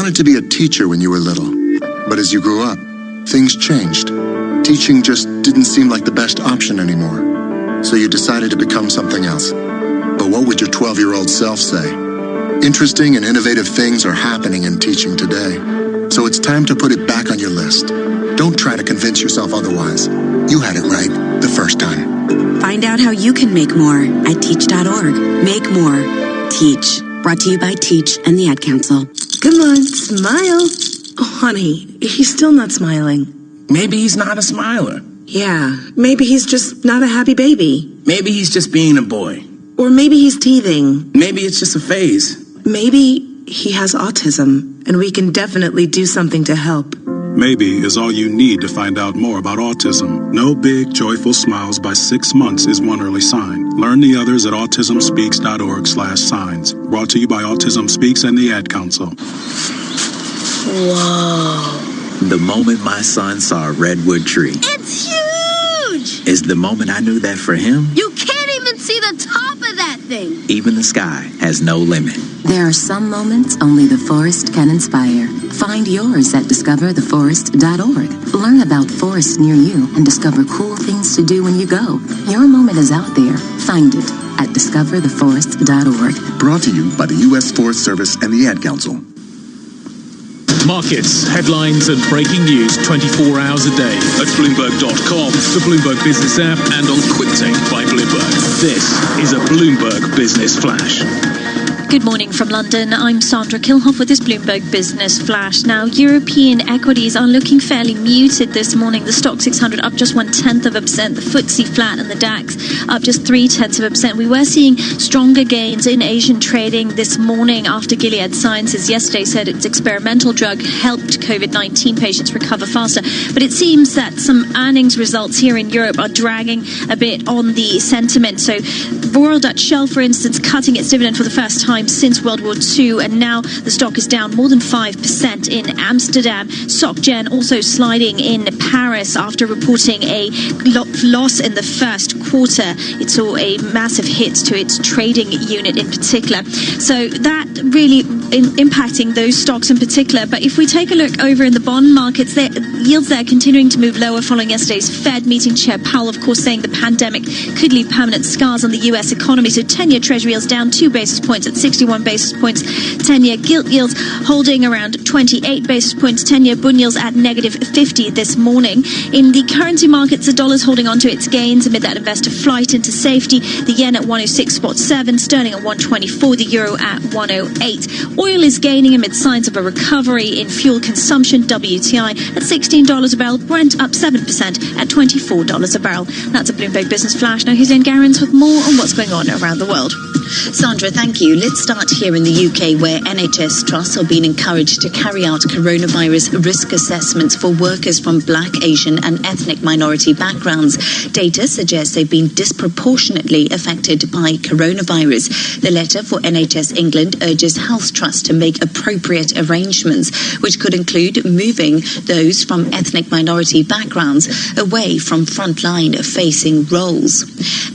wanted to be a teacher when you were little, but as you grew up, things changed. Teaching just didn't seem like the best option anymore, so you decided to become something else. But what would your 12-year-old self say? Interesting and innovative things are happening in teaching today, so it's time to put it back on your list. Don't try to convince yourself otherwise. You had it right the first time. Find out how you can make more at teach.org. Make more. Teach. Brought to you by Teach and the Ad Council. Come on, smile. Oh, honey, he's still not smiling. Maybe he's not a smiler. Yeah, maybe he's just not a happy baby. Maybe he's just being a boy. Or maybe he's teething. Maybe it's just a phase. Maybe he has autism, and we can definitely do something to help. Maybe is all you need to find out more about autism. No big, joyful smiles by 6 months is one early sign. Learn the others at autismspeaks.org/signs. Brought to you by Autism Speaks and the Ad Council. Whoa. The moment my son saw a redwood tree. It's huge! Is the moment I knew that for him, You can't even see the top of that thing! even the sky has no limit. There are some moments only the forest can inspire. Find yours at discovertheforest.org. Learn about forests near you and discover cool things to do when you go. Your moment is out there. Find it at discovertheforest.org. Brought to you by the U.S. Forest Service and the Ad Council. Markets, headlines and breaking news 24 hours a day at Bloomberg.com, the Bloomberg Business app and on QuickTake by Bloomberg. This is a Bloomberg Business Flash. Good morning from London. I'm Sandra Kilhoff with this Bloomberg Business Flash. Now, European equities are looking fairly muted this morning. The Stock 600 up just 0.1%, the FTSE flat and the DAX up just 0.3%. We were seeing stronger gains in Asian trading this morning after Gilead Sciences yesterday said its experimental drug helped COVID-19 patients recover faster. But it seems that some earnings results here in Europe are dragging a bit on the sentiment. So Royal Dutch Shell, for instance, cutting its dividend for the first time since World War II, and now the stock is down more than 5% in Amsterdam. SocGen also sliding in Paris after reporting a loss in the first quarter. It saw a massive hit to its trading unit in particular. So that really impacting those stocks in particular. But if we take a look over in the bond markets, yields there continuing to move lower following yesterday's Fed meeting. Chair Powell, of course, saying the pandemic could leave permanent scars on the U.S. economy. So 10-year Treasury yields down 2 basis points at 61 basis points. 10-year gilt yields holding around 28 basis points. 10-year bund yields at negative 50 this morning. In the currency markets, the dollar's holding on to its gains amid that investor flight into safety. The yen at 106.7, sterling at 124, the euro at 108. Oil is gaining amid signs of a recovery in fuel consumption. WTI at $16 a barrel. Brent up 7% at $24 a barrel. That's a Bloomberg Business Flash. Now here's Ian Garens with more on what's going on around the world. Sandra, thank you. Let's start here in the UK, where NHS trusts are being encouraged to carry out coronavirus risk assessments for workers from Black, Asian and ethnic minority backgrounds. Data suggests they've been disproportionately affected by coronavirus. The letter for NHS England urges health trusts to make appropriate arrangements, which could include moving those from ethnic minority backgrounds away from frontline facing roles.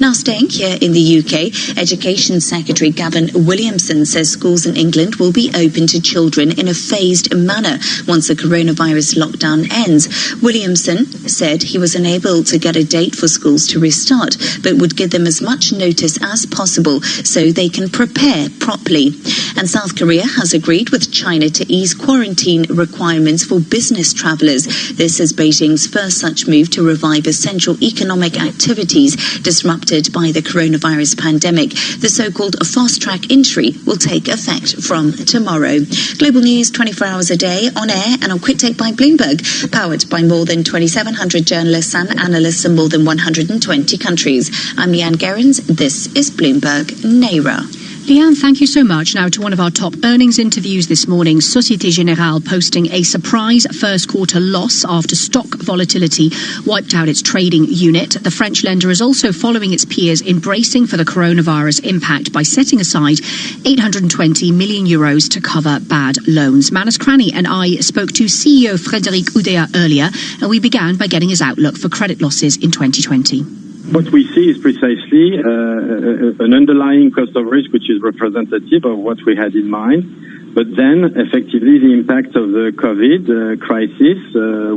Now, staying here in the UK, Education Secretary Gavin Williamson says schools in England will be open to children in a phased manner once the coronavirus lockdown ends. Williamson said he was unable to get a date for schools to restart, but would give them as much notice as possible so they can prepare properly. And South Korea has agreed with China to ease quarantine requirements for business travellers. This is Beijing's first such move to revive essential economic activities disrupted by the coronavirus pandemic. The so-called fast-track entry will take effect from tomorrow. Global news 24 hours a day, on air and on QuickTake by Bloomberg, powered by more than 2,700 journalists and analysts in more than 120 countries. I'm Leanne Gerrans. This is Bloomberg Naira. Leanne, thank you so much. Now to one of our top earnings interviews this morning, Société Générale posting a surprise first quarter loss after stock volatility wiped out its trading unit. The French lender is also following its peers in bracing for the coronavirus impact by setting aside €820 million to cover bad loans. Manus Cranny and I spoke to CEO Frédéric Oudéa earlier, and we began by getting his outlook for credit losses in 2020. What we see is precisely an underlying cost of risk which is representative of what we had in mind. But then, effectively, the impact of the COVID crisis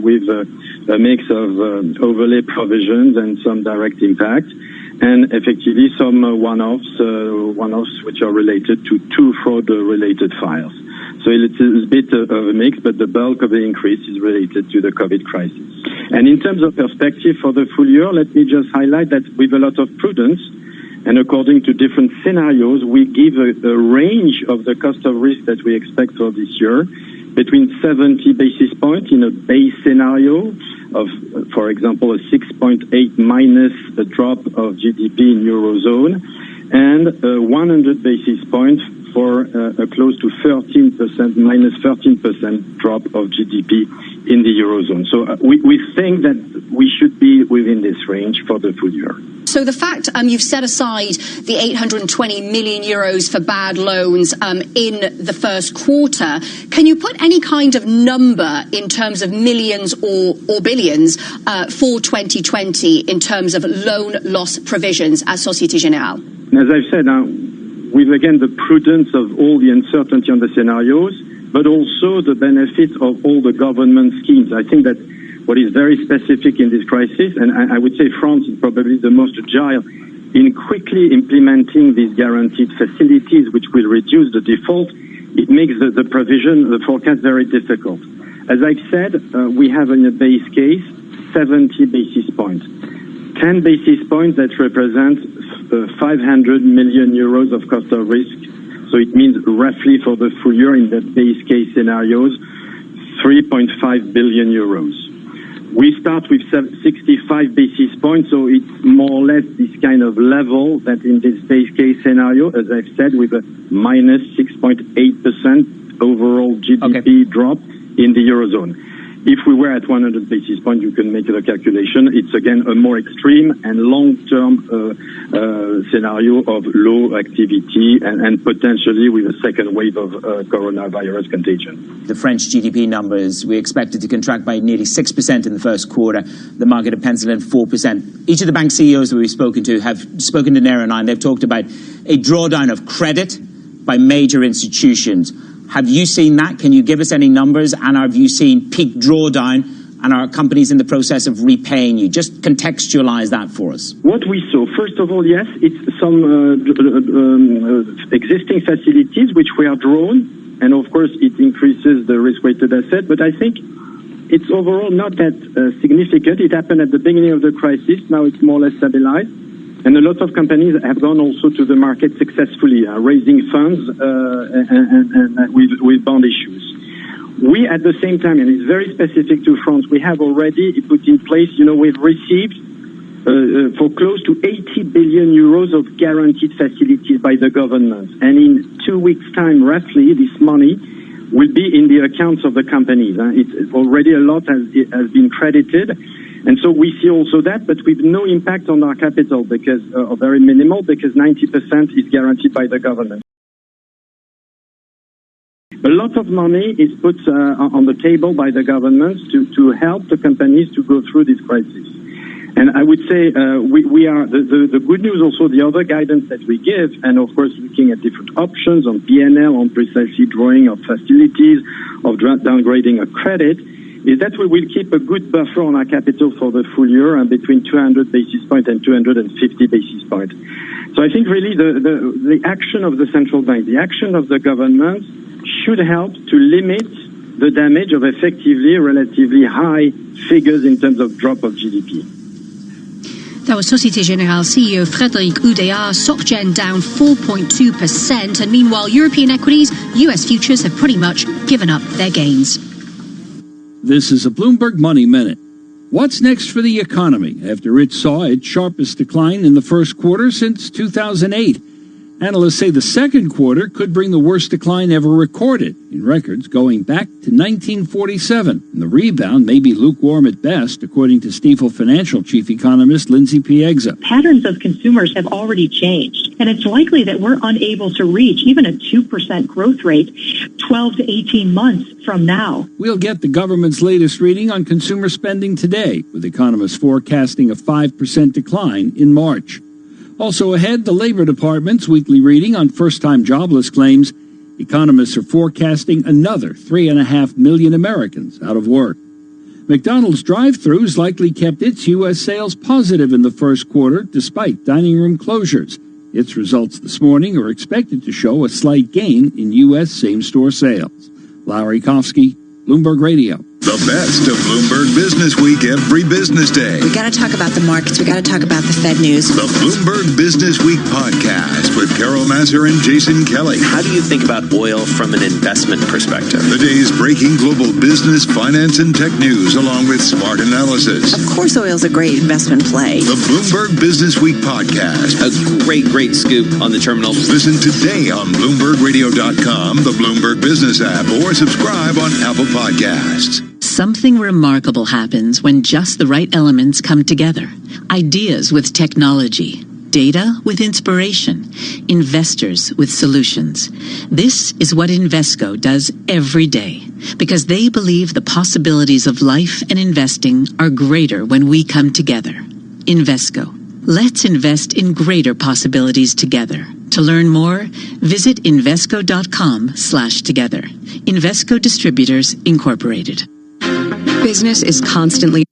with a mix of overlay provisions and some direct impact, and effectively some one-offs which are related to two fraud-related files. So it's a bit of a mix, but the bulk of the increase is related to the COVID crisis. And in terms of perspective for the full year, let me just highlight that with a lot of prudence, and according to different scenarios, we give a range of the cost of risk that we expect for this year, between 70 basis points in a base scenario of, for example, a 6.8 minus a drop of GDP in Eurozone, and 100 basis points for a close to 13%, minus 13% drop of GDP in the Eurozone. So we think that we should be within this range for the full year. So the fact you've set aside the 820 million euros for bad loans in the first quarter, can you put any kind of number in terms of millions or billions for 2020 in terms of loan loss provisions at Société Générale? As I've said, with again the prudence of all the uncertainty on the scenarios, but also the benefit of all the government schemes. I think that what is very specific in this crisis, and I would say France is probably the most agile in quickly implementing these guaranteed facilities, which will reduce the default. It makes the provision, the forecast very difficult. As I've said, we have in a base case 70 basis points. 10 basis points that represent 500 million euros of cost of risk. So it means roughly for the full year in the base case scenarios, 3.5 billion euros. We start with 65 basis points, so it's more or less this kind of level that in this base case scenario, as I've said, with a minus 6.8% overall GDP drop in the Eurozone. If we were at 100 basis points, you can make the calculation. It's again a more extreme and long-term scenario of low activity and potentially with a second wave of coronavirus contagion. The French GDP numbers, we expected to contract by nearly 6% in the first quarter. The market had penciled in 4%. Each of the bank CEOs that we've spoken to have spoken to Nera and I, and they've talked about a drawdown of credit by major institutions. Have you seen that? Can you give us any numbers? And have you seen peak drawdown? And are companies in the process of repaying you? Just contextualize that for us. What we saw, first of all, yes, it's some existing facilities which were drawn, and of course it increases the risk-weighted asset. But I think it's overall not that significant. It happened at the beginning of the crisis. Now it's more or less stabilized. And a lot of companies have gone also to the market successfully, raising funds and with bond issues. We, at the same time, and it's very specific to France, we have already put in place, we've received for close to 80 billion euros of guaranteed facilities by the government. And in 2 weeks' time, roughly, this money will be in the accounts of the companies. It's already a lot has been credited. And so we see also that, but with no impact on our capital, because or very minimal, because 90% is guaranteed by the government. A lot of money is put on the table by the government to help the companies to go through this crisis. And I would say we are, the good news also, the other guidance that we give, and of course looking at different options on PNL, on precisely drawing of facilities, of downgrading of credit, is that we will keep a good buffer on our capital for the full year between 200 basis points and 250 basis points. So I think really the action of the central bank, the action of the government should help to limit the damage of effectively relatively high figures in terms of drop of GDP. That was Société Générale CEO Frédéric Oudéa. SocGen down 4.2%. And meanwhile, European equities, US futures have pretty much given up their gains. This is a Bloomberg Money Minute. What's next for the economy after it saw its sharpest decline in the first quarter since 2008? Analysts say the second quarter could bring the worst decline ever recorded in records going back to 1947. And the rebound may be lukewarm at best, according to Stifel Financial Chief Economist Lindsay Piegza. Patterns of consumers have already changed, and it's likely that we're unable to reach even a 2% growth rate 12 to 18 months from now. We'll get the government's latest reading on consumer spending today, with economists forecasting a 5% decline in March. Also ahead, the Labor Department's weekly reading on first-time jobless claims Economists are forecasting another 3.5 million Americans out of work. McDonald's drive-thrus likely kept its U.S. sales positive in the first quarter despite dining room closures. Its results this morning are expected to show a slight gain in U.S. same-store sales. Larry Kofsky, Bloomberg Radio. The best of Bloomberg Business Week every business day. We got to talk about the markets. We got to talk about the Fed news. The Bloomberg Business Week podcast with Carol Masser and Jason Kelly. How do you think about oil from an investment perspective? The day's breaking global business, finance, and tech news, along with smart analysis. Of course, oil's a great investment play. The Bloomberg Business Week podcast. A great scoop on the terminal. Listen today on BloombergRadio.com, the Bloomberg Business app, or subscribe on Apple Podcasts. Something remarkable happens when just the right elements come together. Ideas with technology, data with inspiration, investors with solutions. This is what Invesco does every day, because they believe the possibilities of life and investing are greater when we come together. Invesco. Let's invest in greater possibilities together. To learn more, visit Invesco.com/together. Invesco Distributors, Incorporated. Business is constantly...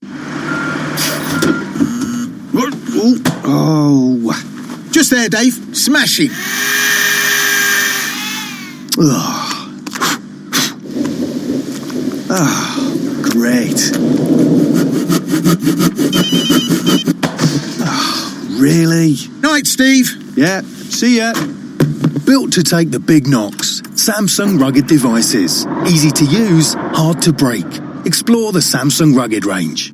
Oh, just there, Dave. Smashing. Great. Really? Night, Steve. Yeah, see ya. Built to take the big knocks. Samsung rugged devices. Easy to use, hard to break. Explore the Samsung Rugged range.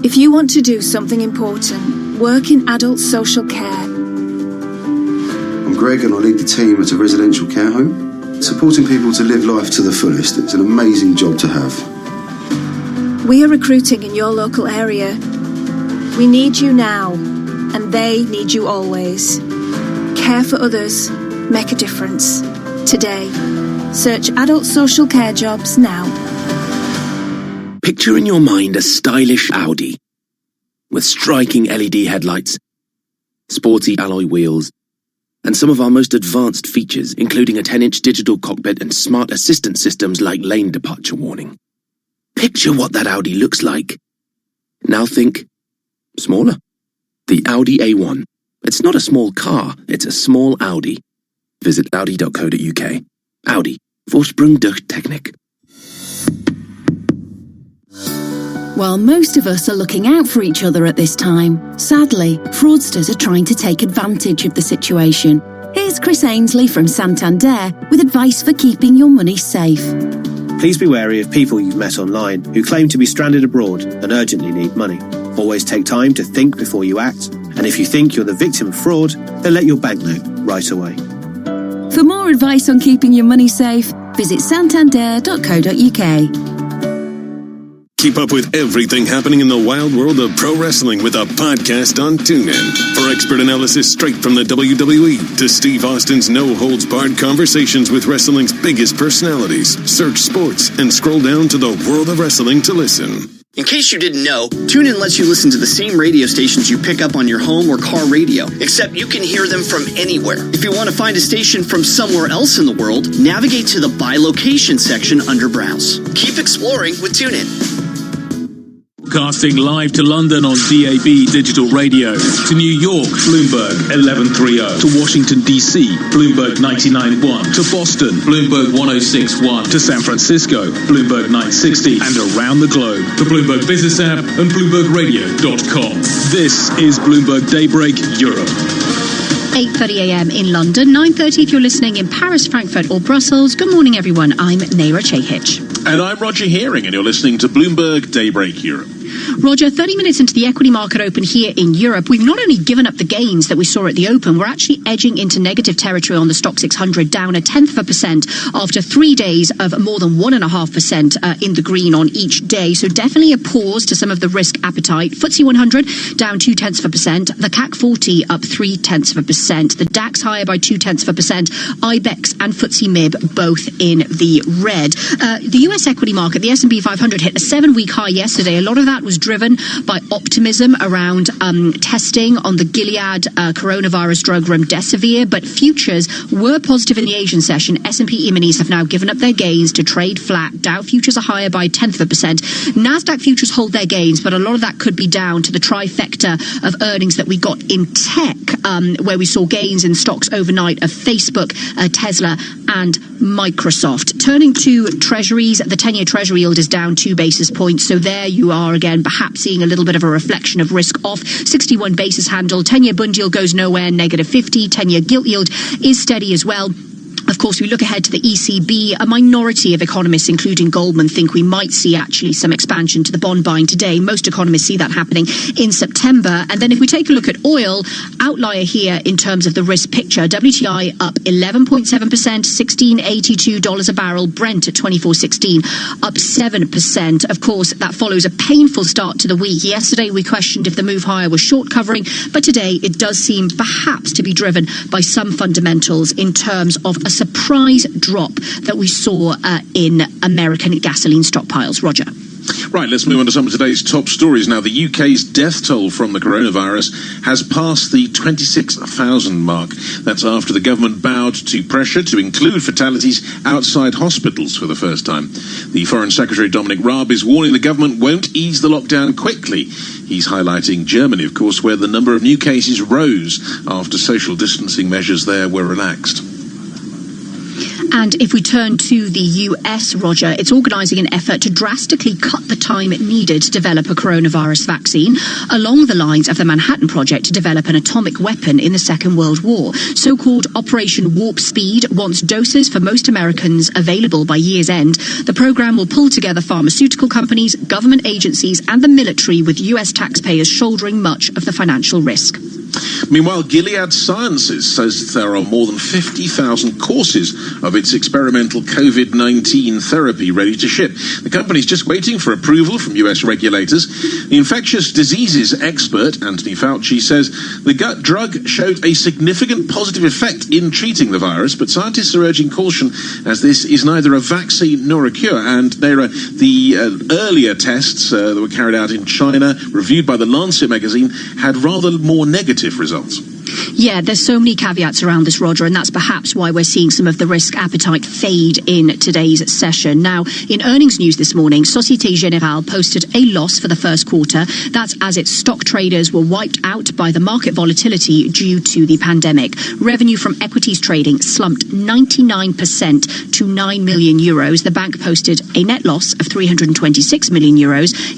If you want to do something important, work in adult social care. I'm Greg and I lead the team at a residential care home. Supporting people to live life to the fullest. It's an amazing job to have. We are recruiting in your local area. We need you now, and they need you always. Care for others. Make a difference. Today. Search adult social care jobs now. Picture in your mind a stylish Audi with striking LED headlights, sporty alloy wheels, and some of our most advanced features, including a 10-inch digital cockpit and smart assistant systems like lane departure warning. Picture what that Audi looks like. Now think smaller. The Audi A1. It's not a small car, it's a small Audi. Visit audi.co.uk. Audi. Vorsprung durch Technik. While most of us are looking out for each other at this time, sadly, fraudsters are trying to take advantage of the situation. Here's Chris Ainsley from Santander with advice for keeping your money safe. Please be wary of people you've met online who claim to be stranded abroad and urgently need money. Always take time to think before you act, and if you think you're the victim of fraud, then let your bank know right away. For more advice on keeping your money safe, visit santander.co.uk. Keep up with everything happening in the wild world of pro wrestling with a podcast on TuneIn. For expert analysis straight from the WWE to Steve Austin's no-holds-barred conversations with wrestling's biggest personalities, search sports and scroll down to the world of wrestling to listen. In case you didn't know, TuneIn lets you listen to the same radio stations you pick up on your home or car radio, except you can hear them from anywhere. If you want to find a station from somewhere else in the world, navigate to the By Location section under Browse. Keep exploring with TuneIn. Broadcasting live to London on DAB Digital Radio, to New York, Bloomberg 1130, to Washington DC, Bloomberg 99.1, to Boston, Bloomberg 106.1, to San Francisco, Bloomberg 960, and around the globe, the Bloomberg Business app and BloombergRadio.com. This is Bloomberg Daybreak Europe. 8:30 a.m. in London, 9:30 if you're listening in Paris, Frankfurt or Brussels. Good morning, everyone. I'm Naira Chehich. And I'm Roger Hearing, and you're listening to Bloomberg Daybreak Europe. Roger, 30 minutes into the equity market open here in Europe, we've not only given up the gains that we saw at the open, we're actually edging into negative territory on the Stock 600, down 0.1% after 3 days of more than 1.5% in the green on each day. So definitely a pause to some of the risk appetite. FTSE 100 down 0.2%, the CAC 40 up 0.3%, the DAX higher by 0.2%, IBEX and FTSE MIB both in the red. The US equity market, the S&P 500 hit a 7-week high yesterday. A lot of that was driven by optimism around testing on the Gilead coronavirus drug remdesivir, but futures were positive in the Asian session. S&P E-minis have now given up their gains to trade flat. Dow futures are higher by 0.1%. Nasdaq futures hold their gains, but a lot of that could be down to the trifecta of earnings that we got in tech, where we saw gains in stocks overnight of Facebook, Tesla and Microsoft. Turning to treasuries, the 10-year treasury yield is down 2 basis points. So there you are again, perhaps seeing a little bit of a reflection of risk off. 61 basis handle. 10-year bund yield goes nowhere, -50. 10-year gilt yield is steady as well. Of course, we look ahead to the ECB. A minority of economists, including Goldman, think we might see actually some expansion to the bond buying today. Most economists see that happening in September. And then if we take a look at oil, outlier here in terms of the risk picture, WTI up 11.7%, $16.82 a barrel. Brent at 24.16, up 7%. Of course, that follows a painful start to the week. Yesterday, we questioned if the move higher was short covering, but today it does seem perhaps to be driven by some fundamentals in terms of a surprise drop that we saw in American gasoline stockpiles. Roger. Right, let's move on to some of today's top stories now. The UK's death toll from the coronavirus has passed the 26,000 mark. That's after the government bowed to pressure to include fatalities outside hospitals for the first time. The Foreign Secretary Dominic Raab is warning the government won't ease the lockdown quickly. He's highlighting Germany, of course, where the number of new cases rose after social distancing measures there were relaxed. And if we turn to the US, Roger, it's organising an effort to drastically cut the time needed to develop a coronavirus vaccine, along the lines of the Manhattan Project to develop an atomic weapon in the Second World War. So-called Operation Warp Speed wants doses for most Americans available by year's end. The programme will pull together pharmaceutical companies, government agencies and the military, with US taxpayers shouldering much of the financial risk. Meanwhile, Gilead Sciences says there are more than 50,000 courses of its experimental COVID-19 therapy ready to ship. The company's just waiting for approval from US regulators. The infectious diseases expert, Anthony Fauci, says the gut drug showed a significant positive effect in treating the virus, but scientists are urging caution as this is neither a vaccine nor a cure. And there are the earlier tests that were carried out in China, reviewed by the Lancet magazine, had rather more negative results. Yeah, there's so many caveats around this, Roger, and that's perhaps why we're seeing some of the risk appetite fade in today's session. Now, in earnings news this morning, Société Générale posted a loss for the first quarter. That's as its stock traders were wiped out by the market volatility due to the pandemic. Revenue from equities trading slumped 99% to €9 million. The bank posted a net loss of €326 million.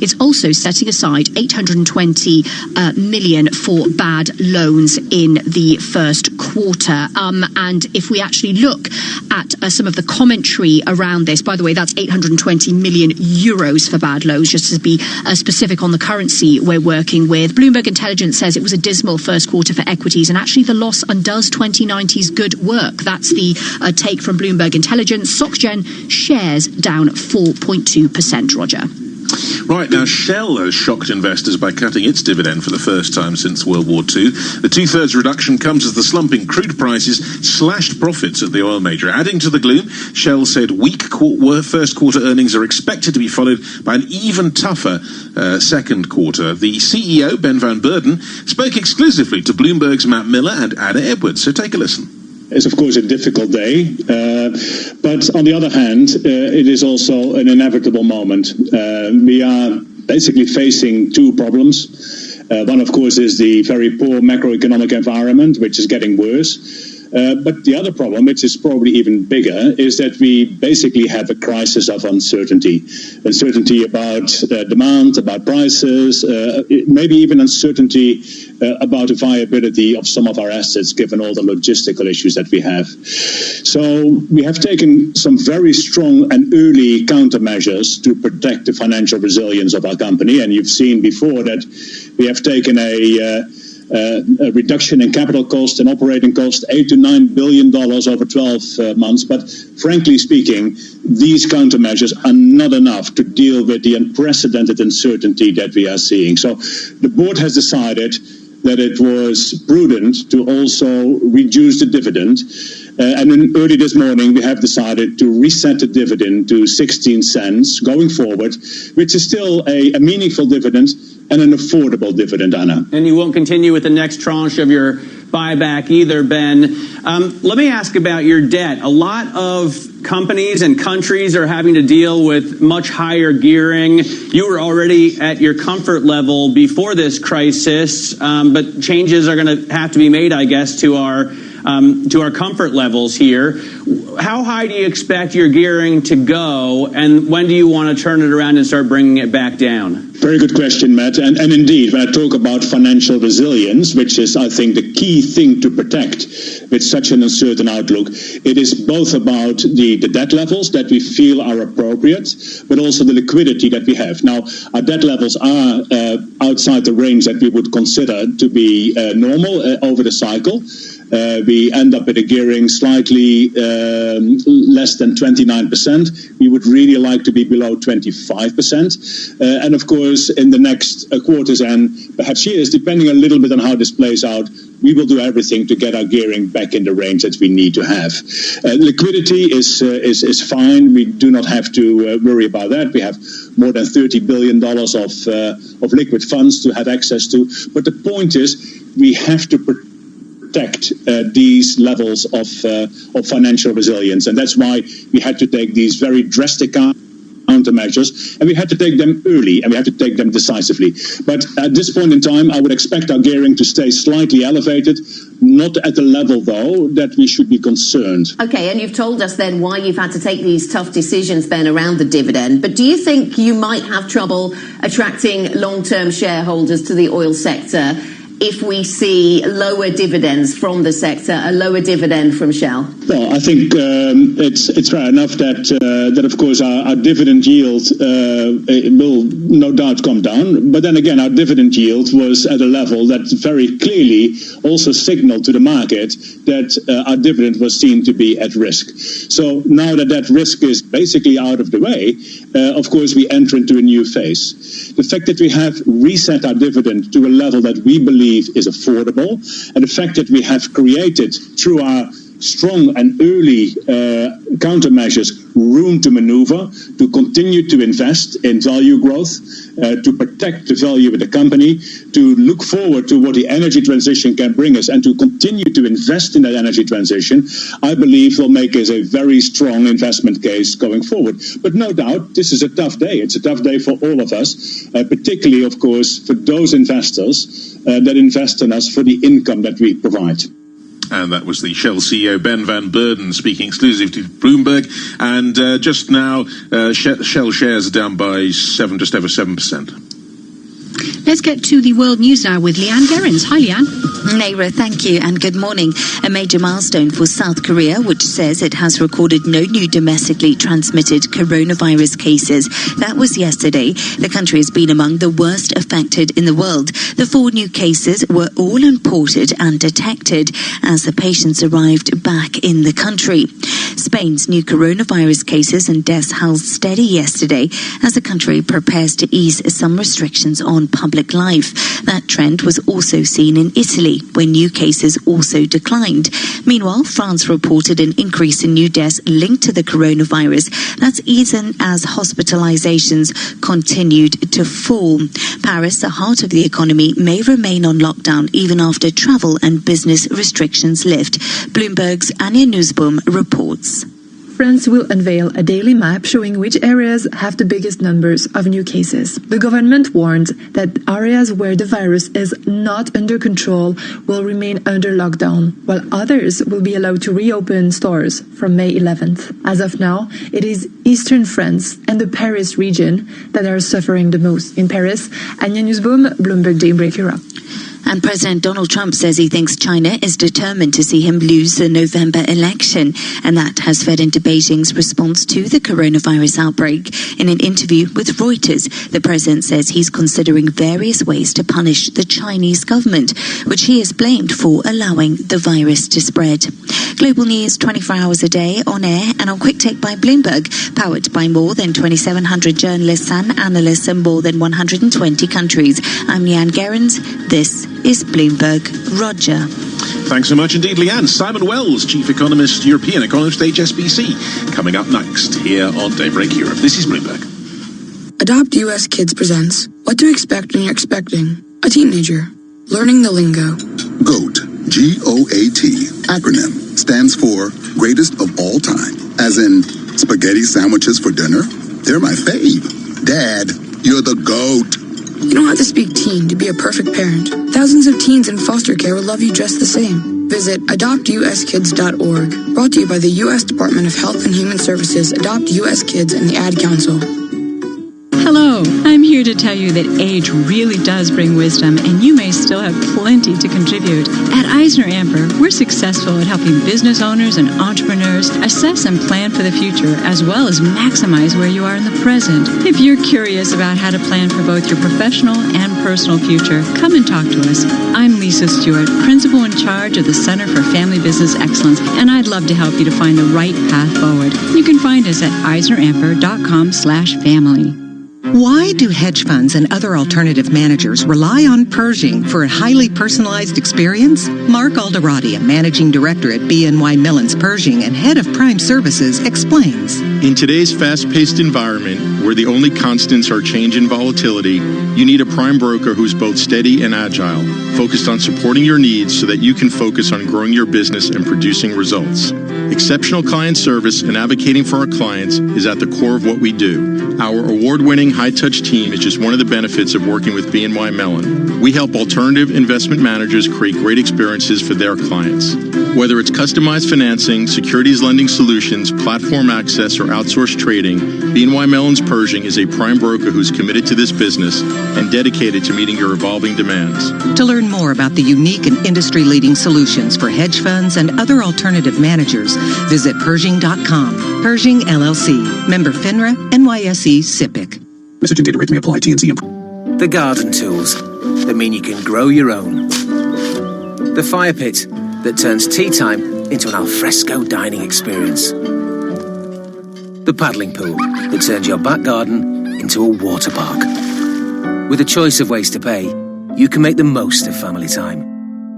It's also setting aside $820 million for bad loans in the first quarter. And if we actually look at some of the commentary around this, by the way, that's 820 million euros for bad loans, just to be specific on the currency we're working with. Bloomberg Intelligence says it was a dismal first quarter for equities, and actually the loss undoes 2090's good work. That's the take from Bloomberg Intelligence. SocGen shares down 4.2%, Roger. Right, now Shell has shocked investors by cutting its dividend for the first time since World War II. The two-thirds reduction comes as the slumping crude prices slashed profits at the oil major. Adding to the gloom, Shell said weak first quarter earnings are expected to be followed by an even tougher second quarter. The CEO, Ben van Beurden, spoke exclusively to Bloomberg's Matt Miller and Anna Edwards, so take a listen. It's of course a difficult day, but on the other hand, it is also an inevitable moment. We are basically facing two problems. One, of course, is the very poor macroeconomic environment, which is getting worse. But the other problem, which is probably even bigger, is that we basically have a crisis of uncertainty. Uncertainty about demand, about prices, maybe even uncertainty about the viability of some of our assets, given all the logistical issues that we have. So we have taken some very strong and early countermeasures to protect the financial resilience of our company. And you've seen before that we have taken a reduction in capital cost and operating cost, $8 to $9 billion over 12 months. But frankly speaking, these countermeasures are not enough to deal with the unprecedented uncertainty that we are seeing. So the board has decided that it was prudent to also reduce the dividend. And then early this morning, we have decided to reset the dividend to 16 cents going forward, which is still a meaningful dividend and an affordable dividend, Anna. And you won't continue with the next tranche of your buyback either, Ben. Let me ask about your debt. A lot of companies and countries are having to deal with much higher gearing. You were already at your comfort level before this crisis, but changes are going to have to be made, I guess, to our comfort levels here. How high do you expect your gearing to go, and when do you want to turn it around and start bringing it back down? Very good question, Matt. And indeed, when I talk about financial resilience, which is, I think, the key thing to protect with such an uncertain outlook, it is both about the debt levels that we feel are appropriate, but also the liquidity that we have. Now, our debt levels are outside the range that we would consider to be normal over the cycle. We end up at a gearing slightly less than 29%. We would really like to be below 25%. And of course, in the next quarters and perhaps years, depending a little bit on how this plays out, we will do everything to get our gearing back in the range that we need to have. Liquidity is fine. We do not have to worry about that. We have more than $30 billion of liquid funds to have access to. But the point is, we have to protect these levels of financial resilience, and that's why we had to take these very drastic countermeasures, and we had to take them early, and we had to take them decisively. But at this point in time, I would expect our gearing to stay slightly elevated, not at the level, though, that we should be concerned. Okay, and you've told us then why you've had to take these tough decisions, Ben, around the dividend. But do you think you might have trouble attracting long-term shareholders to the oil sector if we see lower dividends from the sector, a lower dividend from Shell? Well, I think it's fair enough that of course our dividend yield will no doubt come down. But then again, our dividend yield was at a level that very clearly also signaled to the market that our dividend was seen to be at risk. So now that risk is basically out of the way, of course we enter into a new phase. The fact that we have reset our dividend to a level that we believe is affordable, and the fact that we have created through our strong and early countermeasures room to maneuver, to continue to invest in value growth, to protect the value of the company, to look forward to what the energy transition can bring us, and to continue to invest in that energy transition, I believe will make us a very strong investment case going forward. But no doubt, this is a tough day. It's a tough day for all of us, particularly, of course, for those investors that invest in us for the income that we provide. And that was the Shell CEO, Ben van Beurden, speaking exclusively to Bloomberg. And just now, Shell shares are down by just over 7%. Let's get to the world news now with Leanne Gerrans. Hi, Leanne. Naira, thank you and good morning. A major milestone for South Korea, which says it has recorded no new domestically transmitted coronavirus cases. That was yesterday. The country has been among the worst affected in the world. The 4 new cases were all imported and detected as the patients arrived back in the country. Spain's new coronavirus cases and deaths held steady yesterday as the country prepares to ease some restrictions on public life. That trend was also seen in Italy, where new cases also declined. Meanwhile, France reported an increase in new deaths linked to the coronavirus. That's even as hospitalizations continued to fall. Paris, the heart of the economy, may remain on lockdown even after travel and business restrictions lift. Bloomberg's Anya Nussbaum reports. France will unveil a daily map showing which areas have the biggest numbers of new cases. The government warned that areas where the virus is not under control will remain under lockdown, while others will be allowed to reopen stores from May 11th. As of now, it is eastern France and the Paris region that are suffering the most. In Paris, Anya Nussbaum, Bloomberg Daybreak Europe. And President Donald Trump says he thinks China is determined to see him lose the November election, and that has fed into Beijing's response to the coronavirus outbreak. In an interview with Reuters, the president says he's considering various ways to punish the Chinese government, which he has blamed for allowing the virus to spread. Global news 24 hours a day on air and on Quick Take by Bloomberg, powered by more than 2,700 journalists and analysts in more than 120 countries. I'm Leanne Gerrans. This is Bloomberg. Roger. Thanks so much indeed, Leanne. Simon Wells, Chief Economist, European Economist, HSBC, coming up next here on Daybreak Europe. This is Bloomberg. Adopt US Kids presents What to Expect When You're Expecting a Teenager. Learning the lingo. GOAT, G-O-A-T, acronym, stands for Greatest of All Time. As in, spaghetti sandwiches for dinner? They're my fave. Dad, you're the GOAT. You don't have to speak teen to be a perfect parent. Thousands of teens in foster care will love you just the same. Visit adoptuskids.org. Brought to you by the U.S. Department of Health and Human Services, Adopt U.S. Kids, and the Ad Council. Hello, I'm here to tell you that age really does bring wisdom, and you may still have plenty to contribute. At Eisner-Amper, we're successful at helping business owners and entrepreneurs assess and plan for the future, as well as maximize where you are in the present. If you're curious about how to plan for both your professional and personal future, come and talk to us. I'm Lisa Stewart, principal in charge of the Center for Family Business Excellence, and I'd love to help you to find the right path forward. You can find us at eisneramper.com/family. Why do hedge funds and other alternative managers rely on Pershing for a highly personalized experience? Mark Alderati, a managing director at BNY Mellon's Pershing and head of Prime Services, explains. In today's fast-paced environment, where the only constants are change and volatility, you need a prime broker who's both steady and agile, focused on supporting your needs so that you can focus on growing your business and producing results. Exceptional client service and advocating for our clients is at the core of what we do. Our award-winning high-touch team is just one of the benefits of working with BNY Mellon. We help alternative investment managers create great experiences for their clients. Whether it's customized financing, securities lending solutions, platform access, or outsourced trading, BNY Mellon's Pershing is a prime broker who's committed to this business and dedicated to meeting your evolving demands. To learn more about the unique and industry-leading solutions for hedge funds and other alternative managers, visit Pershing.com. Pershing, LLC. Member FINRA, NYSE, SIPC. Message and data rate may apply. T&C. The garden tools that mean you can grow your own. The fire pit that turns tea time into an alfresco dining experience. The paddling pool that turns your back garden into a water park. With a choice of ways to pay, you can make the most of family time.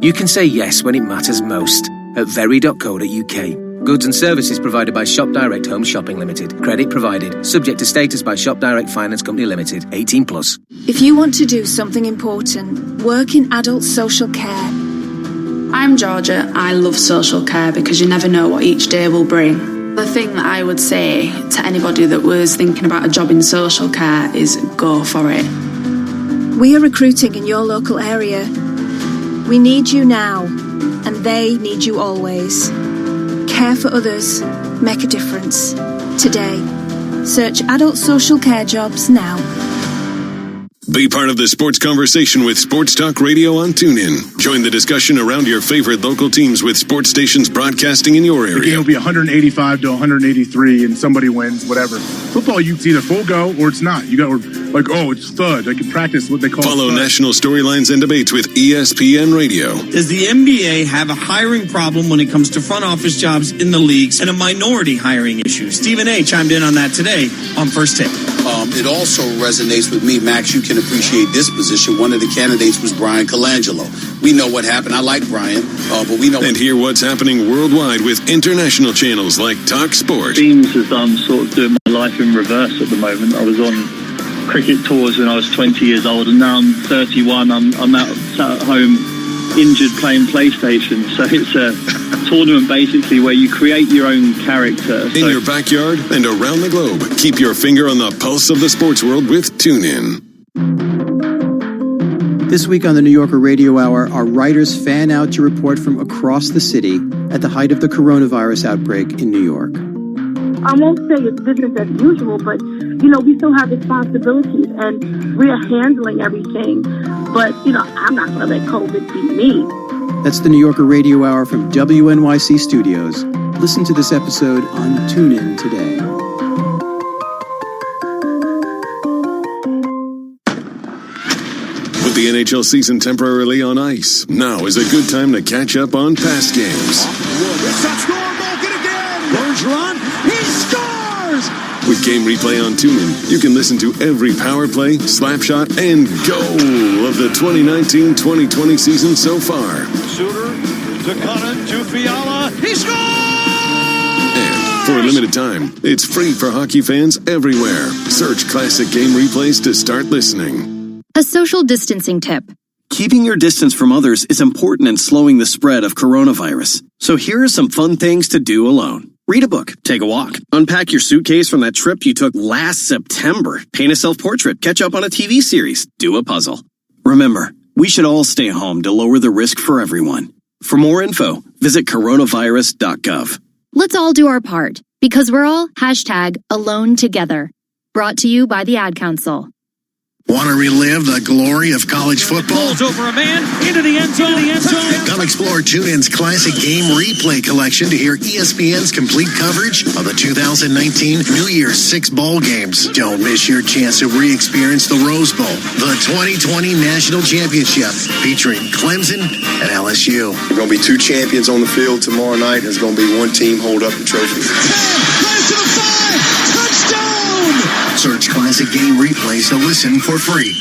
You can say yes when it matters most at very.co.uk. Goods and services provided by Shop Direct Home Shopping Limited. Credit provided. Subject to status by Shop Direct Finance Company Limited. 18+. If you want to do something important, work in adult social care. I'm Georgia. I love social care because you never know what each day will bring. The thing that I would say to anybody that was thinking about a job in social care is go for it. We are recruiting in your local area. We need you now, and they need you always. Care for others. Make a difference. Today. Search adult social care jobs now. Be part of the sports conversation with Sports Talk Radio on TuneIn. Join the discussion around your favorite local teams with sports stations broadcasting in your area. The game will be 185 to 183 and somebody wins, whatever. Football, it's either full go or it's not. You got like, oh, it's thud. I can practice what they call Follow thud. national storylines and debates with ESPN Radio. Does the NBA have a hiring problem when it comes to front office jobs in the leagues and a minority hiring issue? Stephen A. chimed in on that today on First Take. It also resonates with me, Max. You can appreciate this position. One of the candidates was Brian Colangelo. We know what happened. I like Brian, but we know. And hear what's happening worldwide with international channels like Talk Sport. Seems as I'm sort of doing my life in reverse at the moment. I was on cricket tours when I was 20 years old, and now I'm 31. I'm sat at home injured playing PlayStation. So it's a tournament basically where you create your own character. In your backyard and around the globe. Keep your finger on the pulse of the sports world with TuneIn. This week on the New Yorker Radio Hour, our writers fan out to report from across the city at the height of the coronavirus outbreak in New York. I won't say it's business as usual, but, we still have responsibilities and we are handling everything. But, I'm not going to let COVID beat me. That's the New Yorker Radio Hour from WNYC Studios. Listen to this episode on TuneIn today. With the NHL season temporarily on ice, now is a good time to catch up on past games. This shot score, Malkin again. Bergeron, he scores! With Game Replay on TuneIn, you can listen to every power play, slapshot, and goal of the 2019-2020 season so far. Suter to Cunnin to Fiala. He scores! And for a limited time, it's free for hockey fans everywhere. Search Classic Game Replays to start listening. A social distancing tip. Keeping your distance from others is important in slowing the spread of coronavirus. So here are some fun things to do alone. Read a book, take a walk, unpack your suitcase from that trip you took last September, paint a self-portrait, catch up on a TV series, do a puzzle. Remember, we should all stay home to lower the risk for everyone. For more info, visit coronavirus.gov. Let's all do our part, because we're all #AloneTogether. Brought to you by the Ad Council. Want to relive the glory of college football? Balls over a man, into the end zone. Come explore TuneIn's Classic Game Replay collection to hear ESPN's complete coverage of the 2019 New Year's 6 bowl games. Don't miss your chance to re-experience the Rose Bowl, the 2020 National Championship, featuring Clemson and LSU. There are going to be 2 champions on the field tomorrow night. There's going to be 1 team hold up the trophy. 10, plays to the 5, touchdown! Search Classic Game Replays to listen for free.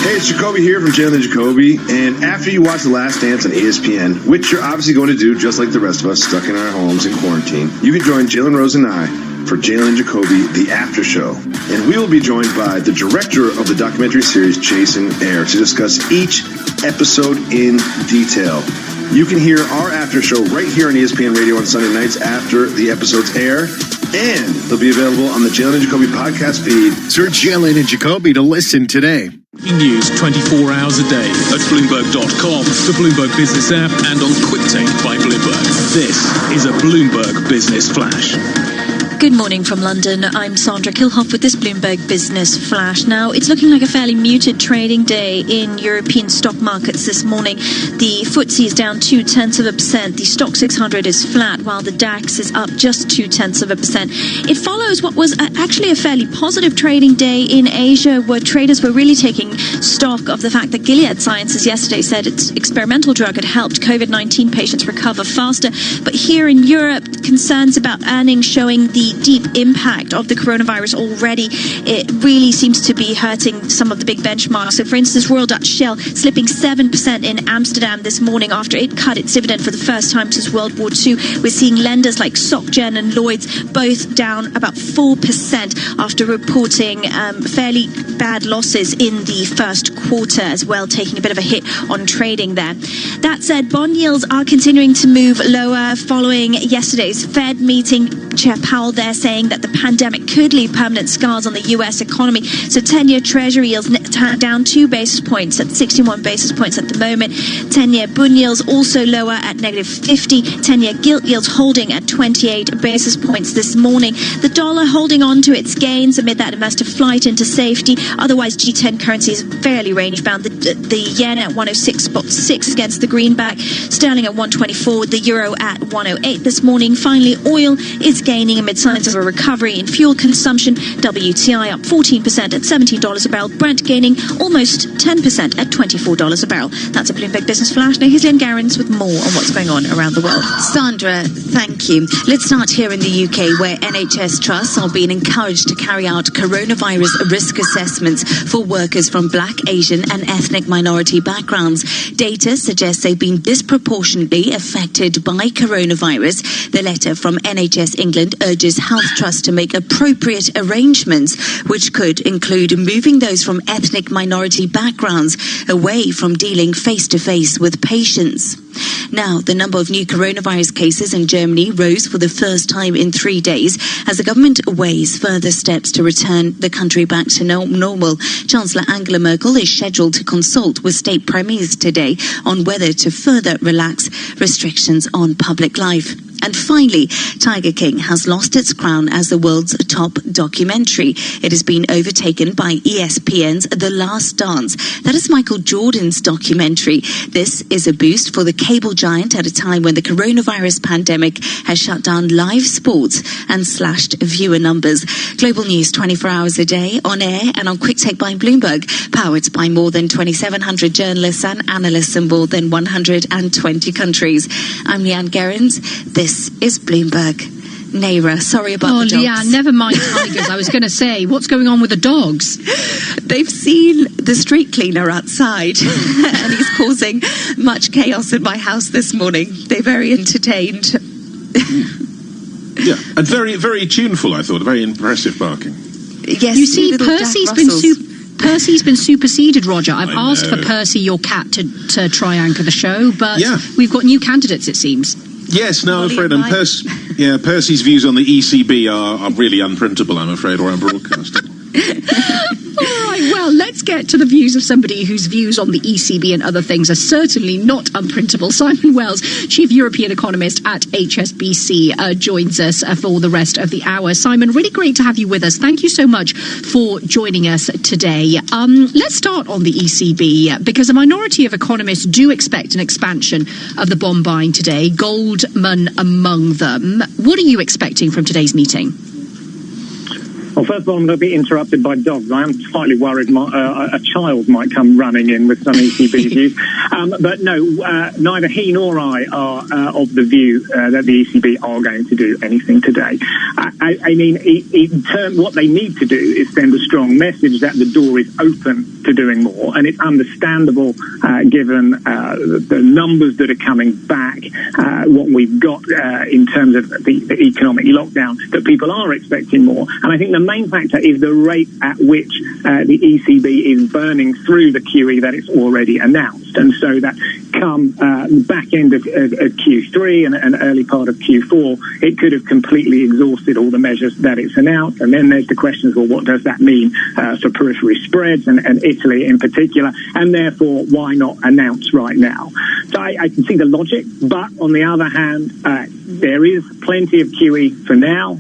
Hey, it's Jacoby here from Jalen and Jacoby. And after you watch The Last Dance on ESPN, which you're obviously going to do just like the rest of us stuck in our homes in quarantine, you can join Jalen Rose and I for Jalen and Jacoby, The After Show. And we will be joined by the director of the documentary series, Jason Eyre, to discuss each episode in detail. You can hear our after show right here on ESPN Radio on Sunday nights after the episodes air. And they'll be available on the Jalen and Jacoby podcast feed. Search Jalen and Jacoby to listen today. News 24 hours a day at Bloomberg.com, the Bloomberg Business app, and on QuickTake by Bloomberg. This is a Bloomberg Business Flash. Good morning from London. I'm Sandra Kilhoff with this Bloomberg Business Flash. Now, it's looking like a fairly muted trading day in European stock markets this morning. The FTSE is down 0.2%. The Stock 600 is flat, while the DAX is up just 0.2%. It follows what was actually a fairly positive trading day in Asia, where traders were really taking stock of the fact that Gilead Sciences yesterday said its experimental drug had helped COVID-19 patients recover faster. But here in Europe, concerns about earnings showing the deep impact of the coronavirus already. It really seems to be hurting some of the big benchmarks. So, for instance, Royal Dutch Shell slipping 7% in Amsterdam this morning after it cut its dividend for the first time since World War II. We're seeing lenders like SocGen and Lloyds both down about 4% after reporting fairly bad losses in the first quarter as well, taking a bit of a hit on trading there. That said, bond yields are continuing to move lower following yesterday's Fed meeting. Chair Powell there saying that the pandemic could leave permanent scars on the U.S. economy. So 10-year Treasury yields down 2 basis points at 61 basis points at the moment. 10-year bund yields also lower at -50. 10-year gilt yields holding at 28 basis points this morning. The dollar holding on to its gains amid that investor flight into safety. Otherwise, G10 currencies fairly range-bound. The yen at 106.6 against the greenback. Sterling at 124. The euro at 108 this morning. Finally, oil is gaining amid signs of a recovery in fuel consumption. WTI up 14% at $17 a barrel. Brent gaining almost 10% at $24 a barrel. That's a Bloomberg Business Flash. Now here's Lynn Garrins with more on what's going on around the world. Sandra, thank you. Let's start here in the UK, where NHS trusts are being encouraged to carry out coronavirus risk assessments for workers from Black, Asian and ethnic minority backgrounds. Data suggests they've been disproportionately affected by coronavirus. The letter from NHS England urges health trusts to make appropriate arrangements, which could include moving those from ethnic minority backgrounds away from dealing face-to-face with patients. Now, the number of new coronavirus cases in Germany rose for the first time in 3 days as the government weighs further steps to return the country back to normal. Chancellor Angela Merkel is scheduled to consult with state premiers today on whether to further relax restrictions on public life. And finally, Tiger King has lost its crown as the world's top documentary. It has been overtaken by ESPN's The Last Dance. That is Michael Jordan's documentary. This is a boost for the cable giant at a time when the coronavirus pandemic has shut down live sports and slashed viewer numbers. Global news 24 hours a day, on air and on QuickTake by Bloomberg, powered by more than 2,700 journalists and analysts in more than 120 countries. I'm Leanne Gerrans. This is Bloomberg. Naira. Sorry about the dogs. Leanne, never mind tigers. I was going to say, what's going on with the dogs? They've seen the street cleaner outside and he's causing much chaos in my house this morning. They're very entertained. Yeah, and very, very tuneful, I thought. Very impressive barking. Yes, you see, Percy's been superseded, Roger. I've asked for Percy, your cat, to try anchor the show, but we've got new candidates, it seems. Yes, no, I'm afraid. And Percy's views on the ECB are really unprintable, I'm afraid, or unbroadcast. All right, well, let's get to the views of somebody whose views on the ECB and other things are certainly not unprintable. Simon Wells, Chief European Economist at HSBC, joins us for the rest of the hour. Simon, really great to have you with us. Thank you so much for joining us today. Let's start on the ECB, because a minority of economists do expect an expansion of the bond buying today, Goldman among them. What are you expecting from today's meeting? Well, first of all, I'm going to be interrupted by dogs. I am slightly worried a child might come running in with some ECB views. But no, neither he nor I are of the view that the ECB are going to do anything today. I mean, in turn, what they need to do is send a strong message that the door is open to doing more. And it's understandable, given the numbers that are coming back, what we've got in terms of the economic lockdown, that people are expecting more. And I think the main factor is the rate at which the ECB is burning through the QE that it's already announced. And so that come the back end of Q3 and an early part of Q4, it could have completely exhausted all the measures that it's announced. And then there's the questions, well, what does that mean for periphery spreads and Italy in particular? And therefore, why not announce right now? So I can see the logic, but on the other hand, there is plenty of QE for now.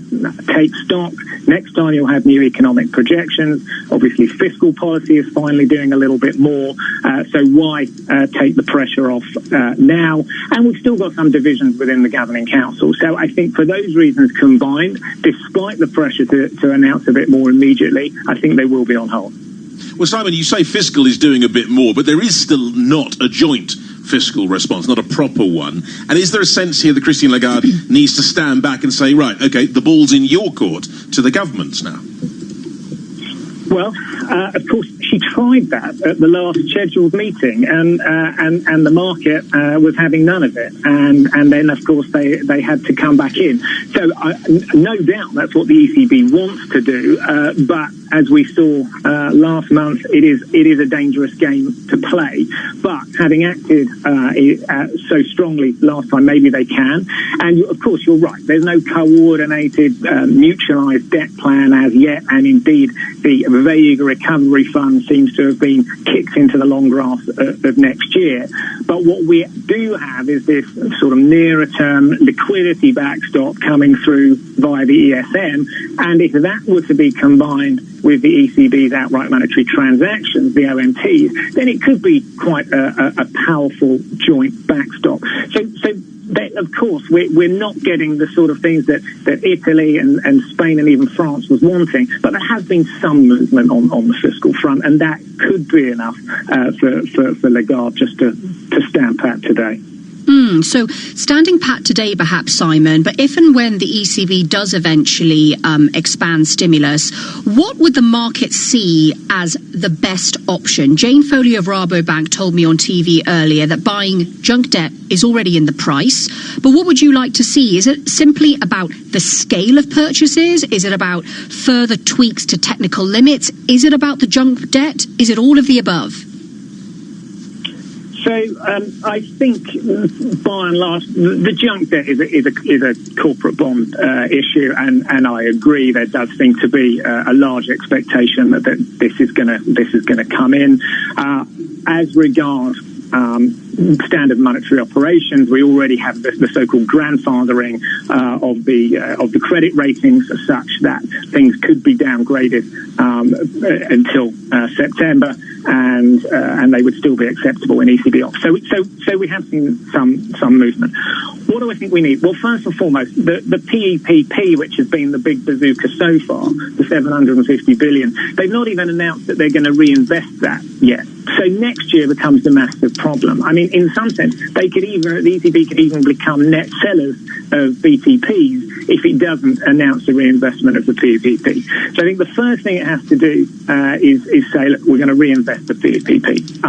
Take stock. Next time you'll have new economic projections. Obviously, fiscal policy is finally doing a little bit more. So why take the pressure off now? And we've still got some divisions within the governing council. So I think for those reasons combined, despite the pressure to announce a bit more immediately, I think they will be on hold. Well, Simon, you say fiscal is doing a bit more, but there is still not a joint fiscal response, not a proper one. And is there a sense here that Christine Lagarde needs to stand back and say, right, OK, the ball's in your court to the governments now? Well, of course, she tried that at the last scheduled meeting, and the market was having none of it. And then, of course, they had to come back in. So no doubt that's what the ECB wants to do. But as we saw last month, it is a dangerous game to play. But having acted so strongly last time, maybe they can. And of course, you're right. There's no coordinated, mutualised debt plan as yet. And indeed, the vague recovery fund seems to have been kicked into the long grass of next year. But what we do have is this sort of nearer term liquidity backstop coming through via the ESM. And if that were to be combined with the ECB's outright monetary transactions, the OMTs, then it could be quite a powerful joint backstop. So of course, we're not getting the sort of things that Italy and Spain and even France was wanting, but there has been some movement on the fiscal front, and that could be enough for Lagarde just to stand pat today. So standing pat today, perhaps, Simon, but if and when the ECB does eventually expand stimulus, what would the market see as the best option? Jane Foley of Rabobank told me on TV earlier that buying junk debt is already in the price. But what would you like to see? Is it simply about the scale of purchases? Is it about further tweaks to technical limits? Is it about the junk debt? Is it all of the above? So I think, by and large, the junk debt is a corporate bond issue, and I agree there does seem to be a large expectation that this is going to come in. As regards standard monetary operations, we already have the so-called grandfathering of the credit ratings, such that things could be downgraded until September, and they would still be acceptable in ECB off. So we have seen some movement. What do I think we need? Well, first and foremost, the PEPP, which has been the big bazooka so far, the 750 billion, they've not even announced that they're going to reinvest that yet. So next year becomes the massive problem. I mean, in some sense, the ECB could even become net sellers of BTPs if it doesn't announce the reinvestment of the PPP. So I think the first thing it has to do is say, look, we're going to reinvest the PPP.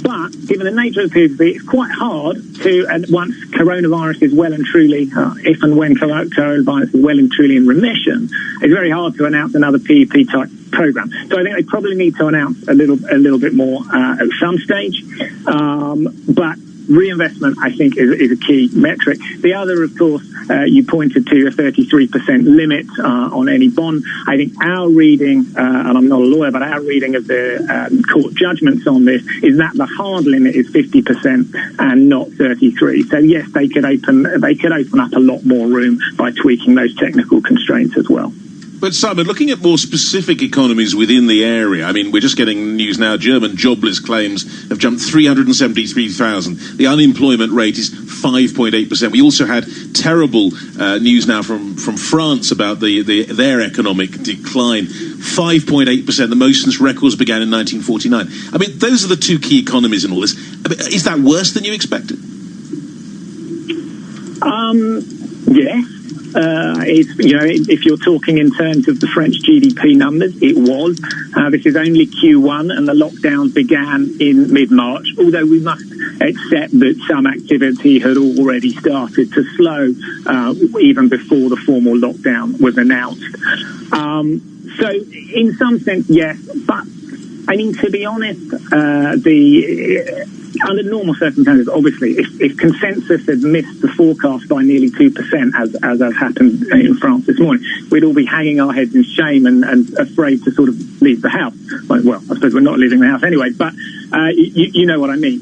But given the nature of the PPP, it's quite hard to, and once coronavirus is well and truly, if and when coronavirus is well and truly in remission, it's very hard to announce another PPP type program. So I think they probably need to announce a little bit more at some stage. But reinvestment, I think, is a key metric. The other, of course, you pointed to a 33% limit on any bond. I think our reading, and I'm not a lawyer, but our reading of the court judgments on this is that the hard limit is 50% and not 33%. So yes, they could open up a lot more room by tweaking those technical constraints as well. But Simon, looking at more specific economies within the area, I mean, we're just getting news now. German jobless claims have jumped 373,000. The unemployment rate is 5.8%. We also had terrible news now from France about their economic decline, 5.8%, the most since records began in 1949. I mean, those are the two key economies in all this. I mean, is that worse than you expected? Yes. If you're talking in terms of the French GDP numbers, it was. This is only Q1, and the lockdown began in mid-March, although we must accept that some activity had already started to slow even before the formal lockdown was announced. So in some sense, yes, but I mean, to be honest, under normal circumstances, obviously, if consensus had missed the forecast by nearly 2%, as has happened in France this morning, we'd all be hanging our heads in shame and afraid to sort of leave the house. Well, I suppose we're not leaving the house anyway, but you know what I mean.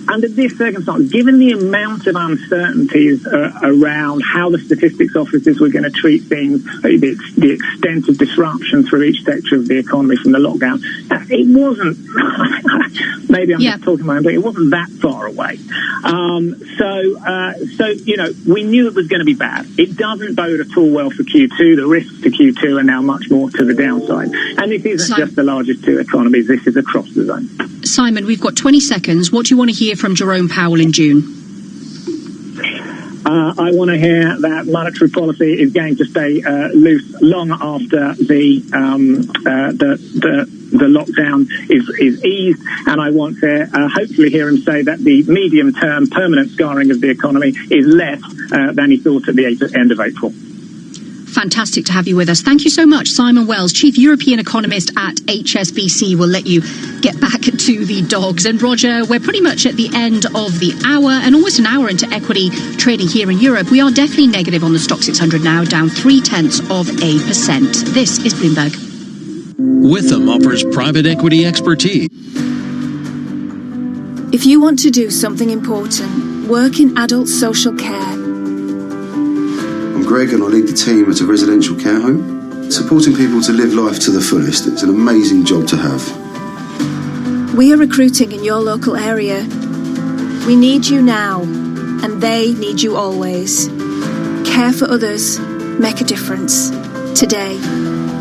Under this circumstance, given the amount of uncertainties around how the statistics offices were going to treat things, the extent of disruption through each sector of the economy from the lockdown, it wasn't, maybe I'm just talking my own, but it wasn't that far away. So we knew it was going to be bad. It doesn't bode at all well for Q2. The risks to Q2 are now much more to the downside. And this isn't just the largest two economies. This is across the zone. Simon, we've got 20 seconds. What do you want to hear from Jerome Powell in June? I want to hear that monetary policy is going to stay loose long after the lockdown is eased, and I want to hopefully hear him say that the medium-term permanent scarring of the economy is less than he thought at the end of April. Fantastic to have you with us. Thank you so much, Simon Wells, Chief European Economist at HSBC. We'll let you get back to the dogs. And Roger, we're pretty much at the end of the hour and almost an hour into equity trading here in Europe. We are definitely negative on the Stock 600 now, down 0.3%. This is Bloomberg. Witham offers private equity expertise. If you want to do something important, work in adult social care. I'm Greg and I lead the team at a residential care home. Supporting people to live life to the fullest. It's an amazing job to have. We are recruiting in your local area. We need you now, and they need you always. Care for others. Make a difference. Today.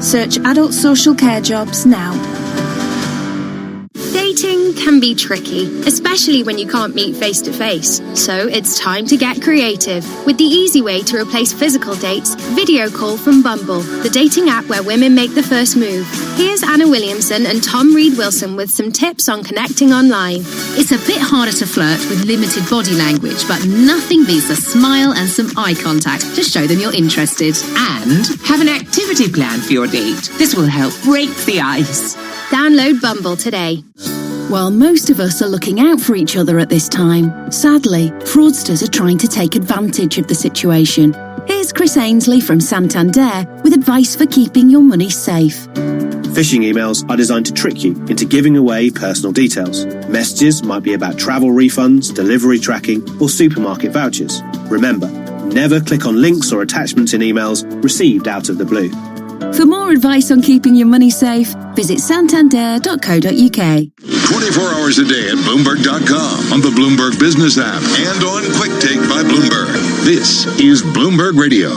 Search adult social care jobs now. Dating can be tricky, especially when you can't meet face to face. So it's time to get creative with the easy way to replace physical dates, Video Call from Bumble, the dating app where women make the first move. Here's Anna Williamson and Tom Reed-Wilson with some tips on connecting online. It's a bit harder to flirt with limited body language, but nothing beats a smile and some eye contact to show them you're interested. And have an activity plan for your date. This will help break the ice. Download Bumble today. While most of us are looking out for each other at this time, sadly, fraudsters are trying to take advantage of the situation. Here's Chris Ainsley from Santander with advice for keeping your money safe. Phishing emails are designed to trick you into giving away personal details. Messages might be about travel refunds, delivery tracking, or supermarket vouchers. Remember, never click on links or attachments in emails received out of the blue. For more advice on keeping your money safe, visit santander.co.uk. 24 hours a day at Bloomberg.com, on the Bloomberg Business app, and on Quick Take by Bloomberg. This is Bloomberg Radio.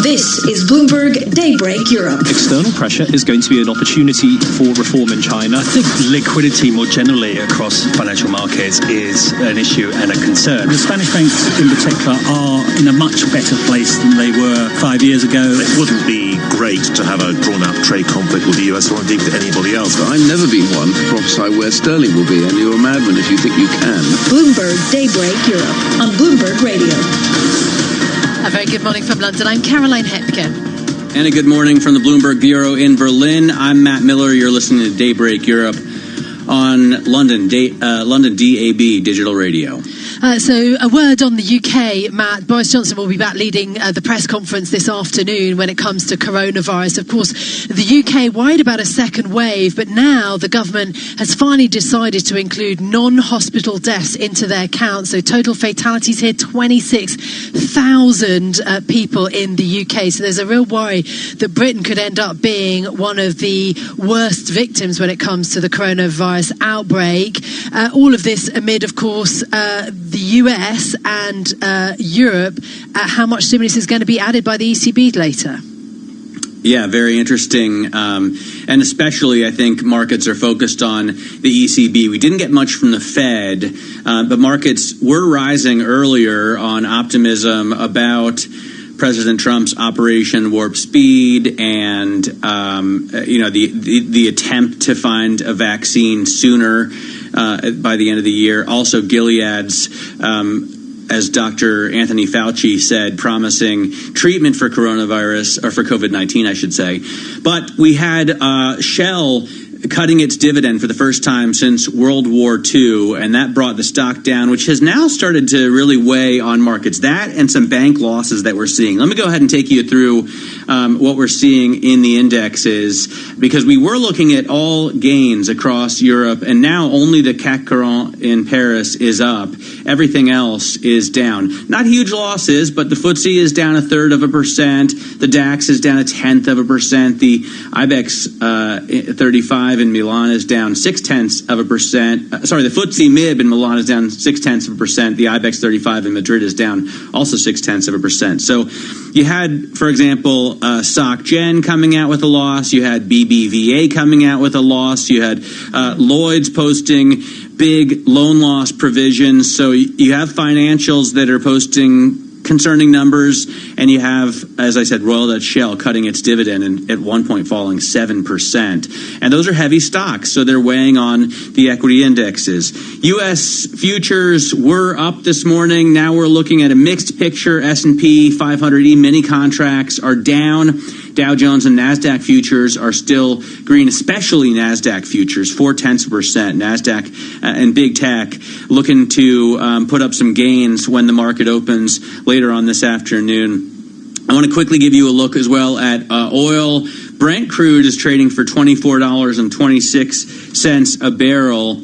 This is Bloomberg Daybreak Europe. External pressure is going to be an opportunity for reform in China. I think liquidity more generally across financial markets is an issue and a concern. The Spanish banks in particular are in a much better place than they were 5 years ago. It wouldn't be great to have a drawn-out trade conflict with the US or indeed with anybody else. I've never been one to prophesy where sterling will be, and you're a madman if you think you can. Bloomberg Daybreak Europe on Bloomberg Radio. A very good morning from London. I'm Caroline Hepke. And a good morning from the Bloomberg Bureau in Berlin. I'm Matt Miller. You're listening to Daybreak Europe on London DAB Digital Radio. So a word on the UK, Matt. Boris Johnson will be back leading the press conference this afternoon when it comes to coronavirus. Of course, the UK worried about a second wave, but now the government has finally decided to include non-hospital deaths into their count. So total fatalities here, 26,000 people in the UK. So there's a real worry that Britain could end up being one of the worst victims when it comes to the coronavirus outbreak. All of this amid, of course, the US and Europe, how much stimulus is going to be added by the ECB later? Yeah, very interesting. And especially, I think, markets are focused on the ECB. We didn't get much from the Fed, but markets were rising earlier on optimism about President Trump's Operation Warp Speed and, the attempt to find a vaccine sooner by the end of the year. Also, Gilead's, as Dr. Anthony Fauci said, promising treatment for coronavirus, or for COVID-19, I should say. But we had Shell cutting its dividend for the first time since World War II, and that brought the stock down, which has now started to really weigh on markets. That and some bank losses that we're seeing. Let me go ahead and take you through what we're seeing in the indexes, because we were looking at all gains across Europe, and now only the CAC 40 in Paris is up. Everything else is down. Not huge losses, but the FTSE is down 1/3%. The DAX is down 0.1%. The IBEX 35 in Milan is down 0.6%. The FTSE MIB in Milan is down 0.6%. The IBEX 35 in Madrid is down also 0.6%. So you had, for example, SocGen coming out with a loss. You had BBVA coming out with a loss. You had Lloyd's posting big loan loss provisions. So you have financials that are posting concerning numbers, and you have, as I said, Royal Dutch Shell cutting its dividend and at one point falling 7%. And those are heavy stocks, so they're weighing on the equity indexes. U.S. futures were up this morning. Now we're looking at a mixed picture. S&P 500 E-mini contracts are down. Dow Jones and NASDAQ futures are still green, especially NASDAQ futures, 0.4%. NASDAQ and big tech looking to put up some gains when the market opens later on this afternoon. I want to quickly give you a look as well at oil. Brent crude is trading for $24.26 a barrel.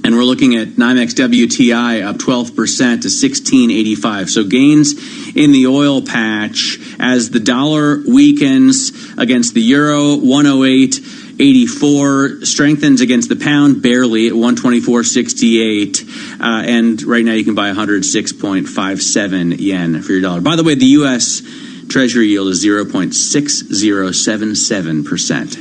And we're looking at NYMEX WTI up 12% to $16.85. So gains in the oil patch as the dollar weakens against the euro, 108.84, strengthens against the pound barely at 124.68. And right now you can buy 106.57 yen for your dollar. By the way, the U.S. Treasury yield is 0.6077%.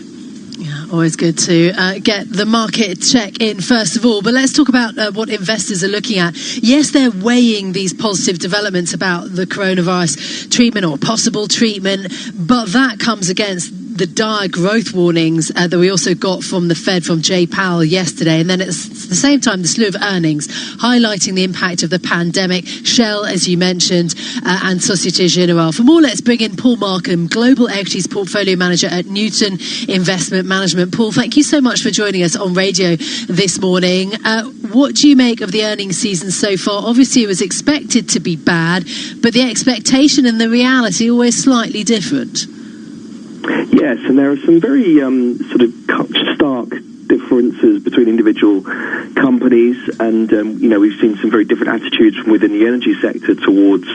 Always good to get the market check in first of all. But let's talk about what investors are looking at. Yes, they're weighing these positive developments about the coronavirus treatment or possible treatment, but that comes against the dire growth warnings that we also got from the Fed, from Jay Powell yesterday. And then at the same time, the slew of earnings highlighting the impact of the pandemic. Shell, as you mentioned, and Societe Generale. For more, let's bring in Paul Markham, Global Equities Portfolio Manager at Newton Investment Management. Paul, thank you so much for joining us on radio this morning. What do you make of the earnings season so far? Obviously, it was expected to be bad, but the expectation and the reality always slightly different. Yes, and there are some very sort of stark differences between individual companies, and we've seen some very different attitudes from within the energy sector towards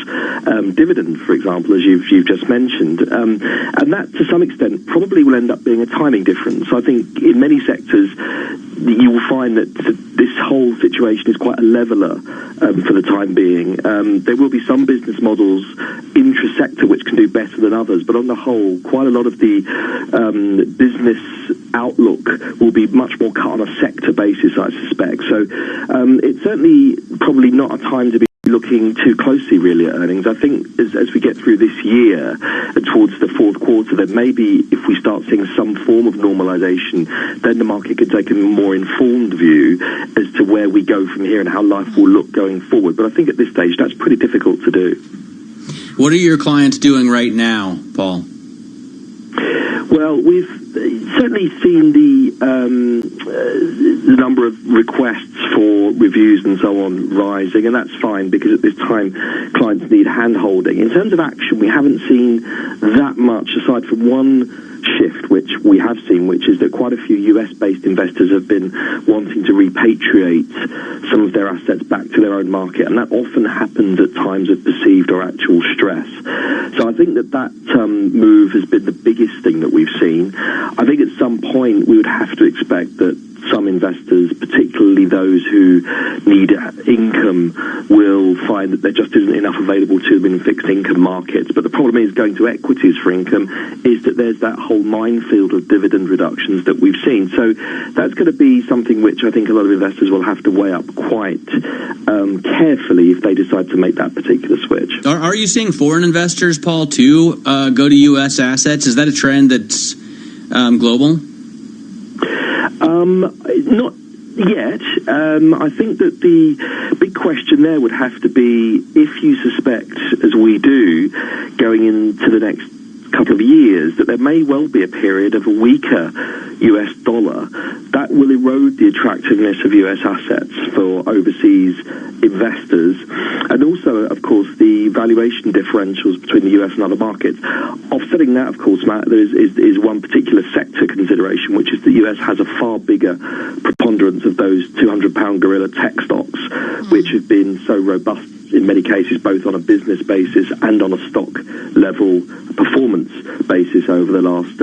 dividend, for example, as you've just mentioned, and that to some extent probably will end up being a timing difference. I think in many sectors you will find that this whole situation is quite a leveler for the time being. There will be some business models intra-sector which can do better than others, but on the whole, quite a lot of the business outlook will be much more cut on a sector basis, I suspect. So it's certainly probably not a time to be looking too closely really at earnings. I think as we get through this year and towards the fourth quarter, then maybe if we start seeing some form of normalization, then the market could take a more informed view as to where we go from here and how life will look going forward. But I think at this stage that's pretty difficult to do. What are your clients doing right now, Paul? Well, we've certainly seen the number of requests for reviews and so on rising, and that's fine because at this time clients need hand-holding. In terms of action, we haven't seen that much aside from one shift which we have seen, which is that quite a few US-based investors have been wanting to repatriate some of their assets back to their own market, and that often happens at times of perceived or actual stress. So I think that move has been the biggest thing that we've seen. I think at some point we would have to expect that some investors, particularly those who need income, will find that there just isn't enough available to them in fixed income markets. But the problem is going to equities for income is that there's that whole minefield of dividend reductions that we've seen. So that's going to be something which I think a lot of investors will have to weigh up quite carefully if they decide to make that particular switch. Are you seeing foreign investors, Paul, too, go to U.S. assets? Is that a trend that's global? Not yet. I think that the big question there would have to be if you suspect, as we do, going into the next couple of years, that there may well be a period of a weaker US dollar that will erode the attractiveness of US assets for overseas investors, and also, of course, the valuation differentials between the US and other markets. Offsetting that, of course, Matt, there is one particular sector consideration, which is the US has a far bigger preponderance of those 200-pound gorilla tech stocks, which have been so robust in many cases, both on a business basis and on a stock level performance basis over the last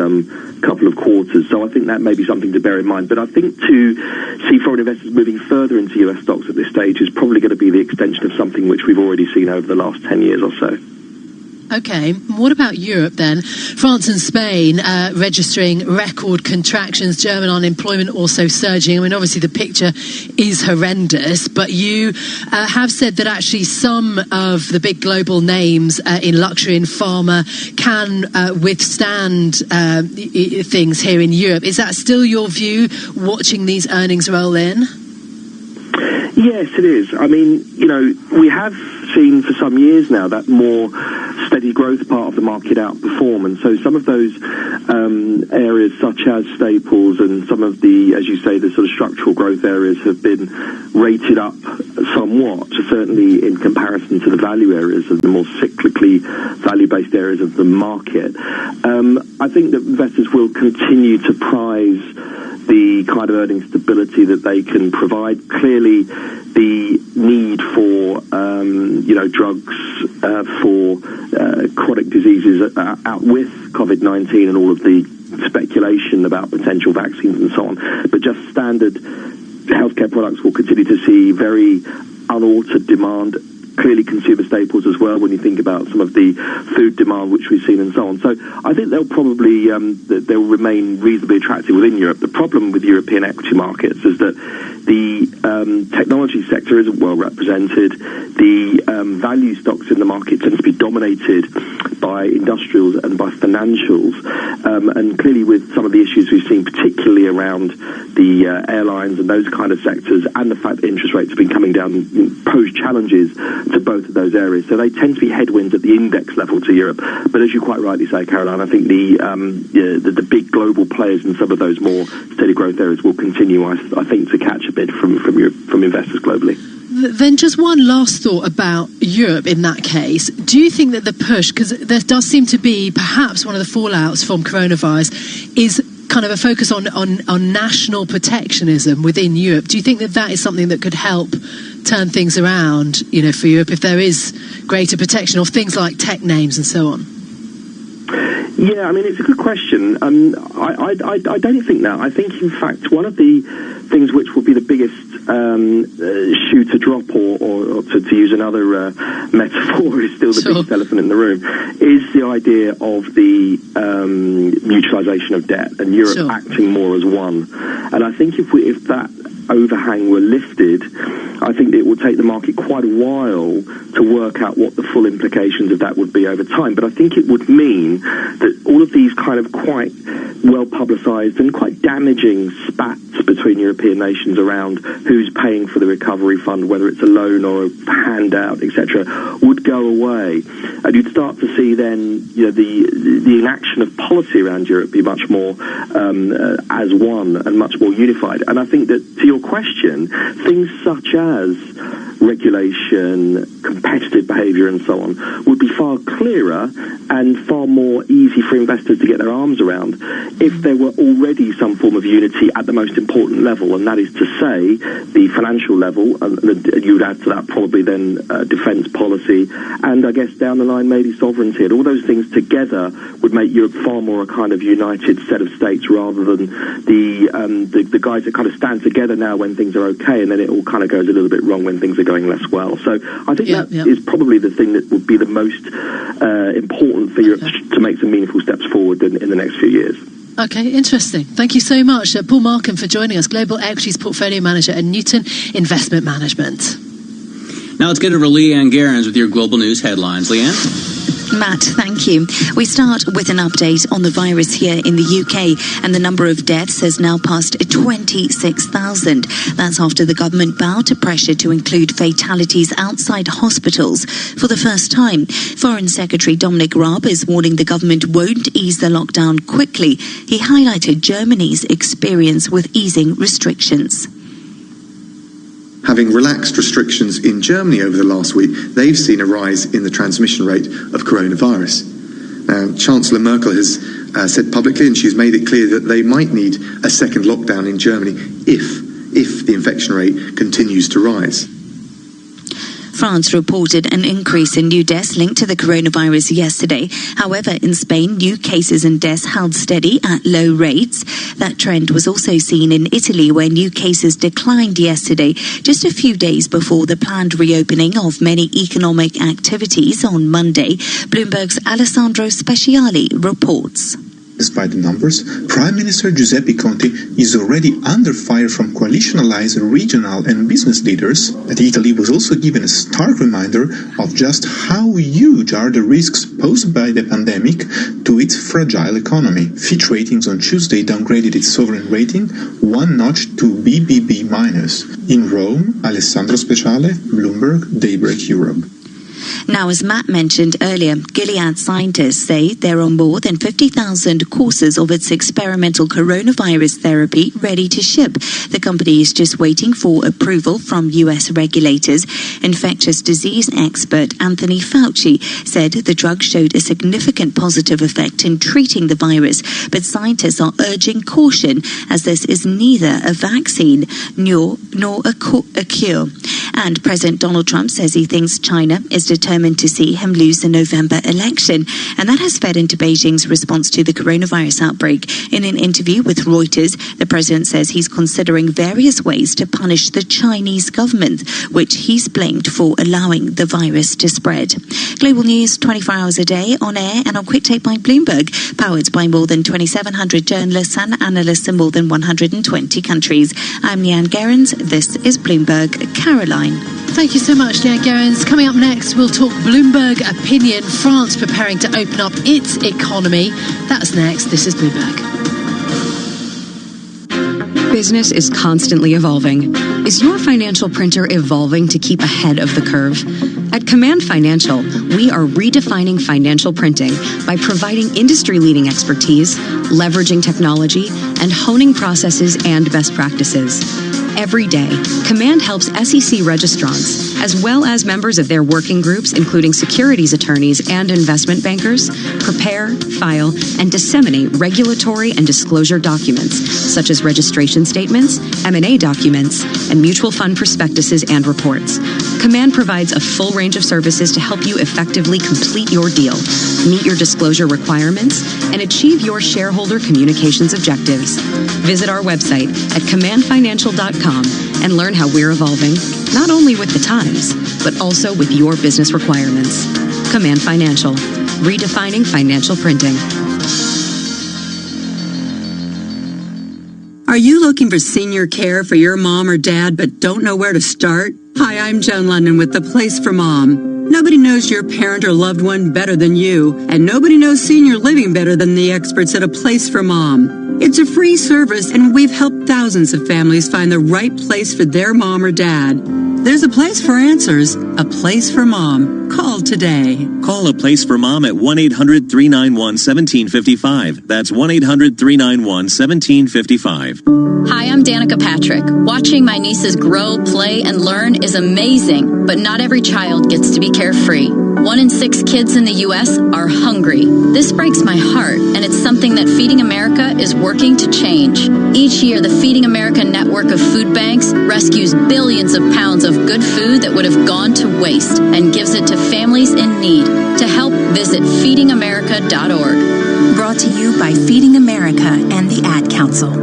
couple of quarters. So I think that may be something to bear in mind. But I think to see foreign investors moving further into US stocks at this stage is probably going to be the extension of something which we've already seen over the last 10 years or so. Okay, what about Europe then? France and Spain registering record contractions, German unemployment also surging. I mean, obviously the picture is horrendous, but you have said that actually some of the big global names in luxury and pharma can withstand things here in Europe. Is that still your view, watching these earnings roll in? Yes, it is. I mean, we have seen for some years now that more steady growth part of the market outperform, and so some of those areas such as staples and some of the, as you say, the sort of structural growth areas have been rated up somewhat, certainly in comparison to the value areas of the more cyclically value-based areas of the market. I think that investors will continue to prize the kind of earning stability that they can provide. Clearly, the need for drugs for chronic diseases out with COVID-19 and all of the speculation about potential vaccines and so on. But just standard healthcare products will continue to see very unaltered demand. Clearly consumer staples as well, when you think about some of the food demand which we've seen and so on. So I think they'll probably they'll remain reasonably attractive within Europe. The problem with European equity markets is that the technology sector isn't well represented. The value stocks in the market tend to be dominated by industrials and by financials. And clearly with some of the issues we've seen, particularly around the airlines and those kind of sectors, and the fact that interest rates have been coming down, pose challenges to both of those areas. So they tend to be headwinds at the index level to Europe. But as you quite rightly say, Caroline, I think the big global players in some of those more steady growth areas will continue, I think, to catch a bit from investors globally. Then just one last thought about Europe in that case. Do you think that the push, because there does seem to be perhaps one of the fallouts from coronavirus, is kind of a focus on national protectionism within Europe. Do you think that is something that could help turn things around, for Europe, if there is greater protection of things like tech names and so on? Yeah, I mean, it's a good question. I don't think that. I think, in fact, one of the things which will be the biggest shoe to drop, or to use another metaphor, is still the biggest elephant in the room, is the idea of the mutualisation of debt and Europe acting more as one. And I think if that overhang were lifted, I think it would take the market quite a while to work out what the full implications of that would be over time. But I think it would mean that all of these kind of quite well publicised and quite damaging spats between European nations around who's paying for the recovery fund, whether it's a loan or a handout, etc., would go away. And you'd start to see then the inaction of policy around Europe be much more as one and much more unified. And I think that, to your question, things such as regulation, competitive behaviour and so on would be far clearer and far more easy for investors to get their arms around if there were already some form of unity at the most important level, and that is to say the financial level, and you would add to that probably then defence policy, and I guess down the line maybe sovereignty, and all those things together would make Europe far more a kind of united set of states rather than the guys that kind of stand together now when things are okay, and then it all kind of goes a little bit wrong when things are going less well. So I think that is probably the thing that would be the most important for Europe to make some meaningful steps forward in the next few years. Okay, interesting. Thank you so much, Paul Markham, for joining us, Global Equities Portfolio Manager at Newton Investment Management. Now let's get over to Leanne Gerrans with your global news headlines. Leanne? Matt, thank you. We start with an update on the virus here in the UK, and the number of deaths has now passed 26,000. That's after the government bowed to pressure to include fatalities outside hospitals for the first time. Foreign Secretary Dominic Raab is warning the government won't ease the lockdown quickly. He highlighted Germany's experience with easing restrictions. Having relaxed restrictions in Germany over the last week, they've seen a rise in the transmission rate of coronavirus. Now, Chancellor Merkel has said publicly, and she's made it clear, that they might need a second lockdown in Germany if the infection rate continues to rise. France reported an increase in new deaths linked to the coronavirus yesterday. However, in Spain, new cases and deaths held steady at low rates. That trend was also seen in Italy, where new cases declined yesterday, just a few days before the planned reopening of many economic activities on Monday. Bloomberg's Alessandro Speciali reports. Despite the numbers, Prime Minister Giuseppe Conte is already under fire from coalition allies, regional and business leaders. But Italy was also given a stark reminder of just how huge are the risks posed by the pandemic to its fragile economy. Fitch Ratings on Tuesday downgraded its sovereign rating one notch to BBB-. In Rome, Alessandro Speciale, Bloomberg, Daybreak Europe. Now, as Matt mentioned earlier, Gilead scientists say there are more than 50,000 courses of its experimental coronavirus therapy ready to ship. The company is just waiting for approval from U.S. regulators. Infectious disease expert Anthony Fauci said the drug showed a significant positive effect in treating the virus, but scientists are urging caution as this is neither a vaccine nor a cure. And President Donald Trump says he thinks China is determined to see him lose the November election. And that has fed into Beijing's response to the coronavirus outbreak. In an interview with Reuters, the president says he's considering various ways to punish the Chinese government, which he's blamed for allowing the virus to spread. Global news 24 hours a day, on air and on quick take by Bloomberg, powered by more than 2,700 journalists and analysts in more than 120 countries. I'm Leanne Gerrans. This is Bloomberg Caroline. Thank you so much, Leanne Gerrans. Coming up next, we'll talk Bloomberg opinion. France preparing to open up its economy. That's next. This is Bloomberg. Business is constantly evolving. Is your financial printer evolving to keep ahead of the curve? At Command Financial, we are redefining financial printing by providing industry-leading expertise, leveraging technology, and honing processes and best practices. Every day, Command helps SEC registrants, as well as members of their working groups, including securities attorneys and investment bankers, prepare, file, and disseminate regulatory and disclosure documents, such as registration statements, M&A documents, and mutual fund prospectuses and reports. Command provides a full range of services to help you effectively complete your deal, meet your disclosure requirements, and achieve your shareholder communications objectives. Visit our website at commandfinancial.com and learn how we're evolving, not only with the times, but also with your business requirements. Command Financial, redefining financial printing. Are you looking for senior care for your mom or dad but don't know where to start? Hi, I'm Joan London with The Place for Mom. Nobody knows your parent or loved one better than you, and nobody knows senior living better than the experts at A Place for Mom. It's a free service, and we've helped thousands of families find the right place for their mom or dad. There's a place for answers, A Place for Mom. Call today. Call A Place for Mom at 1-800-391-1755. That's 1-800-391-1755. Hi, I'm Danica Patrick. Watching my nieces grow, play, and learn is amazing, but not every child gets to be carefree. 1 in 6 kids in the U.S. are hungry. This breaks my heart, and it's something that Feeding America is working to change. Each year, the Feeding America network of food banks rescues billions of pounds of good food that would have gone to waste and gives it to families in need. To help, visit feedingamerica.org. Brought to you by Feeding America and the Ad Council.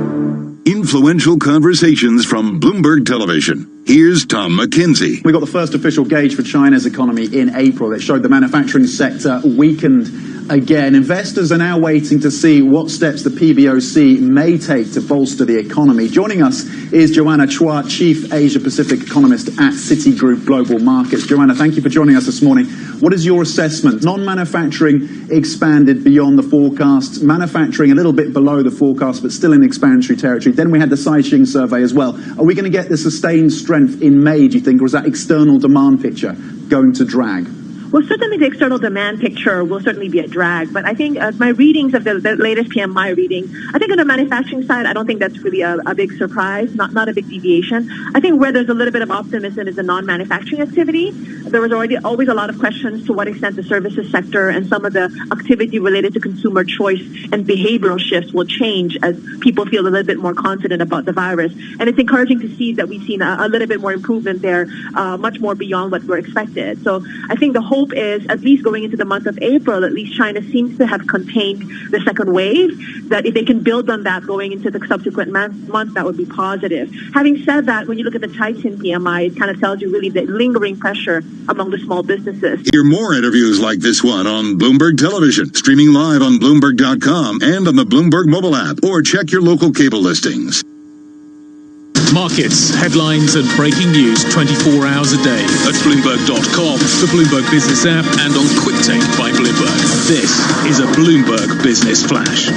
Influential conversations from Bloomberg Television. Here's Tom McKenzie. We got the first official gauge for China's economy in April. It showed the manufacturing sector weakened again. Investors are now waiting to see what steps the PBOC may take to bolster the economy. Joining us is Joanna Chua, Chief Asia Pacific Economist at Citigroup Global Markets. Joanna, thank you for joining us this morning. What is your assessment? Non-manufacturing expanded beyond the forecasts, manufacturing a little bit below the forecast, but still in expansionary territory. Then we had the Caixin survey as well. Are we going to get the sustained strength in May, do you think, or is that external demand picture going to drag? Well, certainly the external demand picture will certainly be a drag, but I think my readings of the latest PMI reading, I think on the manufacturing side, I don't think that's really a big surprise, not a big deviation. I think where there's a little bit of optimism is the non-manufacturing activity. There was always a lot of questions to what extent the services sector and some of the activity related to consumer choice and behavioral shifts will change as people feel a little bit more confident about the virus. And it's encouraging to see that we've seen a little bit more improvement there, much more beyond what were expected. So I think the hope is, at least going into the month of April, at least China seems to have contained the second wave, that if they can build on that going into the subsequent month, that would be positive. Having said that, when you look at the Caixin PMI, it kind of tells you really the lingering pressure among the small businesses. Hear more interviews like this one on Bloomberg Television, streaming live on Bloomberg.com and on the Bloomberg mobile app, or check your local cable listings. Markets, headlines and breaking news 24 hours a day at Bloomberg.com, the Bloomberg Business app and on QuickTake by Bloomberg. This is a Bloomberg Business Flash.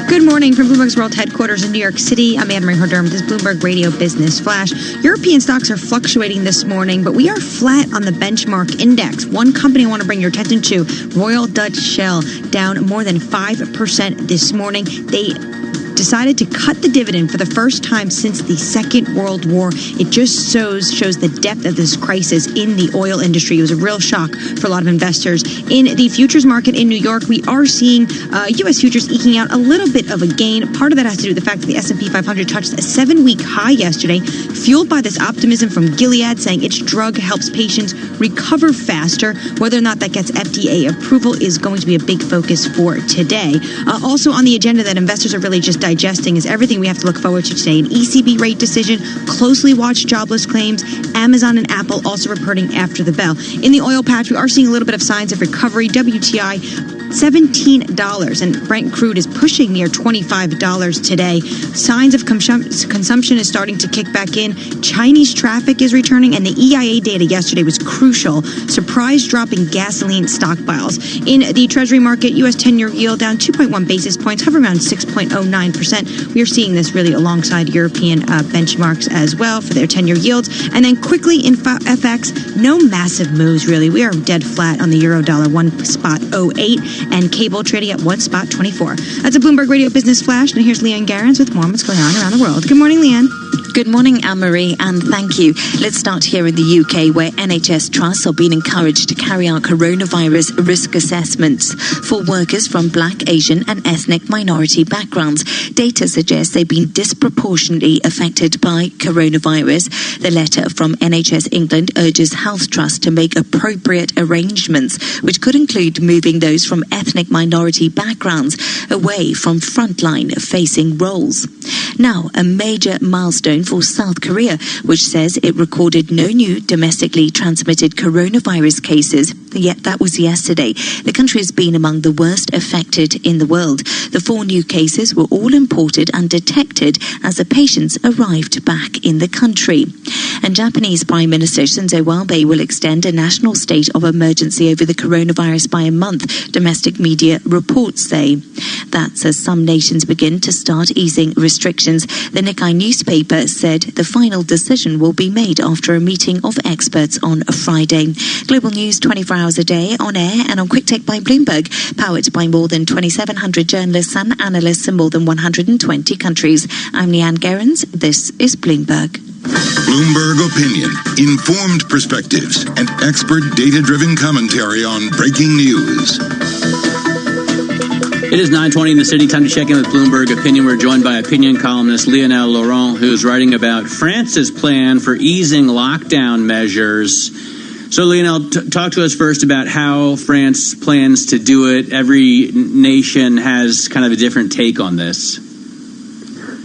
Good morning from Bloomberg's World Headquarters in New York City. I'm Anne-Marie Hordern with this Bloomberg Radio Business Flash. European stocks are fluctuating this morning, but we are flat on the benchmark index. One company I want to bring your attention to, Royal Dutch Shell, down more than 5% this morning. They decided to cut the dividend for the first time since the Second World War. It just shows the depth of this crisis in the oil industry. It was a real shock for a lot of investors. In the futures market in New York, we are seeing U.S. futures eking out a little bit of a gain. Part of that has to do with the fact that the S&P 500 touched a 7-week high yesterday, fueled by this optimism from Gilead saying its drug helps patients recover faster. Whether or not that gets FDA approval is going to be a big focus for today. Also on the agenda that investors are really just digesting is everything we have to look forward to today. An ECB rate decision, closely watched jobless claims, Amazon and Apple also reporting after the bell. In the oil patch, we are seeing a little bit of signs of recovery. WTI $17, and Brent crude is pushing near $25 today. Signs of consumption is starting to kick back in. Chinese traffic is returning, and the EIA data yesterday was crucial. Surprise drop in gasoline stockpiles. In the Treasury market, U.S. 10-year yield down 2.1 basis points, hovering around 6.09%. We are seeing this really alongside European benchmarks as well for their 10-year yields. And then quickly in FX, no massive moves really. We are dead flat on the euro dollar, 1.08. and cable trading at 1.24. That's a Bloomberg Radio Business Flash. And here's Leanne Garens with more on what's going on around the world. Good morning, Leanne. Good morning, Anne-Marie, and thank you. Let's start here in the UK, where NHS trusts are being encouraged to carry out coronavirus risk assessments for workers from Black, Asian and ethnic minority backgrounds. Data suggests they've been disproportionately affected by coronavirus. The letter from NHS England urges health trusts to make appropriate arrangements, which could include moving those from ethnic minority backgrounds away from frontline-facing roles. Now, a major milestone for South Korea, which says it recorded no new domestically transmitted coronavirus cases. Yet that was yesterday. The country has been among the worst affected in the world. The 4 new cases were all imported and detected as the patients arrived back in the country. And Japanese Prime Minister Shinzo Abe will extend a national state of emergency over the coronavirus by a month, domestic media reports say. That's as some nations begin to start easing restrictions. The Nikkei newspaper said the final decision will be made after a meeting of experts on a Friday. Global news 24 hours a day, on air and on Quick Take by Bloomberg, powered by more than 2,700 journalists and analysts in more than 120 countries. I'm Leanne Gerrans. This is Bloomberg. Bloomberg Opinion, informed perspectives, and expert data-driven commentary on breaking news. It is 9:20 in the city. Time to check in with Bloomberg Opinion. We're joined by opinion columnist Lionel Laurent, who's writing about France's plan for easing lockdown measures. So, Lionel, talk to us first about how France plans to do it. Every nation has kind of a different take on this.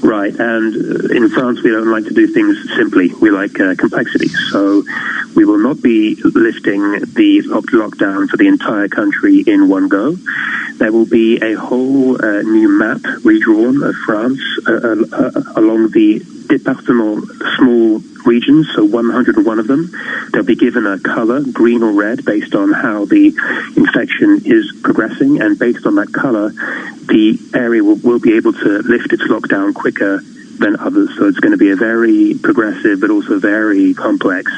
Right, and in France we don't like to do things simply. We like complexity. So we will not be lifting the lockdown for the entire country in one go. There will be a whole new map redrawn of France along the département small regions, so 101 of them. They'll be given a color, green or red, based on how the infection is progressing, and based on that color, the area will be able to lift its lockdown quicker than others. So it's going to be a very progressive but also very complex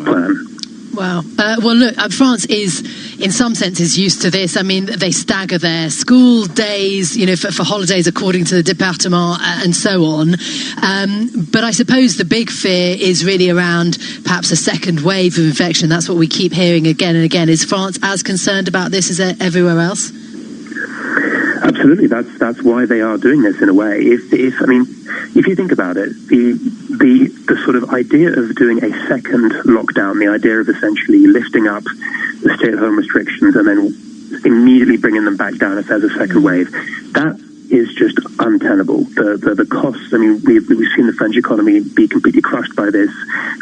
plan. Wow. Well, look, France is, in some senses, used to this. I mean, they stagger their school days, for holidays according to the département and so on. But I suppose the big fear is really around perhaps a second wave of infection. That's what we keep hearing again and again. Is France as concerned about this as everywhere else? Absolutely, that's why they are doing this in a way. If you think about it, the sort of idea of doing a second lockdown, the idea of essentially lifting up the stay-at-home restrictions and then immediately bringing them back down if there's a second wave, that is just untenable. The costs, we've seen the French economy be completely crushed by this.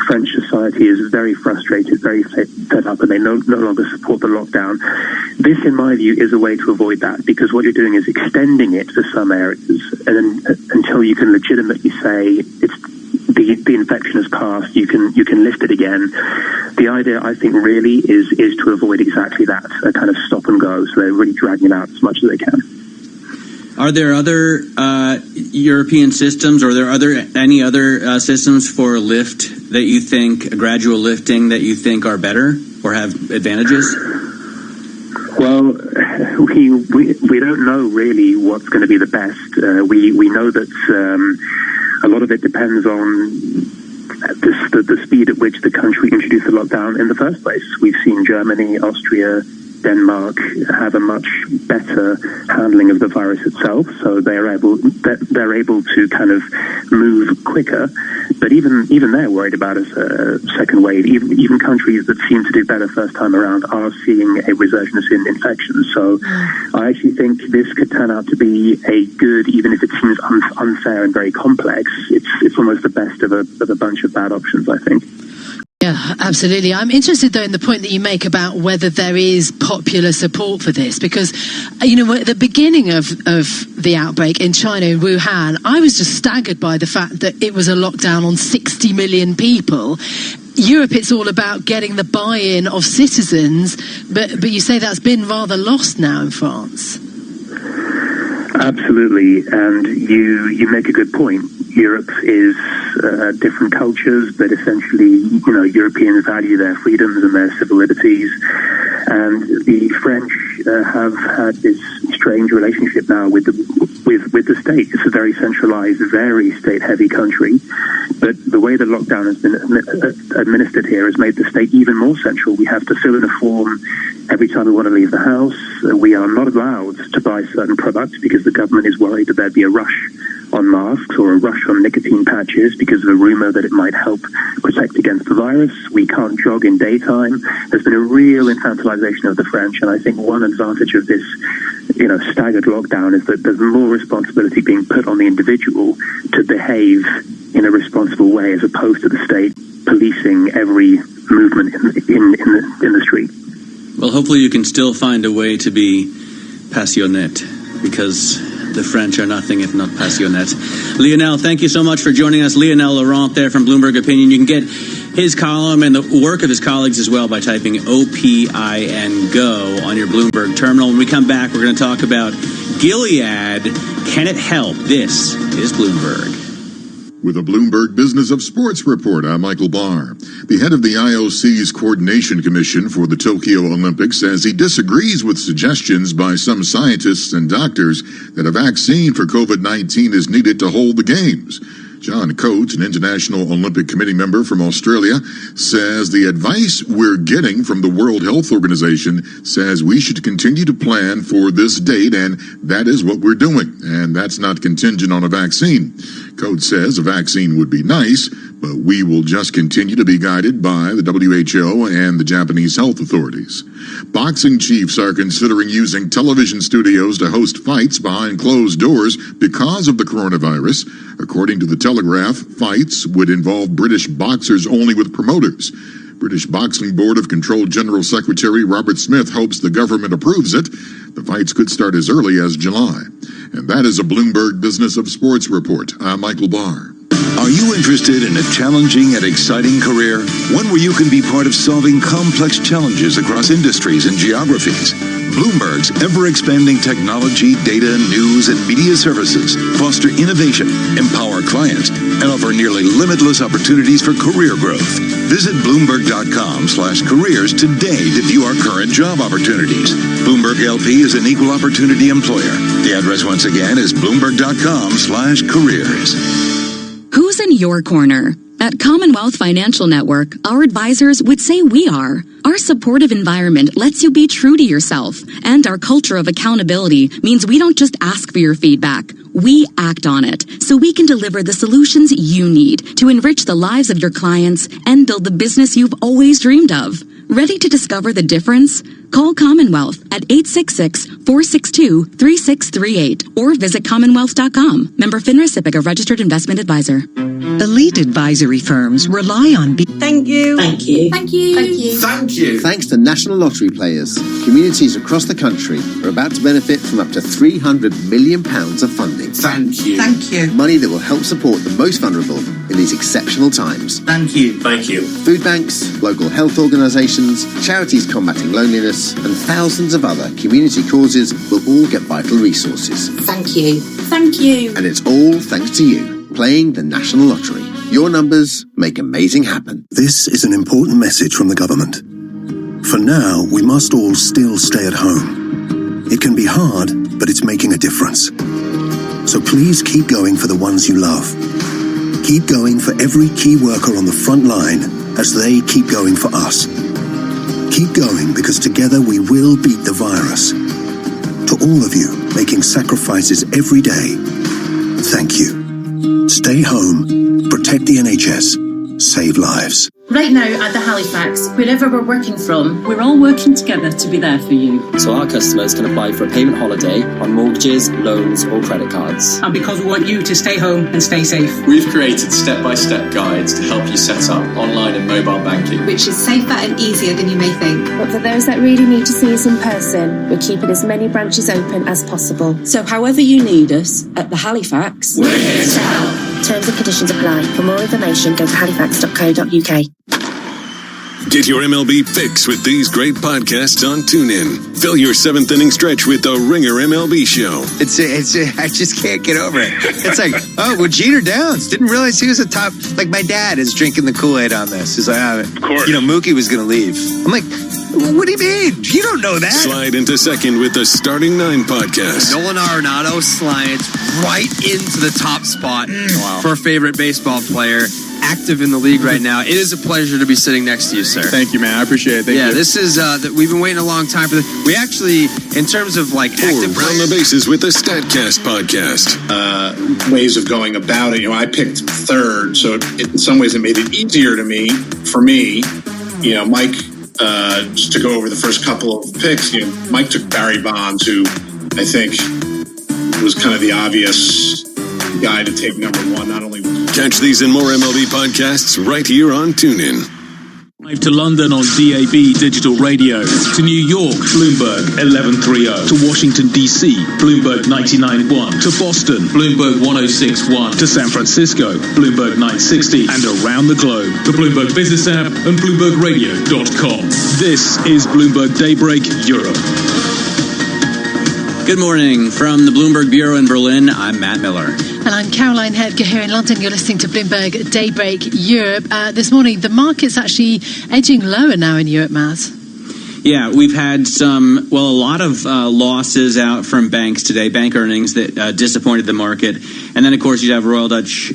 French society is very frustrated, very fed up, and they no longer support the lockdown. This, in my view, is a way to avoid that, because what you're doing is extending it to some areas, and then until you can legitimately say the infection has passed, you can lift it again. The idea, I think, really is to avoid exactly that, a kind of stop and go. So they're really dragging it out as much as they can. Are there other European systems, or are there any other systems for lift that you think, gradual lifting, that you think are better or have advantages? Well, we don't know really what's going to be the best. We know that a lot of it depends on the speed at which the country introduced the lockdown in the first place. We've seen Germany, Austria, Denmark have a much better handling of the virus itself, so they're able to kind of move quicker. But even they're worried about a second wave. Even countries that seem to do better first time around are seeing a resurgence in infections. So I actually think this could turn out to be a good, even if it seems unfair and very complex. It's almost the best of a bunch of bad options, I think. Yeah, absolutely. I'm interested, though, in the point that you make about whether there is popular support for this, because, at the beginning of the outbreak in China, in Wuhan, I was just staggered by the fact that it was a lockdown on 60 million people. Europe, it's all about getting the buy-in of citizens, but you say that's been rather lost now in France. Absolutely, and you make a good point. Europe is different cultures, but essentially, Europeans value their freedoms and their civil liberties. And the French have had this strange relationship now with the state. It's a very centralized, very state-heavy country. But the way the lockdown has been administered here has made the state even more central. We have to fill in a form every time we want to leave the house. We are not allowed to buy certain products because the government is worried that there'd be a rush on masks or a rush on nicotine patches because of a rumor that it might help protect against the virus. We can't jog in daytime. There's been a real infantilization of the French, and I think one advantage of this staggered lockdown is that there's more responsibility being put on the individual to behave in a responsible way as opposed to the state policing every movement in the street. Well, hopefully you can still find a way to be passionate, because the French are nothing if not passionate. Lionel, thank you so much for joining us. Lionel Laurent there from Bloomberg Opinion. You can get his column and the work of his colleagues as well by typing OPIN-GO on your Bloomberg terminal. When we come back, we're going to talk about Gilead. Can it help? This is Bloomberg. With a Bloomberg Business of Sports report, I'm Michael Barr. The head of the IOC's Coordination Commission for the Tokyo Olympics says he disagrees with suggestions by some scientists and doctors that a vaccine for COVID-19 is needed to hold the Games. John Coates, an International Olympic Committee member from Australia, says the advice we're getting from the World Health Organization says we should continue to plan for this date, and that is what we're doing, and that's not contingent on a vaccine. Coates says a vaccine would be nice, but we will just continue to be guided by the WHO and the Japanese health authorities. Boxing chiefs are considering using television studios to host fights behind closed doors because of the coronavirus. According to the Telegraph, fights would involve British boxers only with promoters. British Boxing Board of Control General Secretary Robert Smith hopes the government approves it. The fights could start as early as July. And that is a Bloomberg Business of Sports report. I'm Michael Barr. Are you interested in a challenging and exciting career? One where you can be part of solving complex challenges across industries and geographies? Bloomberg's ever-expanding technology, data, news, and media services foster innovation, empower clients, and offer nearly limitless opportunities for career growth. Visit Bloomberg.com/careers today to view our current job opportunities. Bloomberg LP is an equal opportunity employer. The address once again is Bloomberg.com/careers. Who's in your corner? At Commonwealth Financial Network, our advisors would say we are. Our supportive environment lets you be true to yourself, and our culture of accountability means we don't just ask for your feedback. We act on it, so we can deliver the solutions you need to enrich the lives of your clients and build the business you've always dreamed of. Ready to discover the difference? Call Commonwealth at 866-462-3638 or visit commonwealth.com. Member FINRA SIPC, a registered investment advisor. Elite advisory firms rely on... Thank you. Thank you. Thank you. Thank you. Thank you. Thanks to national lottery players, communities across the country are about to benefit from up to £300 million of funding. Thank you. Thank you. Money that will help support the most vulnerable in these exceptional times. Thank you. Thank you. Food banks, local health organisations, charities combating loneliness, and thousands of other community causes will all get vital resources. Thank you. Thank you. And it's all thanks to you, playing the National Lottery. Your numbers make amazing happen. This is an important message from the government. For now, we must all still stay at home. It can be hard, but it's making a difference. So please keep going for the ones you love. Keep going for every key worker on the front line as they keep going for us. Keep going because together we will beat the virus. To all of you making sacrifices every day, thank you. Stay home, protect the NHS, save lives. Right now at the Halifax, wherever we're working from, we're all working together to be there for you. So our customers can apply for a payment holiday on mortgages, loans or credit cards. And because we want you to stay home and stay safe, we've created step-by-step guides to help you set up online and mobile banking, which is safer and easier than you may think. But for those that really need to see us in person, we're keeping as many branches open as possible. So however you need us at the Halifax, we're here to help. Terms and conditions apply. For more information, go to halifax.co.uk. Get your MLB fix with these great podcasts on TuneIn. Fill your seventh inning stretch with the Ringer MLB Show. I just can't get over it. It's like, oh, well, Jeter Downs didn't realize he was a top. Like my dad is drinking the Kool-Aid on this. He's like, of course. Mookie was going to leave. I'm like, what do you mean? You don't know that. Slide into second with the Starting Nine podcast. Nolan Arenado slides right into the top spot for a favorite baseball player. active in the league right now. It is a pleasure to be sitting next to you, sir. Thank you, man. I appreciate it. Thank you. This is we've been waiting a long time for this. We actually, in terms of like active Round the Bases with the StatCast podcast. Ways of going about it. I picked third, so in some ways it made it easier for me. Mike, just to go over the first couple of picks, Mike took Barry Bonds, who I think was kind of the obvious guy to take number one. Not only catch these and more MLB podcasts right here on TuneIn. To London on DAB Digital Radio, to New York, Bloomberg 1130, to Washington DC, Bloomberg 99.1, to Boston, Bloomberg 106.1, to San Francisco, Bloomberg 960, and around the globe, the Bloomberg Business app and BloombergRadio.com. This is Bloomberg Daybreak Europe. Good morning from the Bloomberg Bureau in Berlin. I'm Matt Miller. And I'm Caroline Hedger here in London. You're listening to Bloomberg Daybreak Europe. This morning, the market's actually edging lower now in Europe, Matt. Yeah, we've had a lot of losses out from banks today, bank earnings that disappointed the market. And then, of course, you had Royal Dutch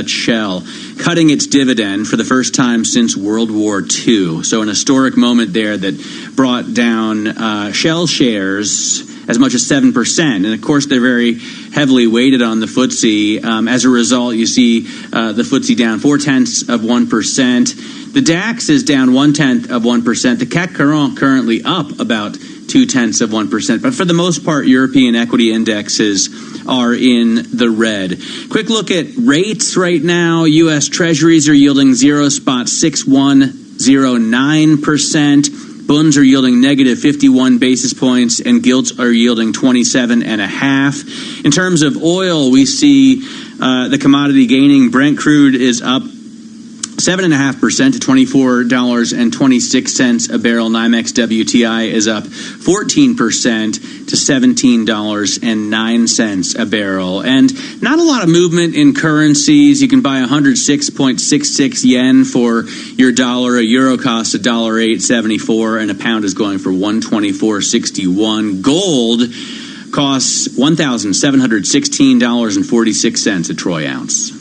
Shell cutting its dividend for the first time since World War II. So an historic moment there that brought down Shell shares as much as 7%. And, of course, they're very heavily weighted on the FTSE. As a result, you see the FTSE down 0.4%. The DAX is down 0.1%. The CAC 40 currently up about 0.2%. But for the most part, European equity indexes are in the red. Quick look at rates right now. U.S. Treasuries are yielding 0.6109%. Bunds are yielding negative 51 basis points, and gilts are yielding 27.5. In terms of oil, we see the commodity gaining. Brent crude is up 7.5% to $24.26 a barrel. NYMEX WTI is up 14% to $17.09 a barrel. And not a lot of movement in currencies. You can buy 106.66 yen for your dollar. A euro costs $1.0874, and a pound is going for $124.61. Gold costs $1,716.46 a troy ounce.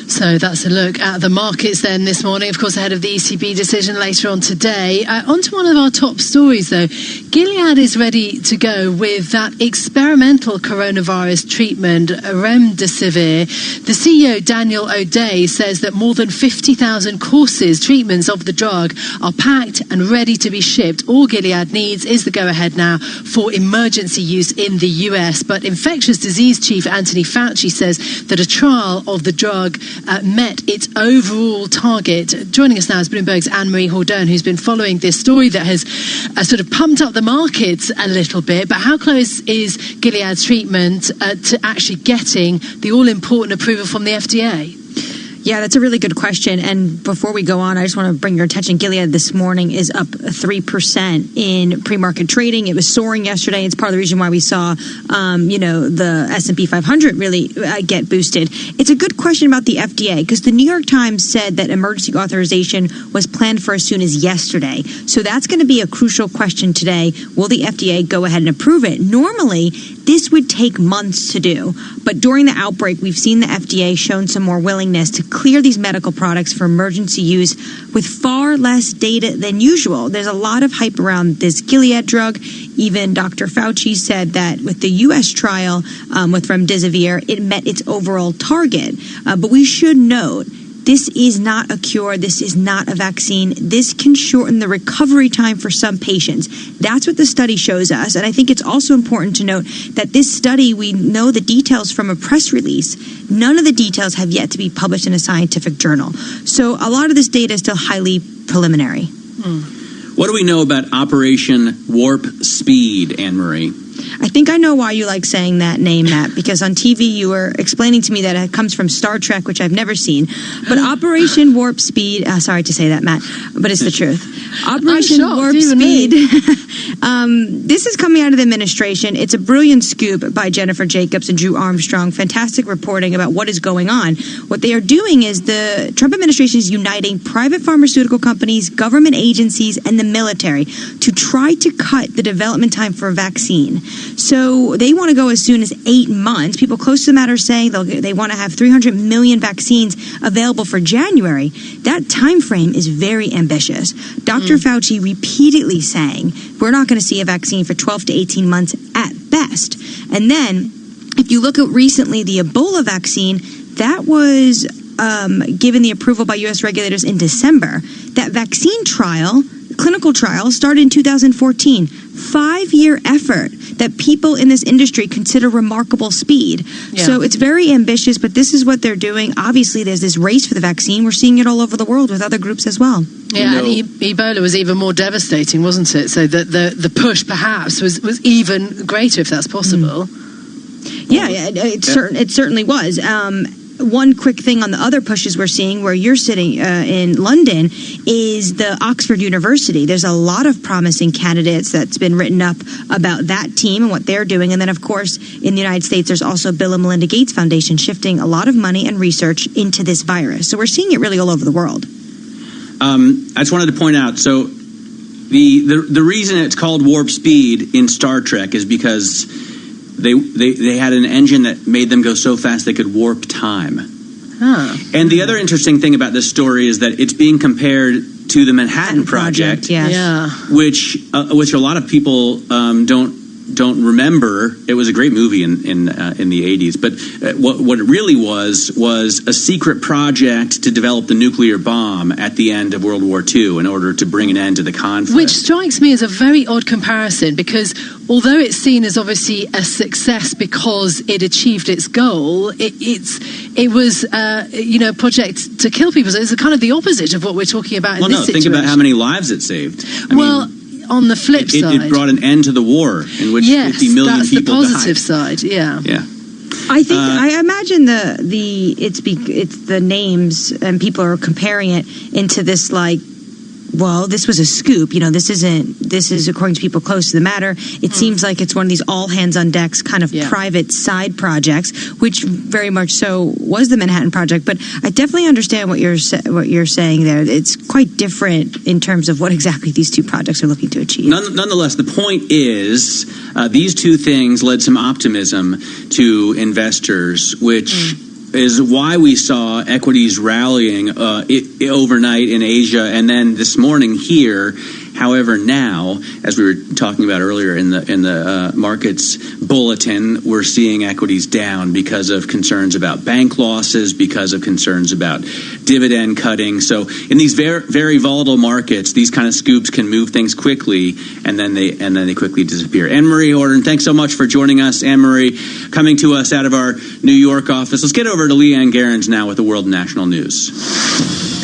So that's a look at the markets then this morning, of course, ahead of the ECB decision later on today. On to one of our top stories, though. Gilead is ready to go with that experimental coronavirus treatment, remdesivir. The CEO, Daniel O'Day, says that more than 50,000 courses, treatments of the drug, are packed and ready to be shipped. All Gilead needs is the go-ahead now for emergency use in the US. But infectious disease chief Anthony Fauci says that a trial of the drug met its overall target. Joining us now is Bloomberg's Anne-Marie Hordern, who's been following this story that has sort of pumped up the markets a little bit. But how close is Gilead's treatment to actually getting the all-important approval from the FDA? Yeah, that's a really good question. And before we go on, I just want to bring your attention. Gilead this morning is up 3% in pre-market trading. It was soaring yesterday. It's part of the reason why we saw, the S&P 500 really get boosted. It's a good question about the FDA because the New York Times said that emergency authorization was planned for as soon as yesterday. So that's going to be a crucial question today. Will the FDA go ahead and approve it? Normally, this would take months to do. But during the outbreak, we've seen the FDA shown some more willingness to clear these medical products for emergency use with far less data than usual. There's a lot of hype around this Gilead drug. Even Dr. Fauci said that with the U.S. trial with remdesivir, it met its overall target. But we should note, this is not a cure. This is not a vaccine. This can shorten the recovery time for some patients. That's what the study shows us. And I think it's also important to note that this study, we know the details from a press release. None of the details have yet to be published in a scientific journal. So a lot of this data is still highly preliminary. What do we know about Operation Warp Speed, Anne-Marie? I think I know why you like saying that name, Matt, because on TV you were explaining to me that it comes from Star Trek, which I've never seen. But Operation Warp Speed, sorry to say that, Matt, but it's the truth. Operation Warp Speed, this is coming out of the administration. It's a brilliant scoop by Jennifer Jacobs and Drew Armstrong. Fantastic reporting about what is going on. What they are doing is the Trump administration is uniting private pharmaceutical companies, government agencies, and the military to try to cut the development time for a vaccine. So they want to go as soon as 8 months. People close to the matter are saying they want to have 300 million vaccines available for January. That time frame is very ambitious. Dr. Fauci repeatedly saying we're not going to see a vaccine for 12 to 18 months at best. And then if you look at recently the Ebola vaccine, that was given the approval by U.S. regulators in December. That vaccine trial, clinical trial, started in 2014. 5-year effort that people in this industry consider remarkable speed. Yeah. So it's very ambitious, but this is what they're doing. Obviously, there's this race for the vaccine. We're seeing it all over the world with other groups as well. Yeah, and Ebola was even more devastating, wasn't it? So that the push perhaps was even greater, if that's possible. Yeah, it certainly was. One quick thing on the other pushes we're seeing where you're sitting in London is the Oxford University. There's a lot of promising candidates that's been written up about that team and what they're doing. And then, of course, in the United States, there's also Bill and Melinda Gates Foundation shifting a lot of money and research into this virus. So we're seeing it really all over the world. I just wanted to point out, so the reason it's called warp speed in Star Trek is because they had an engine that made them go so fast they could warp time. Huh. And the other interesting thing about this story is that it's being compared to the Manhattan Project, yes. Yeah. which a lot of people don't remember. It was a great movie in the 80s, but what it really was a secret project to develop the nuclear bomb at the end of World War II in order to bring an end to the conflict. Which strikes me as a very odd comparison, because although it's seen as obviously a success because it achieved its goal, it was a project to kill people. So it's kind of the opposite of what we're talking about in this situation. Think about how many lives it saved. I mean, on the flip side, it brought an end to the war in which 50 million people died. Yes, that's the positive side. Yeah. Yeah. I think I imagine it's the names and people are comparing it into this like, well, this was a scoop. This is according to people close to the matter. It seems like it's one of these all hands on decks kind of private side projects, which very much so was the Manhattan Project. But I definitely understand what you're saying there. It's quite different in terms of what exactly these two projects are looking to achieve. Nonetheless, the point is these two things led some optimism to investors, which is why we saw equities rallying overnight in Asia and then this morning here. However, now, as we were talking about earlier in the markets bulletin, we're seeing equities down because of concerns about bank losses, because of concerns about dividend cutting. So in these very, very volatile markets, these kind of scoops can move things quickly, and then they quickly disappear. Anne-Marie Horton, thanks so much for joining us. Anne-Marie, coming to us out of our New York office. Let's get over to Leanne Gerrans now with the World National News.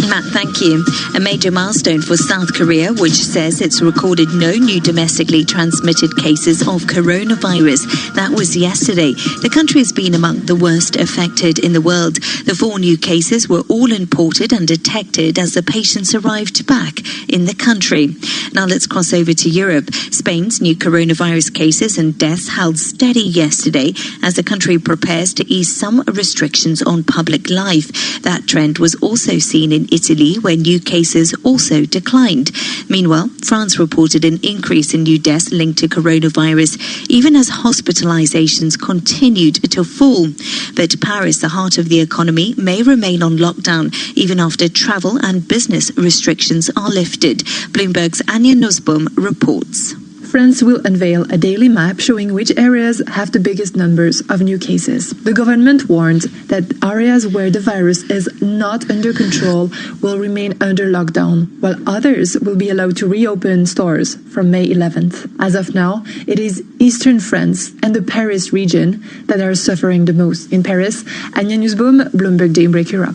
Matt, thank you. A major milestone for South Korea, which says it's recorded no new domestically transmitted cases of coronavirus. That was yesterday. The country has been among the worst affected in the world. The 4 new cases were all imported and detected as the patients arrived back in the country. Now let's cross over to Europe. Spain's new coronavirus cases and deaths held steady yesterday as the country prepares to ease some restrictions on public life. That trend was also seen in Italy, where new cases also declined. Meanwhile, France reported an increase in new deaths linked to coronavirus, even as hospitalizations continued to fall. But Paris, the heart of the economy, may remain on lockdown even after travel and business restrictions are lifted. Bloomberg's Anya Nussbaum reports. France will unveil a daily map showing which areas have the biggest numbers of new cases. The government warns that areas where the virus is not under control will remain under lockdown, while others will be allowed to reopen stores from May 11th. As of now, it is eastern France and the Paris region that are suffering the most. In Paris, Anya Nussbaum, Bloomberg Daybreak Europe.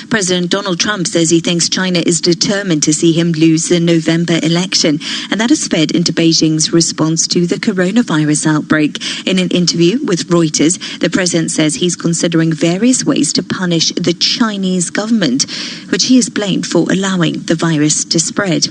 President Donald Trump says he thinks China is determined to see him lose the November election, and that has fed into Beijing's response to the coronavirus outbreak. In an interview with Reuters, the president says he's considering various ways to punish the Chinese government, which he has blamed for allowing the virus to spread.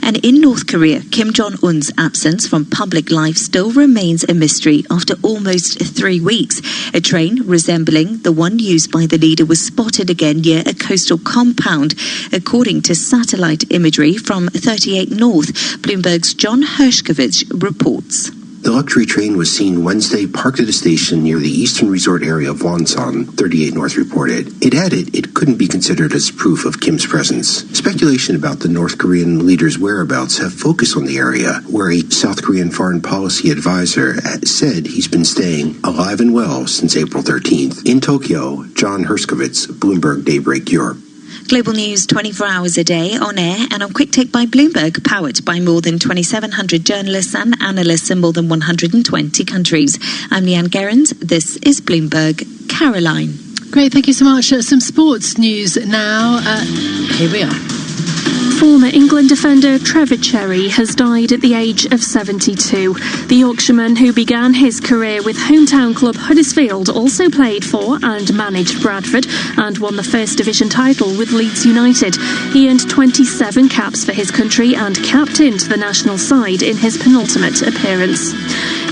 And in North Korea, Kim Jong-un's absence from public life still remains a mystery after almost 3 weeks. A train resembling the one used by the leader was spotted again near a coastal compound, according to satellite imagery from 38 North. Bloomberg's John Hershkovich reports. The luxury train was seen Wednesday parked at a station near the eastern resort area of Wonsan, 38 North reported. It added it couldn't be considered as proof of Kim's presence. Speculation about the North Korean leader's whereabouts have focused on the area, where a South Korean foreign policy advisor said he's been staying alive and well since April 13th. In Tokyo, John Herskovitz, Bloomberg Daybreak Europe. Global news 24 hours a day, on air and on Quick Take by Bloomberg, powered by more than 2,700 journalists and analysts in more than 120 countries. I'm Leanne Gerrans. This is Bloomberg. Caroline. Great, thank you so much. Some sports news now. Here we are. Former England defender Trevor Cherry has died at the age of 72. The Yorkshireman, who began his career with hometown club Huddersfield, also played for and managed Bradford and won the First Division title with Leeds United. He earned 27 caps for his country and captained the national side in his penultimate appearance.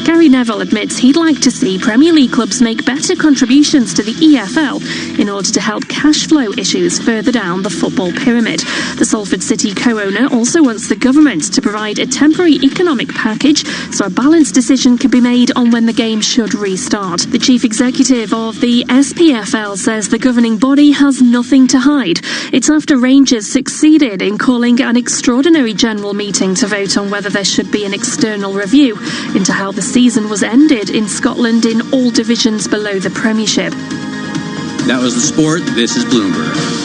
Gary Neville admits he'd like to see Premier League clubs make better contributions to the EFL in order to help cash flow issues further down the football pyramid. The Salford City co-owner also wants the government to provide a temporary economic package so a balanced decision can be made on when the game should restart. The chief executive of the SPFL says the governing body has nothing to hide. It's after Rangers succeeded in calling an extraordinary general meeting to vote on whether there should be an external review into how the season was ended in Scotland in all divisions below the Premiership. That was the sport. This is Bloomberg.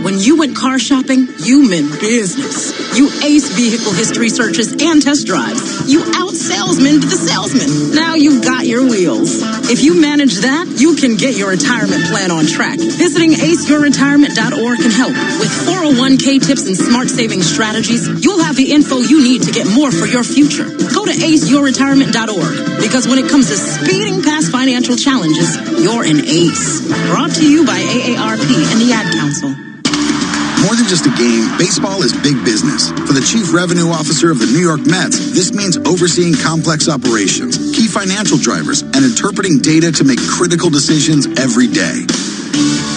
When you went car shopping, you meant business. You aced vehicle history searches and test drives. You out-salesmaned the salesman. Now you've got your wheels. If you manage that, you can get your retirement plan on track. Visiting aceyourretirement.org can help. With 401k tips and smart saving strategies, you'll have the info you need to get more for your future. Go to aceyourretirement.org, because when it comes to speeding past financial challenges, you're an ace. Brought to you by AARP and the Ad Council. More than just a game, baseball is big business. For the chief revenue officer of the New York Mets, this means overseeing complex operations, key financial drivers, and interpreting data to make critical decisions every day.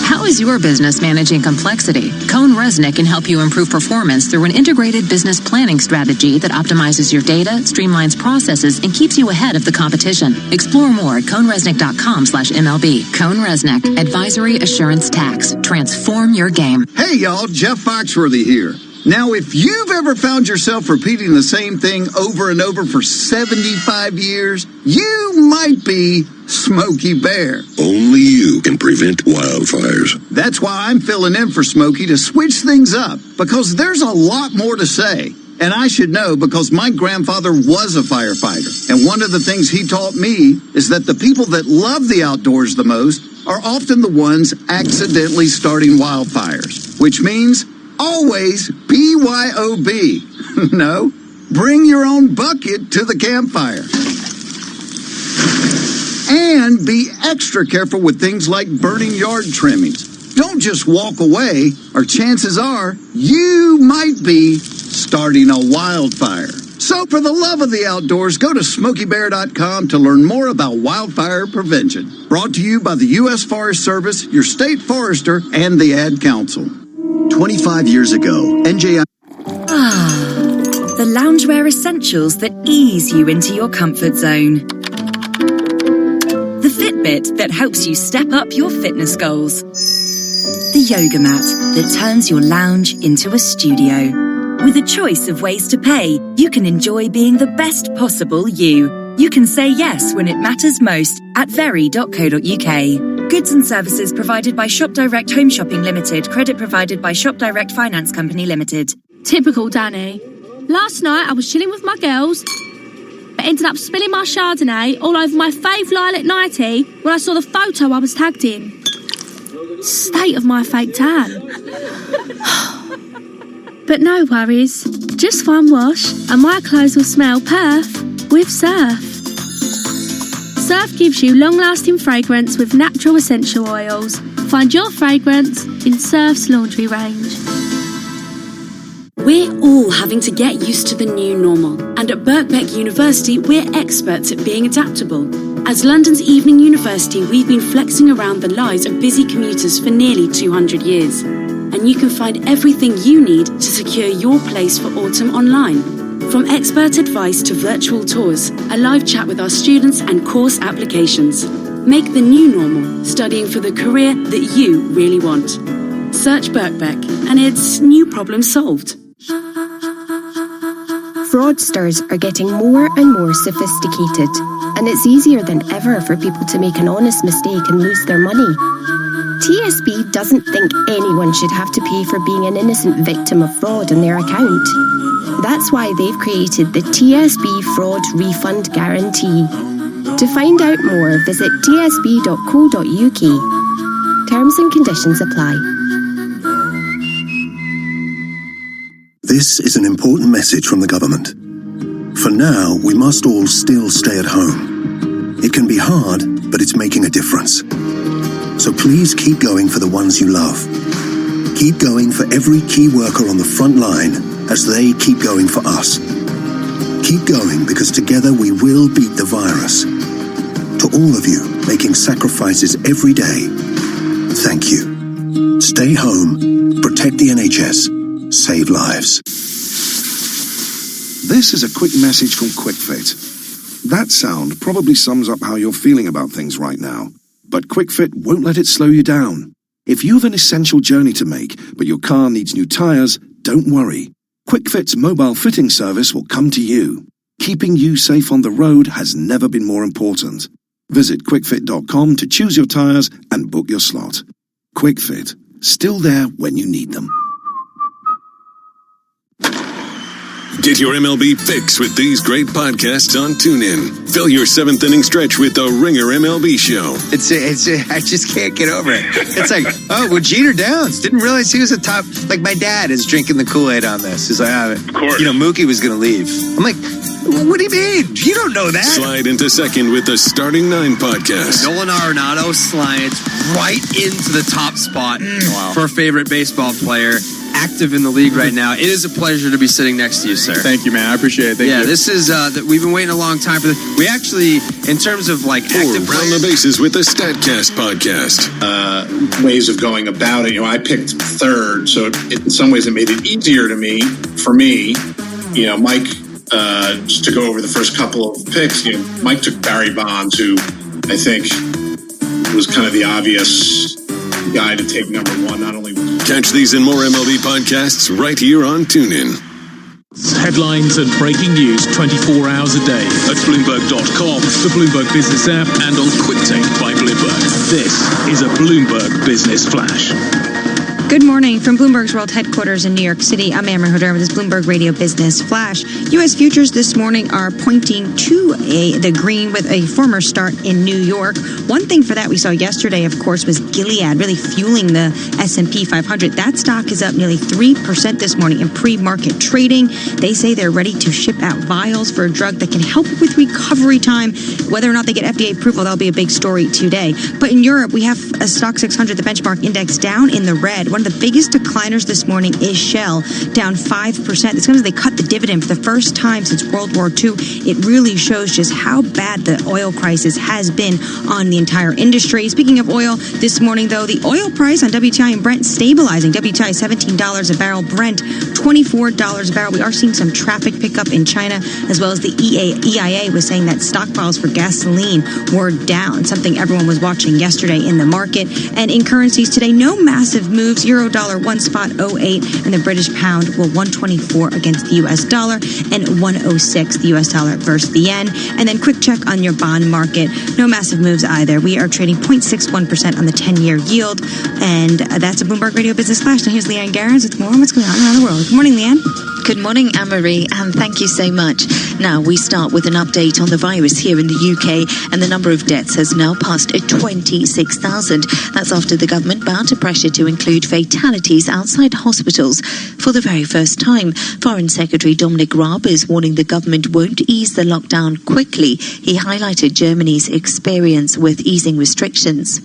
How is your business managing complexity? Cohn Resnick can help you improve performance through an integrated business planning strategy that optimizes your data, streamlines processes, and keeps you ahead of the competition. Explore more at cohnresnick.com/MLB. Cohn Resnick, Advisory Assurance Tax. Transform your game. Hey, y'all, Jeff Foxworthy here. Now, if you've ever found yourself repeating the same thing over and over for 75 years, you might be Smokey Bear. Only you can prevent wildfires. That's why I'm filling in for Smokey to switch things up, because there's a lot more to say. And I should know because my grandfather was a firefighter. And one of the things he taught me is that the people that love the outdoors the most are often the ones accidentally starting wildfires, which means always BYOB. No, bring your own bucket to the campfire. And be extra careful with things like burning yard trimmings. Don't just walk away, or chances are you might be starting a wildfire. So for the love of the outdoors, go to SmokeyBear.com to learn more about wildfire prevention. Brought to you by the U.S. Forest Service, your state forester, and the Ad Council. 25 years ago, NJI... The loungewear essentials that ease you into your comfort zone. The Fitbit that helps you step up your fitness goals. The yoga mat that turns your lounge into a studio. With a choice of ways to pay, you can enjoy being the best possible you. You can say yes when it matters most at very.co.uk. Goods and services provided by Shop Direct Home Shopping Limited. Credit provided by Shop Direct Finance Company Limited. Typical Danny. Last night I was chilling with my girls, but ended up spilling my Chardonnay all over my fave lilac nightie when I saw the photo I was tagged in. State of my fake tan. But no worries. Just one wash and my clothes will smell perf with Surf. Surf gives you long-lasting fragrance with natural essential oils. Find your fragrance in Surf's laundry range. We're all having to get used to the new normal, and at Birkbeck University, we're experts at being adaptable. As London's evening university, we've been flexing around the lives of busy commuters for nearly 200 years. And you can find everything you need to secure your place for autumn online. From expert advice to virtual tours, a live chat with our students and course applications. Make the new normal studying for the career that you really want. Search Birkbeck and it's new problem solved. Fraudsters are getting more and more sophisticated, and it's easier than ever for people to make an honest mistake and lose their money. TSB doesn't think anyone should have to pay for being an innocent victim of fraud on their account. That's why they've created the TSB Fraud Refund Guarantee. To find out more, visit tsb.co.uk. Terms and conditions apply. This is an important message from the government. For now, we must all still stay at home. It can be hard, but it's making a difference. So please keep going for the ones you love. Keep going for every key worker on the front line as they keep going for us. Keep going because together we will beat the virus. To all of you making sacrifices every day, thank you. Stay home, protect the NHS, save lives. This is a quick message from QuickFit. That sound probably sums up how you're feeling about things right now. But QuickFit won't let it slow you down. If you have an essential journey to make, but your car needs new tires, don't worry. QuickFit's mobile fitting service will come to you. Keeping you safe on the road has never been more important. Visit quickfit.com to choose your tires and book your slot. QuickFit, still there when you need them. Get your MLB fix with these great podcasts on TuneIn. Fill your seventh inning stretch with the Ringer MLB Show. I just can't get over it. It's like, oh, well, Jeter Downs didn't realize he was a top. Like, my dad is drinking the Kool-Aid on this. He's like, of course. Mookie was going to leave. I'm like, what do you mean? You don't know that. Slide into second with the Starting Nine podcast. Nolan Arenado slides right into the top spot for a favorite baseball player. Active in the league right now. It is a pleasure to be sitting next to you, sir. Thank you, man. I appreciate it. Thank you. This is we've been waiting a long time for this. We actually, in terms of like active Round the Bases with the Statcast podcast. Ways of going about it. I picked third, so in some ways it made it easier for me. Mike, just to go over the first couple of picks. Mike took Barry Bonds, who I think was kind of the obvious guy to take number one. Not only catch these and more MLB podcasts right here on TuneIn. Headlines and breaking news 24 hours a day at Bloomberg.com, the Bloomberg Business app, and on QuickTake by Bloomberg. This is a Bloomberg Business Flash. Good morning from Bloomberg's World Headquarters in New York City. I'm Amber Hodder with this Bloomberg Radio Business Flash. U.S. futures this morning are pointing to the green with a firmer start in New York. One thing for that we saw yesterday, of course, was Gilead really fueling the S&P 500. That stock is up nearly 3% this morning in pre-market trading. They say they're ready to ship out vials for a drug that can help with recovery time. Whether or not they get FDA approval, that'll be a big story today. But in Europe, we have a stock 600, the benchmark index, down in the red. One of the biggest decliners this morning is Shell, down 5%. It's because they cut the dividend for the first time since World War II. It really shows just how bad the oil crisis has been on the entire industry. Speaking of oil, this morning, though, the oil price on WTI and Brent stabilizing. WTI $17 a barrel, Brent $24 a barrel. We are seeing some traffic pickup in China, as well as the EIA was saying that stockpiles for gasoline were down, something everyone was watching yesterday in the market. And in currencies today, no massive moves. Euro dollar $1.08, and the British pound will 124 against the U.S. dollar and 106 the U.S. dollar versus the yen. And then quick check on your bond market. No massive moves either. We are trading 0.61% on the 10-year yield, and that's a Bloomberg Radio Business Flash. Now here's Leanne Garrins. It's more on what's going on around the world. Good morning, Leanne. Good morning, Anne-Marie, and thank you so much. Now, we start with an update on the virus here in the UK, and the number of deaths has now passed 26,000. That's after the government bowed to pressure to include fatalities outside hospitals for the very first time. Foreign Secretary Dominic Raab is warning the government won't ease the lockdown quickly. He highlighted Germany's experience with easing restrictions.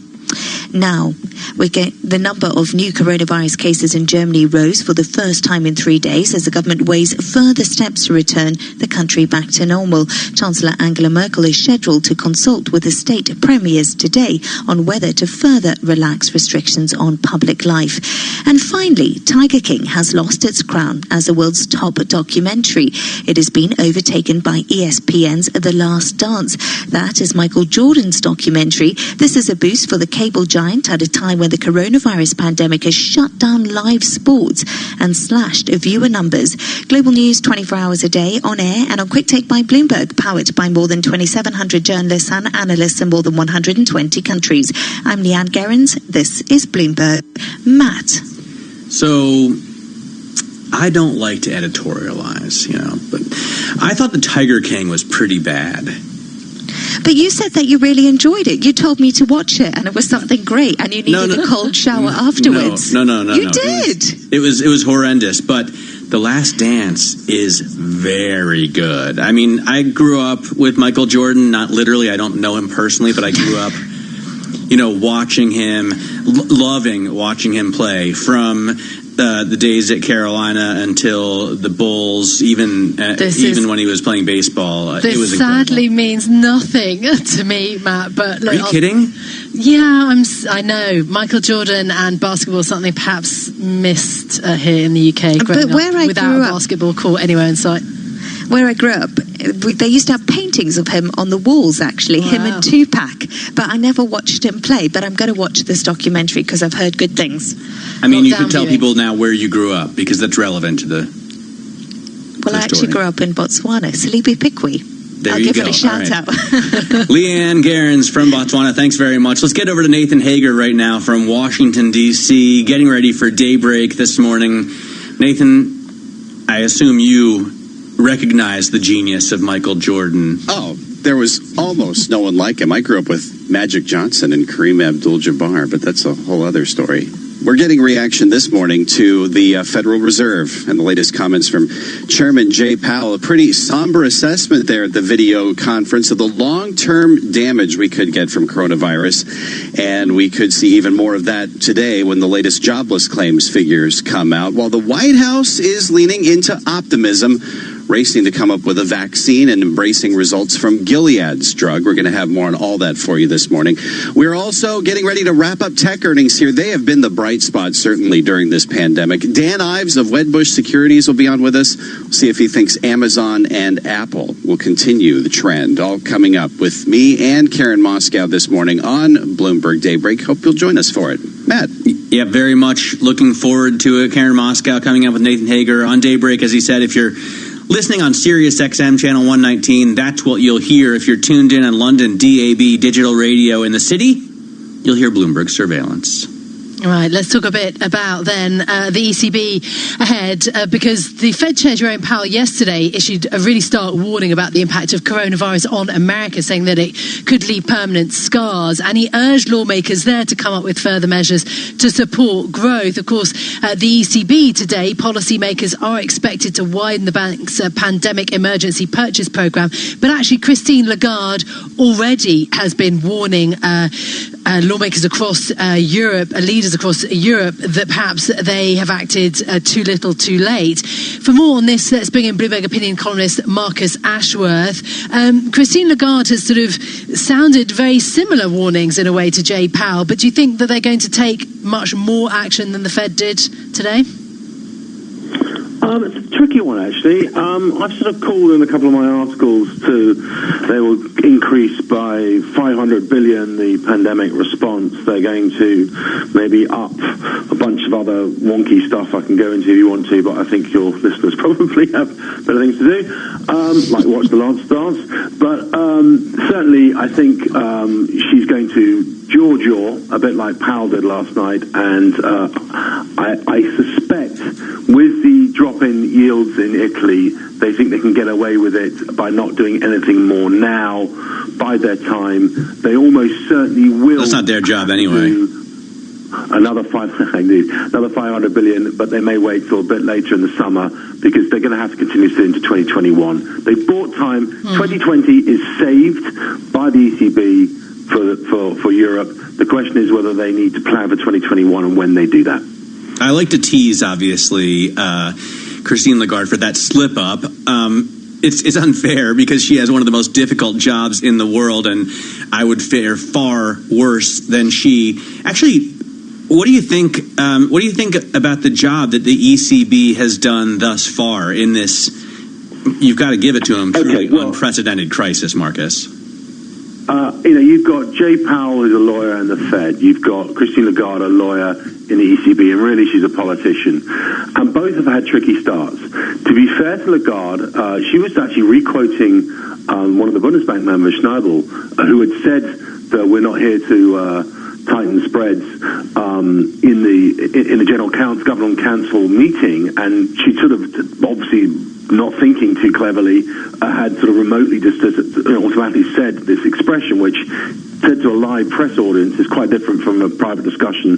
Now, the number of new coronavirus cases in Germany rose for the first time in 3 days as the government weighs further steps to return the country back to normal. Chancellor Angela Merkel is scheduled to consult with the state premiers today on whether to further relax restrictions on public life. And finally, Tiger King has lost its crown as the world's top documentary. It has been overtaken by ESPN's The Last Dance. That is Michael Jordan's documentary. This is a boost for the cable giant at a time when the coronavirus pandemic has shut down live sports and slashed viewer numbers. Global news 24 hours a day on air and on Quick Take by Bloomberg, powered by more than 2,700 journalists and analysts in more than 120 countries. I'm Leanne Gerrans. This is Bloomberg. Matt. So, I don't like to editorialize, but I thought the Tiger King was pretty bad. But you said that you really enjoyed it. You told me to watch it, and it was something great, and you needed a cold shower afterwards. No. You did. It was horrendous, but The Last Dance is very good. I mean, I grew up with Michael Jordan, not literally. I don't know him personally, but I grew up, watching him, loving watching him play from the days at Carolina until the Bulls, even when he was playing baseball. This it was sadly means nothing to me, Matt. But look, are you kidding? Yeah, I know. Michael Jordan and basketball is something perhaps missed here in the UK. But where I without grew a up, basketball court anywhere in sight. Where I grew up, they used to have paintings of him on the walls, actually, him and Tupac. But I never watched him play. But I'm going to watch this documentary because I've heard good things. I mean, you can tell people now where you grew up because that's relevant to the Well, I actually grew up in Botswana, Silibi Pikwi. There I'll you give go. it a shout out. Leanne Gerrans from Botswana, thanks very much. Let's get over to Nathan Hager right now from Washington, D.C., getting ready for daybreak this morning. Nathan, I assume you recognize the genius of Michael Jordan. Oh, there was almost no one like him. I grew up with Magic Johnson and Kareem Abdul-Jabbar, but that's a whole other story. We're getting reaction this morning to the Federal Reserve and the latest comments from Chairman Jay Powell. A pretty somber assessment there at the video conference of the long-term damage we could get from coronavirus. And we could see even more of that today when the latest jobless claims figures come out. While the White House is leaning into optimism, racing to come up with a vaccine and embracing results from Gilead's drug. We're going to have more on all that for you this morning. We're also getting ready to wrap up tech earnings here. They have been the bright spot, certainly, during this pandemic. Dan Ives of Wedbush Securities will be on with us. We'll see if he thinks Amazon and Apple will continue the trend. All coming up with me and Karen Moscow this morning on Bloomberg Daybreak. Hope you'll join us for it. Matt. Yeah, very much looking forward to it. Karen Moscow coming up with Nathan Hager on Daybreak. As he said, if you're listening on Sirius XM channel 119, that's what you'll hear. If you're tuned in on London DAB digital radio in the city, you'll hear Bloomberg Surveillance. All right, let's talk a bit about then the ECB ahead because the Fed Chair Jerome Powell yesterday issued a really stark warning about the impact of coronavirus on America, saying that it could leave permanent scars. And he urged lawmakers there to come up with further measures to support growth. Of course, the ECB today, policymakers are expected to widen the bank's pandemic emergency purchase program. But actually, Christine Lagarde already has been warning lawmakers across Europe, leaders across Europe, that perhaps they have acted too little too late. For more on this, let's bring in Bloomberg opinion columnist Marcus Ashworth. Christine Lagarde has sort of sounded very similar warnings in a way to Jay Powell, but do you think that they're going to take much more action than the Fed did today? It's a tricky one, actually. I've sort of called in a couple of my articles they will increase by 500 billion the pandemic response. They're going to maybe up a bunch of other wonky stuff I can go into if you want to, but I think your listeners probably have better things to do, like watch The Last Dance. But certainly I think she's going to jaw a bit like Powell did last night, and I suspect with the drop in yields in Italy, they think they can get away with it by not doing anything more now. By their time, they almost certainly will. That's not their job anyway. Another 500 billion, but they may wait till a bit later in the summer because they're going to have to continue to into 2021. They bought time. 2020 is saved by the ECB for Europe. The question is whether they need to plan for 2021 and when they do that. I like to tease, obviously, Christine Lagarde for that slip up. It's unfair because she has one of the most difficult jobs in the world, and I would fare far worse than she. Actually, what do you think? What do you think about the job that the ECB has done thus far in this? You've got to give it to them. Truly unprecedented crisis, Marcus. You've got Jay Powell, who's a lawyer in the Fed. You've got Christine Lagarde, a lawyer in the ECB, and really she's a politician. And both have had tricky starts. To be fair to Lagarde, she was actually re-quoting one of the Bundesbank members, Schnabel, who had said that we're not here to tighten spreads in the General Government Council meeting, and she sort of obviously not thinking too cleverly, had sort of remotely just automatically said this expression, which said to a live press audience is quite different from a private discussion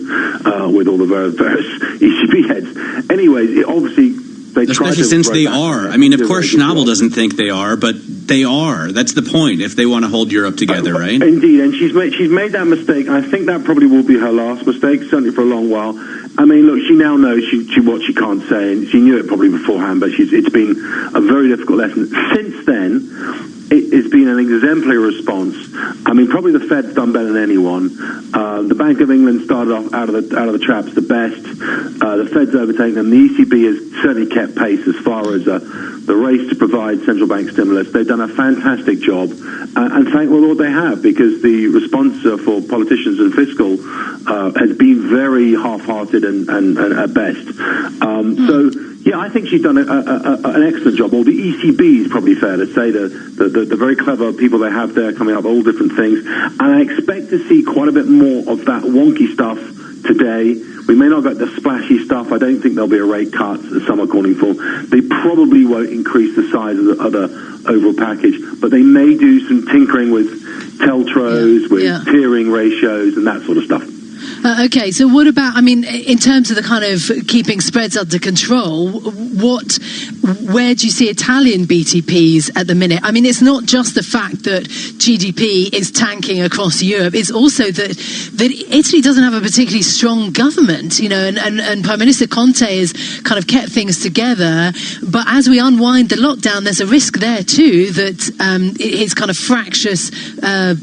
with all the various ECB heads. Anyways, obviously they try to... Especially since they are. I mean, of course, Schnabel doesn't think they are, but they are. That's the point, if they want to hold Europe together, right? Indeed, and she's made that mistake. I think that probably will be her last mistake, certainly for a long while. I mean, look, she now knows what she can't say, and she knew it probably beforehand, but it's been a very difficult lesson. Since then, it's been an exemplary response. I mean, probably the Fed's done better than anyone. The Bank of England started off out of the traps the best. The Fed's overtaken them. The ECB has certainly kept pace as far as the race to provide central bank stimulus. They've done a fantastic job, and thank the Lord they have, because the response for politicians and fiscal has been very half-hearted and at best. So, yeah, I think she's done an excellent job. Or the ECB is probably fair to say, the very clever people they have there coming up with all different things. And I expect to see quite a bit more of that wonky stuff today. We may not get the splashy stuff. I don't think there'll be a rate cut, as some are calling for. They probably won't increase the size of the overall package, but they may do some tinkering with TLTROs, with tiering ratios and that sort of stuff. Okay, so what about, I mean, in terms of the kind of keeping spreads under control, where do you see Italian BTPs at the minute? I mean, it's not just the fact that GDP is tanking across Europe, it's also that Italy doesn't have a particularly strong government, and Prime Minister Conte has kind of kept things together, but as we unwind the lockdown, there's a risk there too that his kind of fractious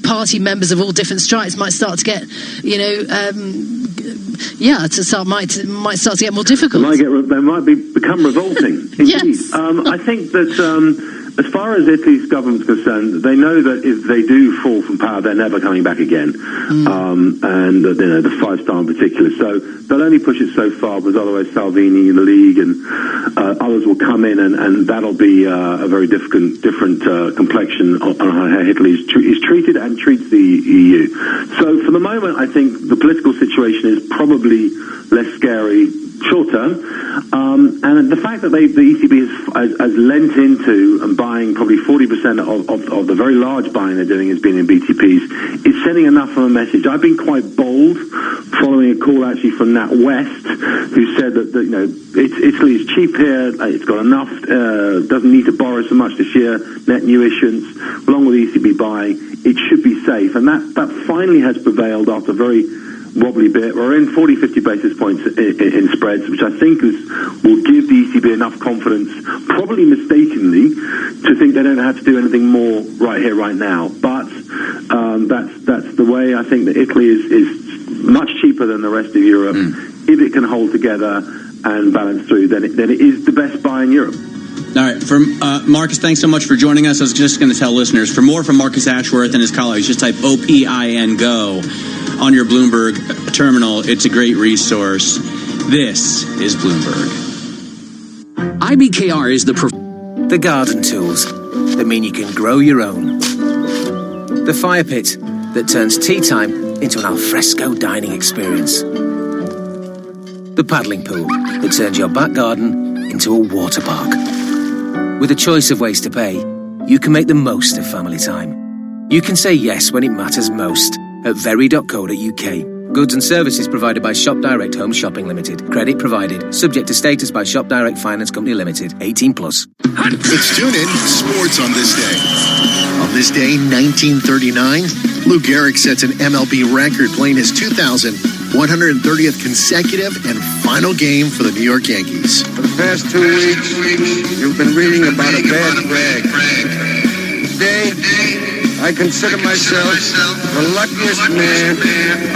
party members of all different stripes might start to get, might start to get more difficult. They might become revolting. Yes. I think that as far as Italy's government's concerned, they know that if they do fall from power, they're never coming back again. And the five-star in particular. So they'll only push it so far, because otherwise Salvini and the League and others will come in, and that'll be a very different complexion on how Italy is treated and treats the EU. So for the moment, I think the political situation is probably less scary short term, and the fact that the ECB has lent into and buying probably 40% of the very large buying they're doing has been in BTPs is sending enough of a message. I've been quite bold, following a call actually from Nat West, who said that Italy is cheap here, it's got enough, doesn't need to borrow so much this year, net new issuance, along with the ECB buying, it should be safe, and that finally has prevailed after a very wobbly bit. We're in 40-50 basis points in spreads, which I think will give the ECB enough confidence, probably mistakenly, to think they don't have to do anything more right here, right now. But that's the way. I think that Italy is much cheaper than the rest of Europe. If it can hold together and balance through, then it is the best buy in Europe. All right, Marcus, thanks so much for joining us. I was just going to tell listeners, for more from Marcus Ashworth and his colleagues, just type OPIN GO on your Bloomberg terminal. It's a great resource. This is Bloomberg. IBKR is the garden tools that mean you can grow your own. The fire pit that turns tea time into an alfresco dining experience. The paddling pool that turns your back garden into a water park. With a choice of ways to pay, you can make the most of family time. You can say yes when it matters most at very.co.uk Goods and services provided by Shop Direct Home Shopping Limited. Credit provided. Subject to status by Shop Direct Finance Company Limited. 18 plus. It's Tune In Sports on this day. On this day, 1939, Lou Gehrig sets an MLB record playing his 2,130th consecutive and final game for the New York Yankees. For the past 2 weeks, you've been reading about a bad brag. Today, I consider myself the luckiest man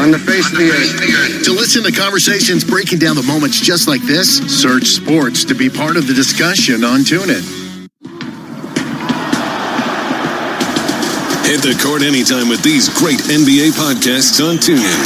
on the face of the earth. To listen to conversations breaking down the moments just like this, search sports to be part of the discussion on TuneIn. Hit the court anytime with these great NBA podcasts on TuneIn.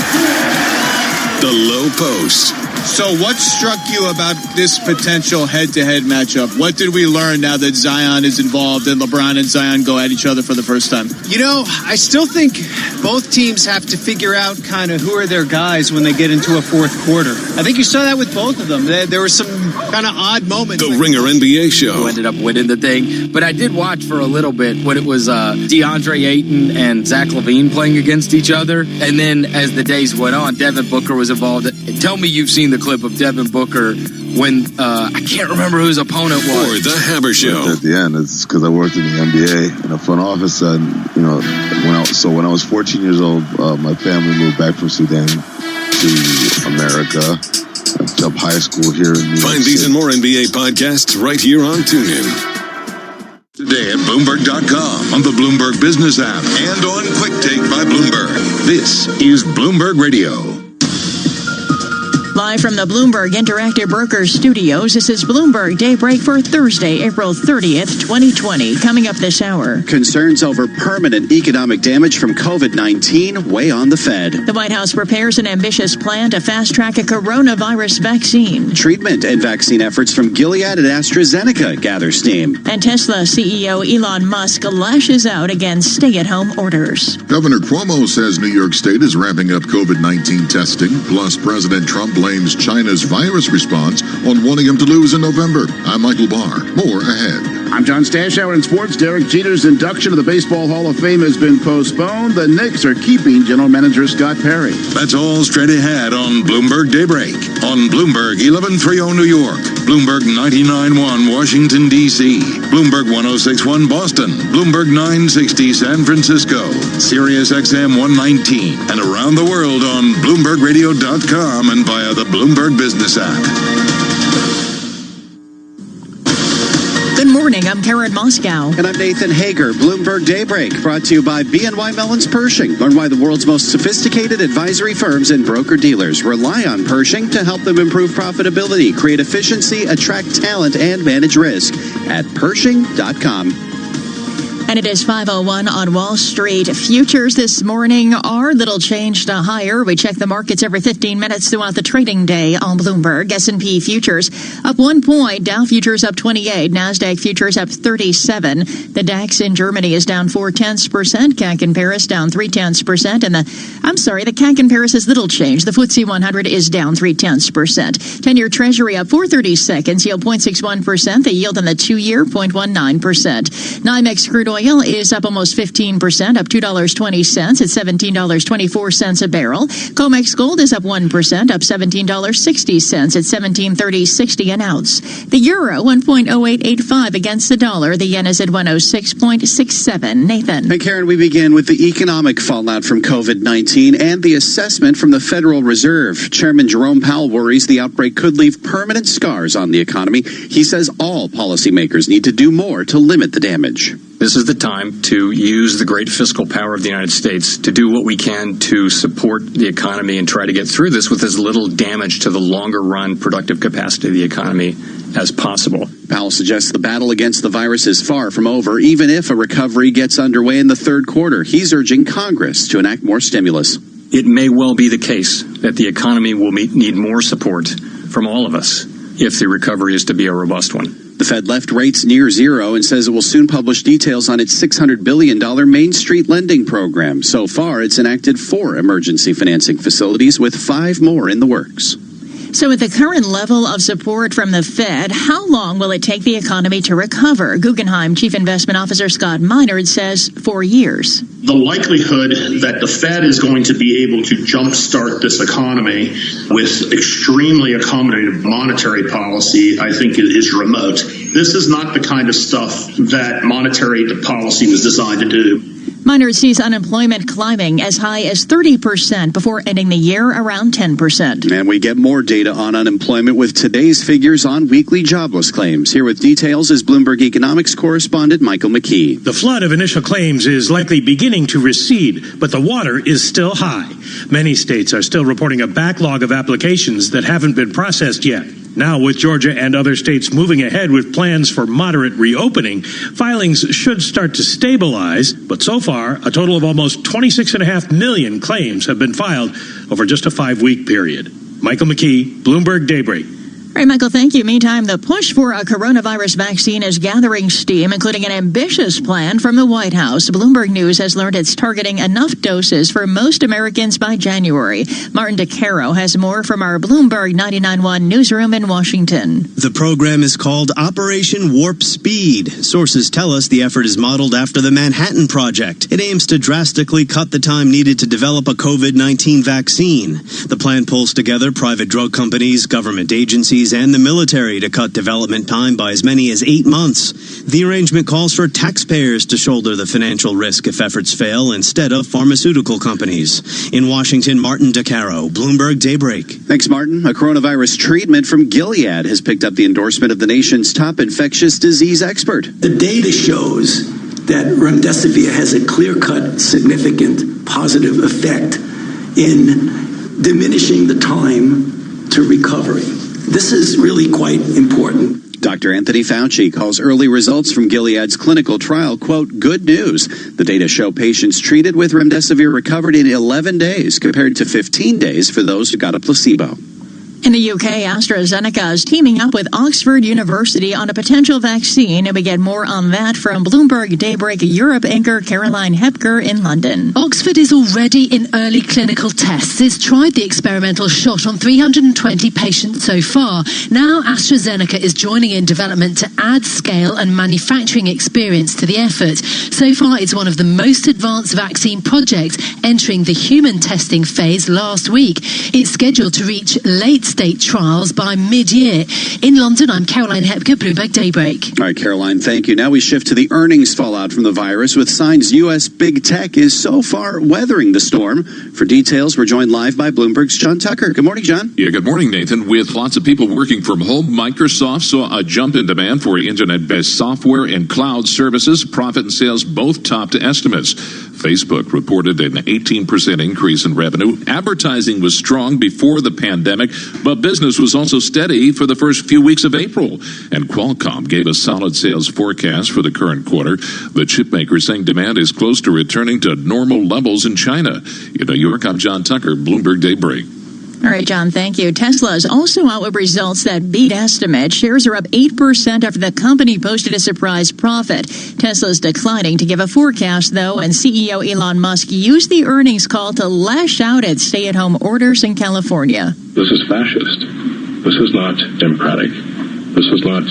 The Low Post. So what struck you about this potential head-to-head matchup? What did we learn now that Zion is involved and LeBron and Zion go at each other for the first time? You know, I still think both teams have to figure out kind of who are their guys when they get into a fourth quarter. I think you saw that with both of them. There were some kind of odd moments. The Ringer NBA Show. Who ended up winning the thing. But I did watch for a little bit when it was DeAndre Ayton and Zach LaVine playing against each other. And then as the days went on, Devin Booker was involved. Tell me you've seen the clip of Devin Booker when I can't remember who his opponent was. Or the Haber Show. At the end, it's because I worked in the NBA in the front office, and when I was 14 years old, my family moved back from Sudan to America. I jumped high school here in New York Find these and more NBA podcasts right here on TuneIn. Today at Bloomberg.com, on the Bloomberg Business app, and on Quick Take by Bloomberg. This is Bloomberg Radio. Live from the Bloomberg Interactive Brokers Studios, this is Bloomberg Daybreak for Thursday, April 30th, 2020. Coming up this hour. Concerns over permanent economic damage from COVID-19 weigh on the Fed. The White House prepares an ambitious plan to fast-track a coronavirus vaccine. Treatment and vaccine efforts from Gilead and AstraZeneca gather steam. And Tesla CEO Elon Musk lashes out against stay-at-home orders. Governor Cuomo says New York State is ramping up COVID-19 testing, plus President Trump blames China's virus response on wanting him to lose in November. I'm Michael Barr. More ahead. I'm John Stashower in sports. Derek Jeter's induction to the Baseball Hall of Fame has been postponed. The Knicks are keeping general manager Scott Perry. That's all straight ahead on Bloomberg Daybreak. On Bloomberg 1130 New York, Bloomberg 99.1 Washington, D.C., Bloomberg 106.1 Boston, Bloomberg 960 San Francisco, Sirius XM 119, and around the world on BloombergRadio.com and via the Bloomberg Business app. Good morning, I'm Karen Moscow. And I'm Nathan Hager. Bloomberg Daybreak, brought to you by BNY Mellon's Pershing. Learn why the world's most sophisticated advisory firms and broker-dealers rely on Pershing to help them improve profitability, create efficiency, attract talent, and manage risk at Pershing.com. And it is 5:01 on Wall Street. Futures this morning are little changed higher. We check the markets every 15 minutes throughout the trading day on Bloomberg. S&P futures up 1 point. Dow futures up 28. NASDAQ futures up 37. The DAX in Germany is down 0.4%. CAC in Paris down 0.3%. And the CAC in Paris is little change. The FTSE 100 is down 0.3%. 10-year Treasury up 4.30, yield 0.61%. The yield on the 2-year 0.19%. NYMEX crude oil is up almost 15%, up $2.20 at $17.24 a barrel. COMEX gold is up 1%, up $17.60 at $17.30.60 an ounce. The euro 1.0885 against the dollar. The yen is at 106.67. Nathan. Hey, Karen, we begin with the economic fallout from COVID-19 and the assessment from the Federal Reserve. Chairman Jerome Powell worries the outbreak could leave permanent scars on the economy. He says all policymakers need to do more to limit the damage. This is the time to use the great fiscal power of the United States to do what we can to support the economy and try to get through this with as little damage to the longer run productive capacity of the economy as possible. Powell suggests the battle against the virus is far from over, even if a recovery gets underway in the third quarter. He's urging Congress to enact more stimulus. It may well be the case that the economy will need more support from all of us if the recovery is to be a robust one. The Fed left rates near zero and says it will soon publish details on its $600 billion Main Street lending program. So far, it's enacted 4 emergency financing facilities with 5 more in the works. So with the current level of support from the Fed, how long will it take the economy to recover? Guggenheim Chief Investment Officer Scott Minerd says 4 years. The likelihood that the Fed is going to be able to jumpstart this economy with extremely accommodative monetary policy, I think, is remote. This is not the kind of stuff that monetary policy was designed to do. Minerd sees unemployment climbing as high as 30% before ending the year around 10%. And we get more data on unemployment with today's figures on weekly jobless claims. Here with details is Bloomberg economics correspondent Michael McKee. The flood of initial claims is likely beginning to recede, but the water is still high. Many states are still reporting a backlog of applications that haven't been processed yet. Now, with Georgia and other states moving ahead with plans for moderate reopening, filings should start to stabilize. But so far, a total of almost 26.5 million claims have been filed over just a 5-week period. Michael McKee, Bloomberg Daybreak. All right, Michael, thank you. Meantime, the push for a coronavirus vaccine is gathering steam, including an ambitious plan from the White House. Bloomberg News has learned it's targeting enough doses for most Americans by January. Martin DeCaro has more from our Bloomberg 99.1 newsroom in Washington. The program is called Operation Warp Speed. Sources tell us the effort is modeled after the Manhattan Project. It aims to drastically cut the time needed to develop a COVID-19 vaccine. The plan pulls together private drug companies, government agencies, and the military to cut development time by as many as 8 months. The arrangement calls for taxpayers to shoulder the financial risk if efforts fail instead of pharmaceutical companies. In Washington, Martin DeCaro, Bloomberg Daybreak. Thanks, Martin. A coronavirus treatment from Gilead has picked up the endorsement of the nation's top infectious disease expert. The data shows that remdesivir has a clear-cut, significant positive effect in diminishing the time to recovery. This is really quite important. Dr. Anthony Fauci calls early results from Gilead's clinical trial, quote, good news. The data show patients treated with remdesivir recovered in 11 days compared to 15 days for those who got a placebo. In the UK, AstraZeneca is teaming up with Oxford University on a potential vaccine, and we get more on that from Bloomberg Daybreak Europe anchor Caroline Hepker in London. Oxford is already in early clinical tests. It's tried the experimental shot on 320 patients so far. Now AstraZeneca is joining in development to add scale and manufacturing experience to the effort. So far, it's one of the most advanced vaccine projects, entering the human testing phase last week. It's scheduled to reach late-stage trials by mid-year. In London, I'm Caroline Hepker, Bloomberg Daybreak. All right, Caroline, thank you. Now we shift to the earnings fallout from the virus with signs U.S. big tech is so far weathering the storm. For details, we're joined live by Bloomberg's John Tucker. Good morning, John. Yeah, good morning, Nathan. With lots of people working from home, Microsoft saw a jump in demand for internet-based software and cloud services. Profit and sales both topped estimates. Facebook reported an 18% increase in revenue. Advertising was strong before the pandemic, but business was also steady for the first few weeks of April. And Qualcomm gave a solid sales forecast for the current quarter. The chipmaker saying demand is close to returning to normal levels in China. In New York, I'm John Tucker, Bloomberg Daybreak. All right, John, thank you. Tesla is also out with results that beat estimates. Shares are up 8% after the company posted a surprise profit. Tesla's declining to give a forecast, though, and CEO Elon Musk used the earnings call to lash out at stay-at-home orders in California. This is fascist. This is not democratic. This is not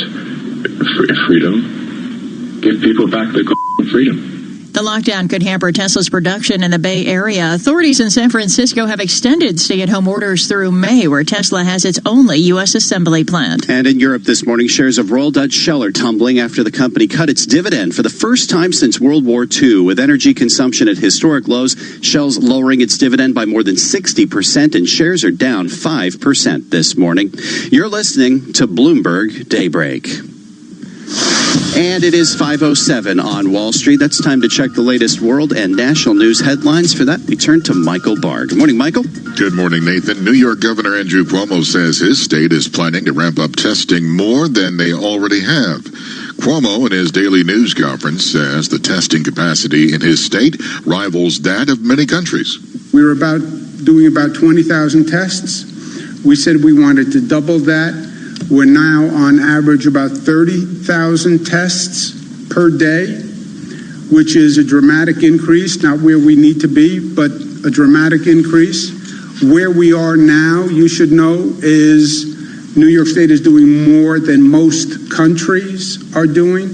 freedom. Give people back their freedom. The lockdown could hamper Tesla's production in the Bay Area. Authorities in San Francisco have extended stay-at-home orders through May, where Tesla has its only U.S. assembly plant. And in Europe this morning, shares of Royal Dutch Shell are tumbling after the company cut its dividend for the first time since World War II. With energy consumption at historic lows, Shell's lowering its dividend by more than 60%, and shares are down 5% this morning. You're listening to Bloomberg Daybreak. And it is 5:07 on Wall Street. That's time to check the latest world and national news headlines. For that, we turn to Michael Barr. Good morning, Michael. Good morning, Nathan. New York Governor Andrew Cuomo says his state is planning to ramp up testing more than they already have. Cuomo, in his daily news conference, says the testing capacity in his state rivals that of many countries. We were doing about 20,000 tests. We said we wanted to double that. We're now on average about 30,000 tests per day, which is a dramatic increase, not where we need to be, but a dramatic increase. Where we are now, you should know, is New York State is doing more than most countries are doing.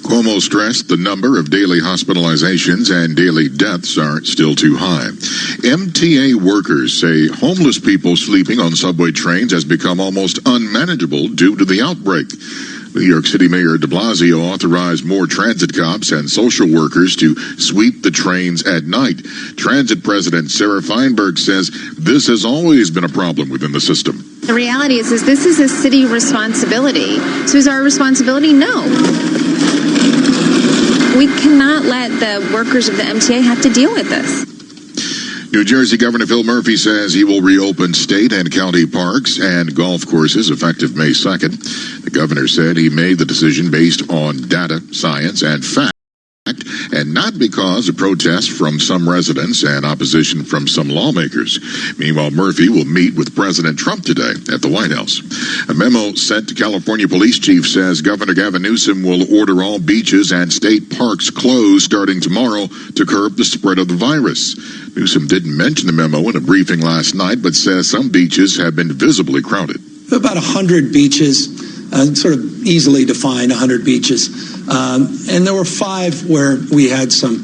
Cuomo stressed the number of daily hospitalizations and daily deaths are still too high. MTA workers say homeless people sleeping on subway trains has become almost unmanageable due to the outbreak. New York City Mayor de Blasio authorized more transit cops and social workers to sweep the trains at night. Transit President Sarah Feinberg says this has always been a problem within the system. The reality is this is a city responsibility. So is our responsibility? No. We cannot let the workers of the MTA have to deal with this. New Jersey Governor Phil Murphy says he will reopen state and county parks and golf courses effective May 2nd. The governor said he made the decision based on data, science, and fact, and not because of protests from some residents and opposition from some lawmakers. Meanwhile, Murphy will meet with President Trump today at the White House. A memo sent to California police chief says Governor Gavin Newsom will order all beaches and state parks closed starting tomorrow to curb the spread of the virus. Newsom didn't mention the memo in a briefing last night, but says some beaches have been visibly crowded. About 100 beaches. Sort of easily defined 100 beaches. And there were 5 where we had some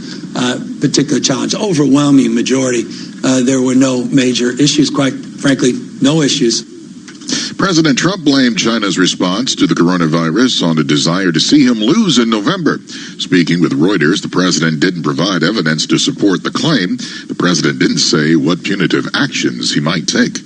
particular challenge. Overwhelming majority, there were no major issues, quite frankly, no issues. President Trump blamed China's response to the coronavirus on a desire to see him lose in November. Speaking with Reuters, the president didn't provide evidence to support the claim. The president didn't say what punitive actions he might take.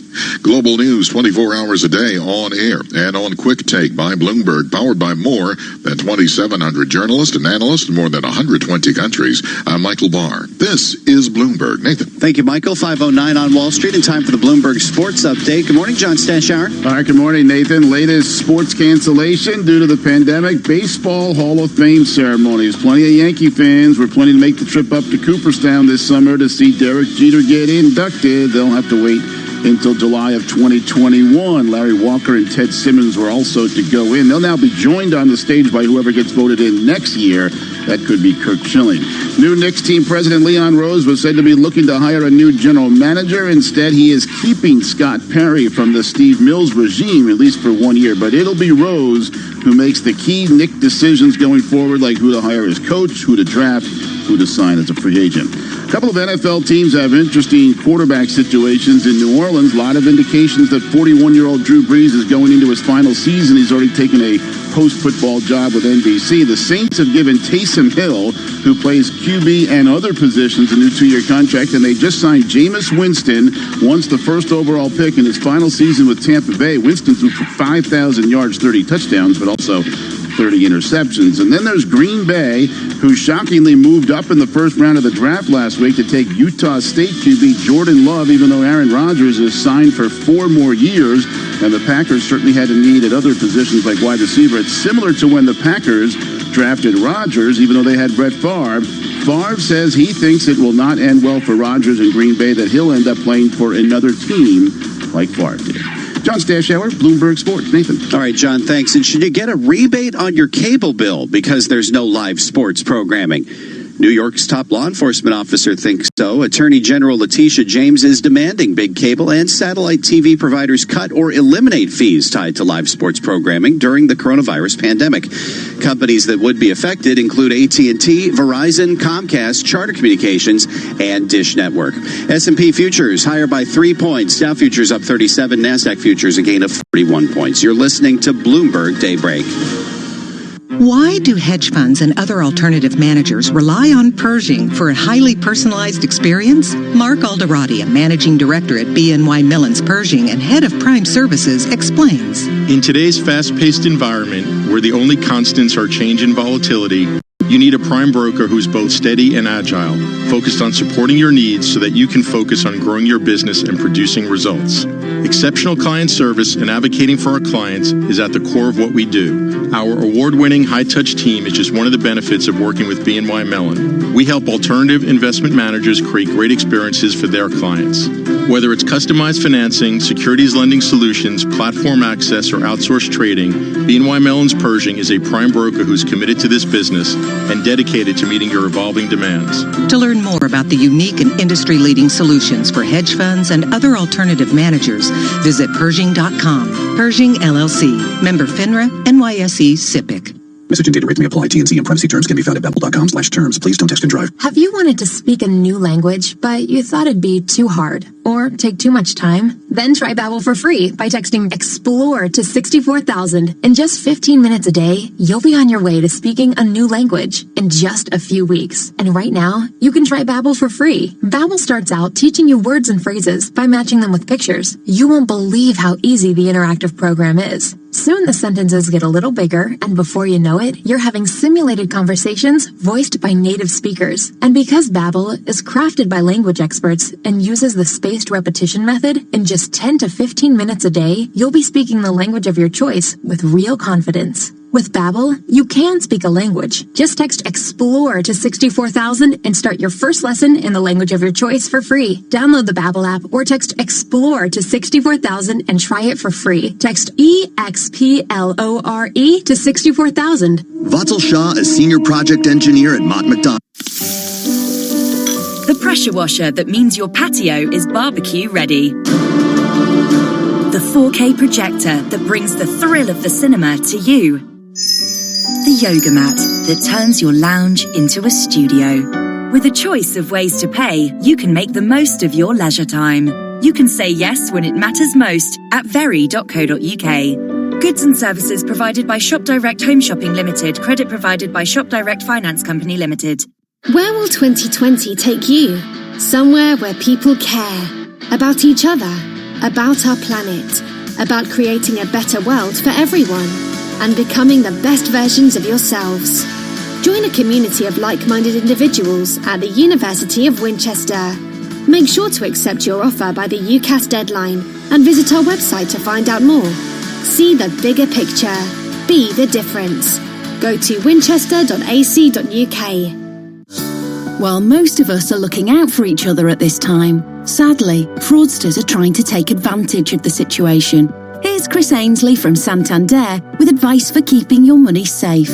Global news 24 hours a day on air and on Quick Take by Bloomberg, powered by more than 2,700 journalists and analysts in more than 120 countries. I'm Michael Barr. This is Bloomberg. Nathan. Thank you, Michael. 5:09 on Wall Street and time for the Bloomberg Sports Update. Good morning, John Stashauer. All right, good morning, Nathan. Latest sports cancellation due to the pandemic. Baseball Hall of Fame ceremonies. Plenty of Yankee fans were planning to make the trip up to Cooperstown this summer to see Derek Jeter get inducted. They'll have to wait until July of 2021. Larry Walker and Ted Simmons were also to go in. They'll now be joined on the stage by whoever gets voted in next year. That could be Kirk Schilling. New Knicks team president Leon Rose was said to be looking to hire a new general manager. Instead, he is keeping Scott Perry from the Steve Mills regime, at least for 1 year. But it'll be Rose who makes the key Knick decisions going forward, like who to hire as coach, who to draft, who to sign as a free agent. A couple of NFL teams have interesting quarterback situations in New Orleans. A lot of indications that 41-year-old Drew Brees is going into his final season. He's already taken a post-football job with NBC. The Saints have given Taysom Hill, who plays QB and other positions, a new 2-year contract, and they just signed Jameis Winston, once the first overall pick in his final season with Tampa Bay. Winston threw for 5,000 yards, 30 touchdowns, but also 30 interceptions. And then there's Green Bay, who shockingly moved up in the first round of the draft last week to take Utah State QB Jordan Love, even though Aaron Rodgers is signed for 4 more years. And the Packers certainly had a need at other positions like wide receiver. It's similar to when the Packers drafted Rodgers, even though they had Brett Favre. Favre says he thinks it will not end well for Rodgers in Green Bay, that he'll end up playing for another team like Favre did. John Stashauer, Bloomberg Sports. Nathan. All right, John, thanks. And should you get a rebate on your cable bill because there's no live sports programming? New York's top law enforcement officer thinks so. Attorney General Letitia James is demanding big cable and satellite TV providers cut or eliminate fees tied to live sports programming during the coronavirus pandemic. Companies that would be affected include AT&T, Verizon, Comcast, Charter Communications, and Dish Network. S&P futures higher by 3 points. Dow futures up 37. NASDAQ futures a gain of 41 points. You're listening to Bloomberg Daybreak. Why do hedge funds and other alternative managers rely on Pershing for a highly personalized experience? Mark Alderati, a managing director at BNY Mellon's Pershing and head of Prime Services, explains. In today's fast-paced environment, where the only constants are change and volatility, you need a prime broker who's both steady and agile, focused on supporting your needs so that you can focus on growing your business and producing results. Exceptional client service and advocating for our clients is at the core of what we do. Our award-winning high-touch team is just one of the benefits of working with BNY Mellon. We help alternative investment managers create great experiences for their clients. Whether it's customized financing, securities lending solutions, platform access, or outsourced trading, BNY Mellon's Pershing is a prime broker who's committed to this business and dedicated to meeting your evolving demands. To learn more about the unique and industry-leading solutions for hedge funds and other alternative managers, visit Pershing.com. Pershing, LLC. Member FINRA, NYSE, SIPC. Message and data rate may apply. T&C and privacy terms can be found at Babbel.com/terms. Please don't text and drive. Have you wanted to speak a new language, but you thought it'd be too hard or take too much time? Then try Babbel for free by texting EXPLORE to 64,000. In just 15 minutes a day, you'll be on your way to speaking a new language in just a few weeks. And right now, you can try Babbel for free. Babbel starts out teaching you words and phrases by matching them with pictures. You won't believe how easy the interactive program is. Soon the sentences get a little bigger, and before you know it, you're having simulated conversations voiced by native speakers. And because Babbel is crafted by language experts and uses the spaced repetition method, in just 10 to 15 minutes a day, you'll be speaking the language of your choice with real confidence. With Babbel, you can speak a language. Just text EXPLORE to 64,000 and start your first lesson in the language of your choice for free. Download the Babbel app or text EXPLORE to 64,000 and try it for free. Text EXPLORE to 64,000. Vatsal Shah is Senior Project Engineer at Mott MacDonald. The pressure washer that means your patio is barbecue ready. The 4K projector that brings the thrill of the cinema to you. The yoga mat that turns your lounge into a studio. With a choice of ways to pay, you can make the most of your leisure time. You can say yes when it matters most at very.co.uk. Goods and services provided by Shop Direct Home Shopping Limited. Credit provided by Shop Direct Finance Company Limited. Where will 2020 take you? Somewhere where people care about each other, about our planet, about creating a better world for everyone, and becoming the best versions of yourselves. Join a community of like-minded individuals at the University of Winchester. Make sure to accept your offer by the UCAS deadline and visit our website to find out more. See the bigger picture. Be the difference. Go to winchester.ac.uk. While most of us are looking out for each other at this time, sadly, fraudsters are trying to take advantage of the situation. Here's Chris Ainsley from Santander with advice for keeping your money safe.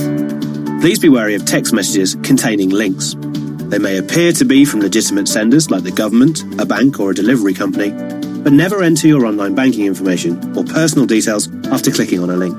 Please be wary of text messages containing links. They may appear to be from legitimate senders like the government, a bank or a delivery company, but never enter your online banking information or personal details after clicking on a link.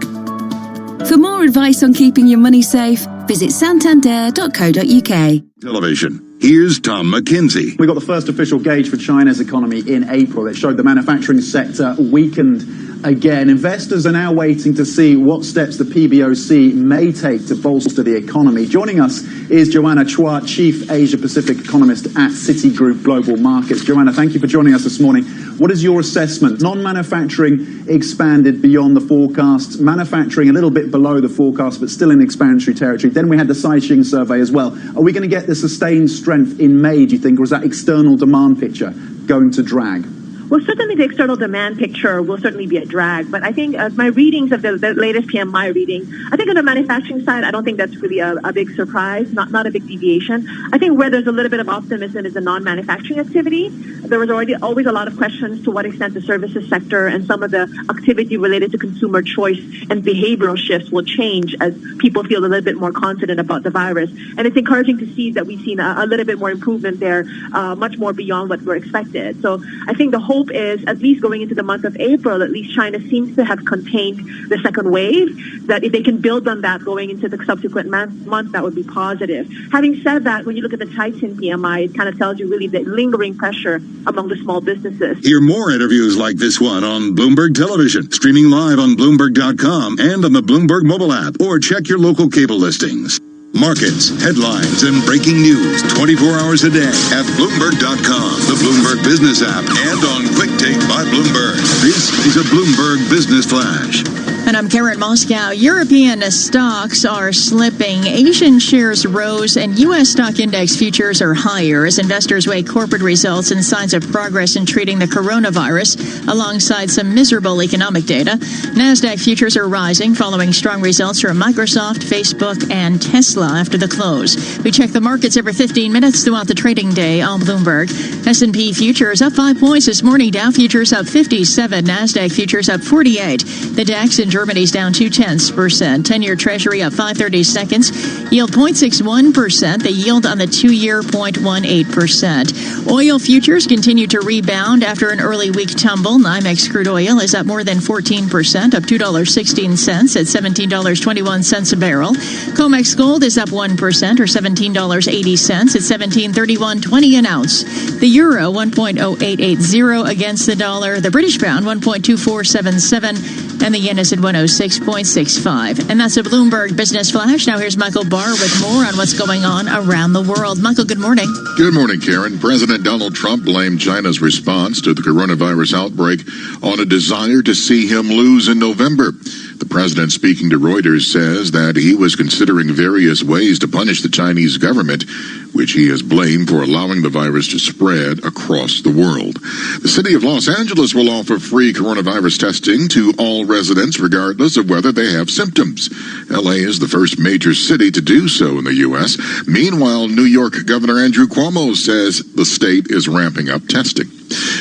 For more advice on keeping your money safe, visit santander.co.uk. Television. Here's Tom McKenzie. We got the first official gauge for China's economy in April. It showed the manufacturing sector weakened again. Investors are now waiting to see what steps the PBOC may take to bolster the economy. Joining us is Joanna Chua, Chief Asia Pacific Economist at Citigroup Global Markets. Joanna, thank you for joining us this morning. What is your assessment? Non-manufacturing expanded beyond the forecasts, manufacturing a little bit below the forecast, but still in expansionary territory. Then we had the Caixin survey as well. Are we going to get the sustained strength in May, do you think, or is that external demand picture going to drag? Well, certainly the external demand picture will certainly be a drag, but I think my readings of the latest PMI reading, I think on the manufacturing side, I don't think that's really a big surprise, not a big deviation. I think where there's a little bit of optimism is the non-manufacturing activity. There was always a lot of questions to what extent the services sector and some of the activity related to consumer choice and behavioral shifts will change as people feel a little bit more confident about the virus. And it's encouraging to see that we've seen a little bit more improvement there, much more beyond what we're expected. So I think the hope is, at least going into the month of April, at least China seems to have contained the second wave, that if they can build on that going into the subsequent month, that would be positive. Having said that, when you look at the Caixin PMI, it kind of tells you really the lingering pressure among the small businesses. Hear more interviews like this one on Bloomberg Television, streaming live on Bloomberg.com and on the Bloomberg mobile app, or check your local cable listings. Markets, headlines, and breaking news 24 hours a day at Bloomberg.com, the Bloomberg Business app, and on Quick Take by Bloomberg. This is a Bloomberg Business Flash. And I'm Karen Moscow. European stocks are slipping. Asian shares rose and U.S. stock index futures are higher as investors weigh corporate results and signs of progress in treating the coronavirus alongside some miserable economic data. NASDAQ futures are rising following strong results from Microsoft, Facebook, and Tesla after the close. We check the markets every 15 minutes throughout the trading day on Bloomberg. S&P futures up 5 points this morning. Dow futures up 57. NASDAQ futures up 48. The DAX in Germany's down 0.2%. 10-year Treasury up 5/32. Yield 0.61%. The yield on the 2-year 0.18%. Oil futures continue to rebound after an early week tumble. NYMEX crude oil is up more than 14%, up $2.16 at $17.21 a barrel. COMEX gold is up 1% or $17.80 at $17.3120 an ounce. The euro 1.0880 against the dollar. The British pound 1.2477. And the yen is at 106.65. And that's a Bloomberg Business Flash. Now here's Michael Barr with more on what's going on around the world. Michael, good morning. Good morning, Karen. President Donald Trump blamed China's response to the coronavirus outbreak on a desire to see him lose in November. The president, speaking to Reuters, says that he was considering various ways to punish the Chinese government, which he has blamed for allowing the virus to spread across the world. The city of Los Angeles will offer free coronavirus testing to all residents, regardless of whether they have symptoms. L.A. is the first major city to do so in the U.S. Meanwhile, New York Governor Andrew Cuomo says the state is ramping up testing.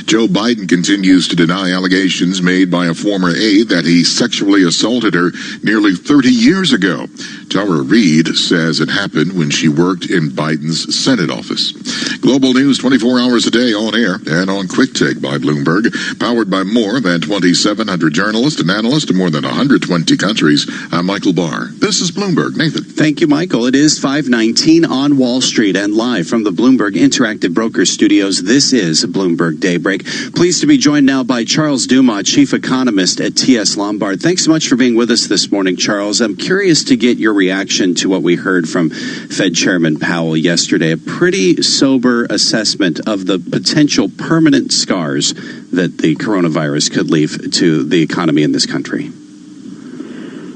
Joe Biden continues to deny allegations made by a former aide that he sexually assaulted her nearly 30 years ago. Tara Reid says it happened when she worked in Biden's Senate office. Global news 24 hours a day on air and on Quick Take by Bloomberg, powered by more than 2,700 journalists and analysts in more than 120 countries. I'm Michael Barr. This is Bloomberg. Nathan. Thank you, Michael. It is 5:19 on Wall Street and live from the Bloomberg Interactive Brokers Studios. This is Bloomberg Daybreak. Pleased to be joined now by Charles Dumas, Chief Economist at TS Lombard. Thanks so much for being with us this morning, Charles. I'm curious to get your reaction to what we heard from Fed Chairman Powell yesterday. A pretty sober assessment of the potential permanent scars that the coronavirus could leave to the economy in this country.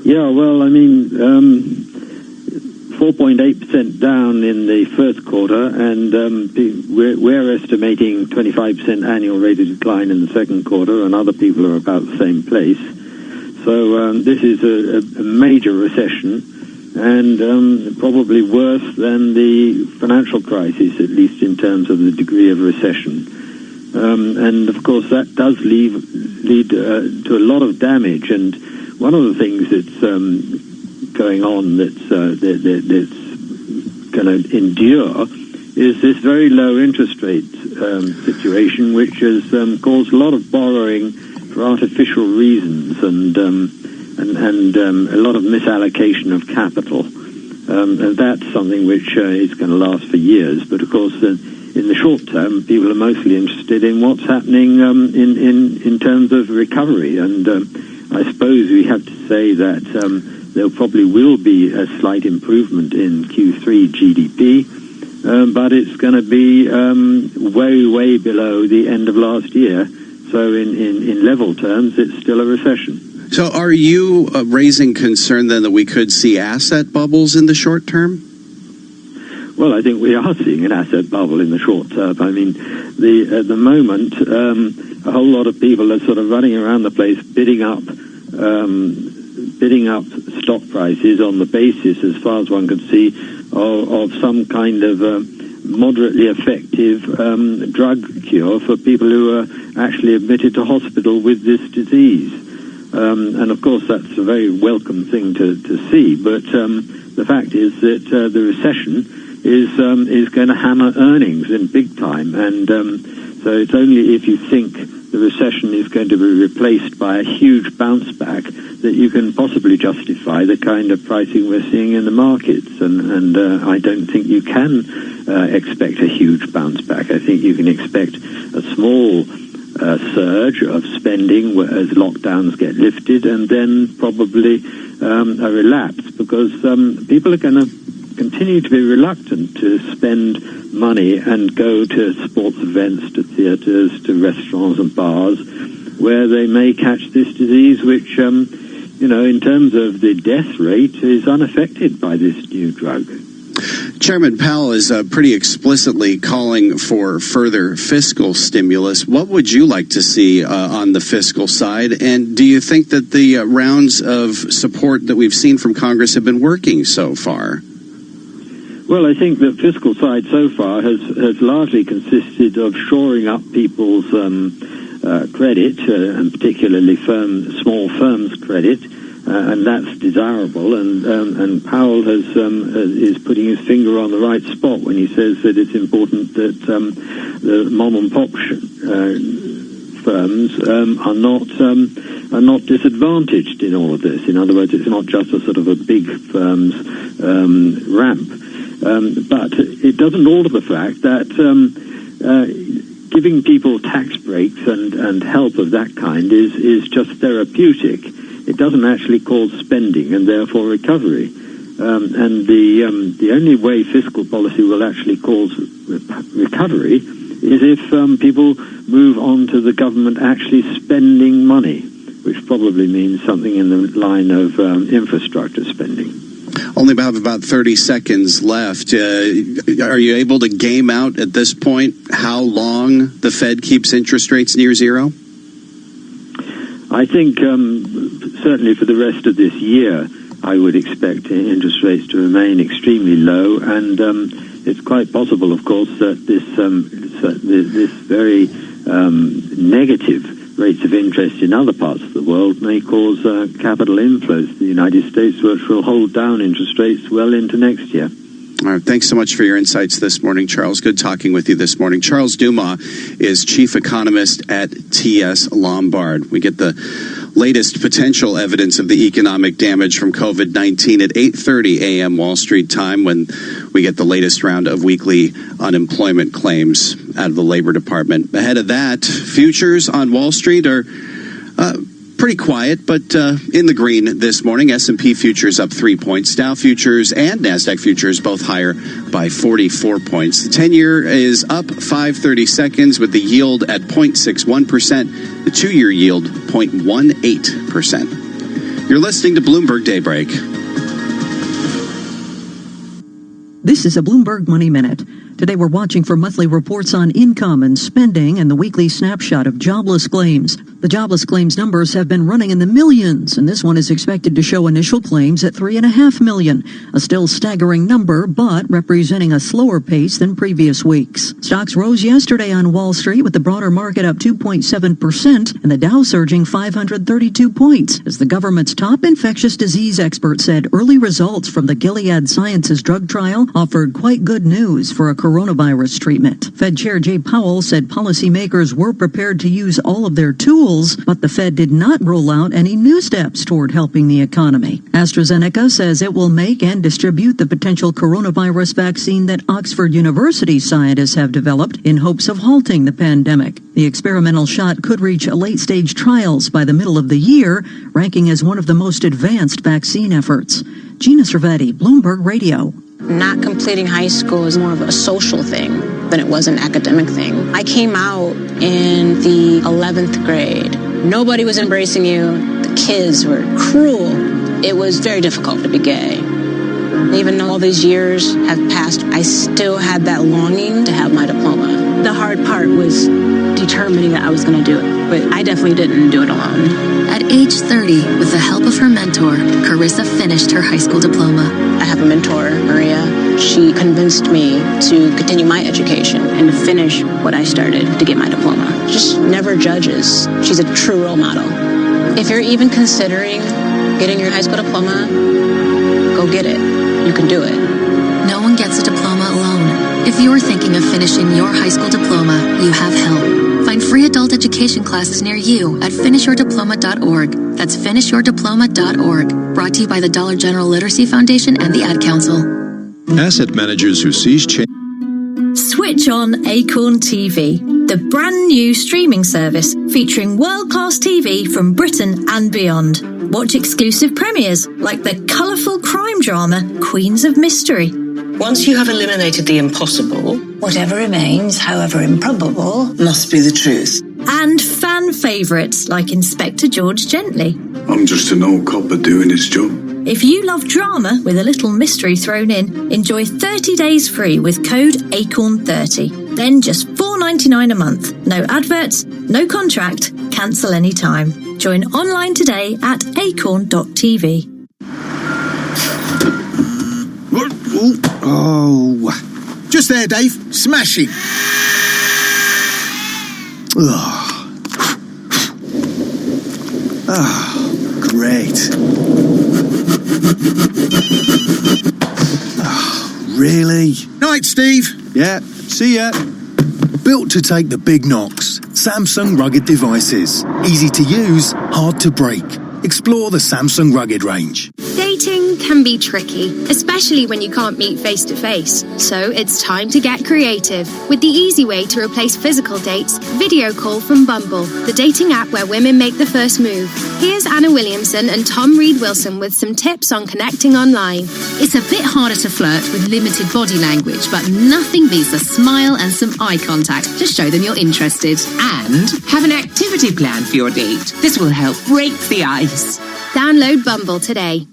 Yeah, well, I mean, 4.8% down in the first quarter, and we're estimating 25% annual rate of decline in the second quarter, and other people are about the same place. So this is a major recession, and probably worse than the financial crisis, at least in terms of the degree of recession. And of course, that does lead to a lot of damage. And one of the things that's going on that's going to endure is this very low interest rate situation, which has caused a lot of borrowing for artificial reasons and a lot of misallocation of capital. And that's something which is going to last for years. But of course, in the short term, people are mostly interested in what's happening in terms of recovery. And I suppose we have to say that there probably will be a slight improvement in Q3 GDP, but it's going to be way, way below the end of last year. So in level terms, it's still a recession. So are you raising concern then that we could see asset bubbles in the short term? Well, I think we are seeing an asset bubble in the short term. I mean, at the moment, a whole lot of people are sort of running around the place bidding up stock prices on the basis, as far as one could see, of some kind of moderately effective drug cure for people who are actually admitted to hospital with this disease. And of course, that's a very welcome thing to see. But the fact is that the recession is going to hammer earnings in big time. And so it's only if you think the recession is going to be replaced by a huge bounce back that you can possibly justify the kind of pricing we're seeing in the markets. And I don't think you can expect a huge bounce back. I think you can expect a small surge of spending as lockdowns get lifted, and then probably a relapse, because people are going to continue to be reluctant to spend money and go to sports events, to theaters, to restaurants and bars, where they may catch this disease, which in terms of the death rate, is unaffected by this new drug. Chairman Powell is pretty explicitly calling for further fiscal stimulus. What would you like to see on the fiscal side? And do you think that the rounds of support that we've seen from Congress have been working so far? Well, I think the fiscal side so far has largely consisted of shoring up people's credit, and particularly small firms' credit. And that's desirable, and Powell is putting his finger on the right spot when he says that it's important that the mom and pop firms are not disadvantaged in all of this. In other words, it's not just a sort of a big firms ramp, but it doesn't alter the fact that giving people tax breaks and help of that kind is just therapeutic. It doesn't actually cause spending and therefore recovery. And the only way fiscal policy will actually cause recovery is if people move on to the government actually spending money, which probably means something in the line of infrastructure spending. Only about 30 seconds left. Are you able to game out at this point how long the Fed keeps interest rates near zero? I think certainly for the rest of this year, I would expect interest rates to remain extremely low, and it's quite possible, of course, that this very negative rates of interest in other parts of the world may cause capital inflows to the United States, which will hold down interest rates well into next year. All right, thanks so much for your insights this morning, Charles. Good talking with you this morning. Charles Dumas is chief economist at T.S. Lombard. We get the latest potential evidence of the economic damage from COVID-19 at 8:30 a.m. Wall Street time, when we get the latest round of weekly unemployment claims out of the Labor Department. Ahead of that, futures on Wall Street are pretty quiet, but in the green this morning. S&P futures up 3 points. Dow futures and NASDAQ futures both higher by 44 points. The 10-year is up 5/32 with the yield at 0.61%. The 2-year yield 0.18%. You're listening to Bloomberg Daybreak. This is a Bloomberg Money Minute. Today we're watching for monthly reports on income and spending and the weekly snapshot of jobless claims. The jobless claims numbers have been running in the millions, and this one is expected to show initial claims at 3.5 million, a still staggering number, but representing a slower pace than previous weeks. Stocks rose yesterday on Wall Street, with the broader market up 2.7% and the Dow surging 532 points, as the government's top infectious disease expert said early results from the Gilead Sciences drug trial offered quite good news for a coronavirus treatment. Fed Chair Jay Powell said policymakers were prepared to use all of their tools, but the Fed did not roll out any new steps toward helping the economy. AstraZeneca says it will make and distribute the potential coronavirus vaccine that Oxford University scientists have developed in hopes of halting the pandemic. The experimental shot could reach late-stage trials by the middle of the year, ranking as one of the most advanced vaccine efforts. Gina Cervetti, Bloomberg Radio. Not completing high school is more of a social thing than it was an academic thing. I came out in the 11th grade. Nobody was embracing you. The kids were cruel. It was very difficult to be gay. Even though all these years have passed, I still had that longing to have my diploma. The hard part was determining that I was going to do it, but I definitely didn't do it alone. At age 30, with the help of her mentor, Carissa finished her high school diploma. I have a mentor, Maria. She convinced me to continue my education and to finish what I started to get my diploma. Just never judges. She's a true role model. If you're even considering getting your high school diploma, go get it. You can do it. No one gets a diploma alone. If you're thinking of finishing your high school diploma, you have help. Find free adult education classes near you at finishyourdiploma.org. That's finishyourdiploma.org. Brought to you by the Dollar General Literacy Foundation and the Ad Council. Asset managers who seize change. Switch on Acorn TV, the brand new streaming service featuring world-class TV from Britain and beyond. Watch exclusive premieres like the colourful crime drama Queens of Mystery. Once you have eliminated the impossible, whatever remains, however improbable, must be the truth. And fan fan favourites like Inspector George Gently. I'm just an old copper doing his job. If you love drama with a little mystery thrown in, enjoy 30 days free with code ACORN30. Then just $4.99 a month. No adverts, no contract, cancel anytime. Join online today at acorn.tv. Oh, just there, Dave. Smashing. Great. Really? Night, Steve. Yeah, see ya. Built to take the big knocks. Samsung rugged devices. Easy to use, hard to break. Explore the Samsung Rugged range. Dating can be tricky, especially when you can't meet face to face. So it's time to get creative with the easy way to replace physical dates, Video Call from Bumble, the dating app where women make the first move. Here's Anna Williamson and Tom Reed-Wilson with some tips on connecting online. It's a bit harder to flirt with limited body language, but nothing beats a smile and some eye contact to show them you're interested. And have an activity plan for your date. This will help break the ice. Download Bumble today.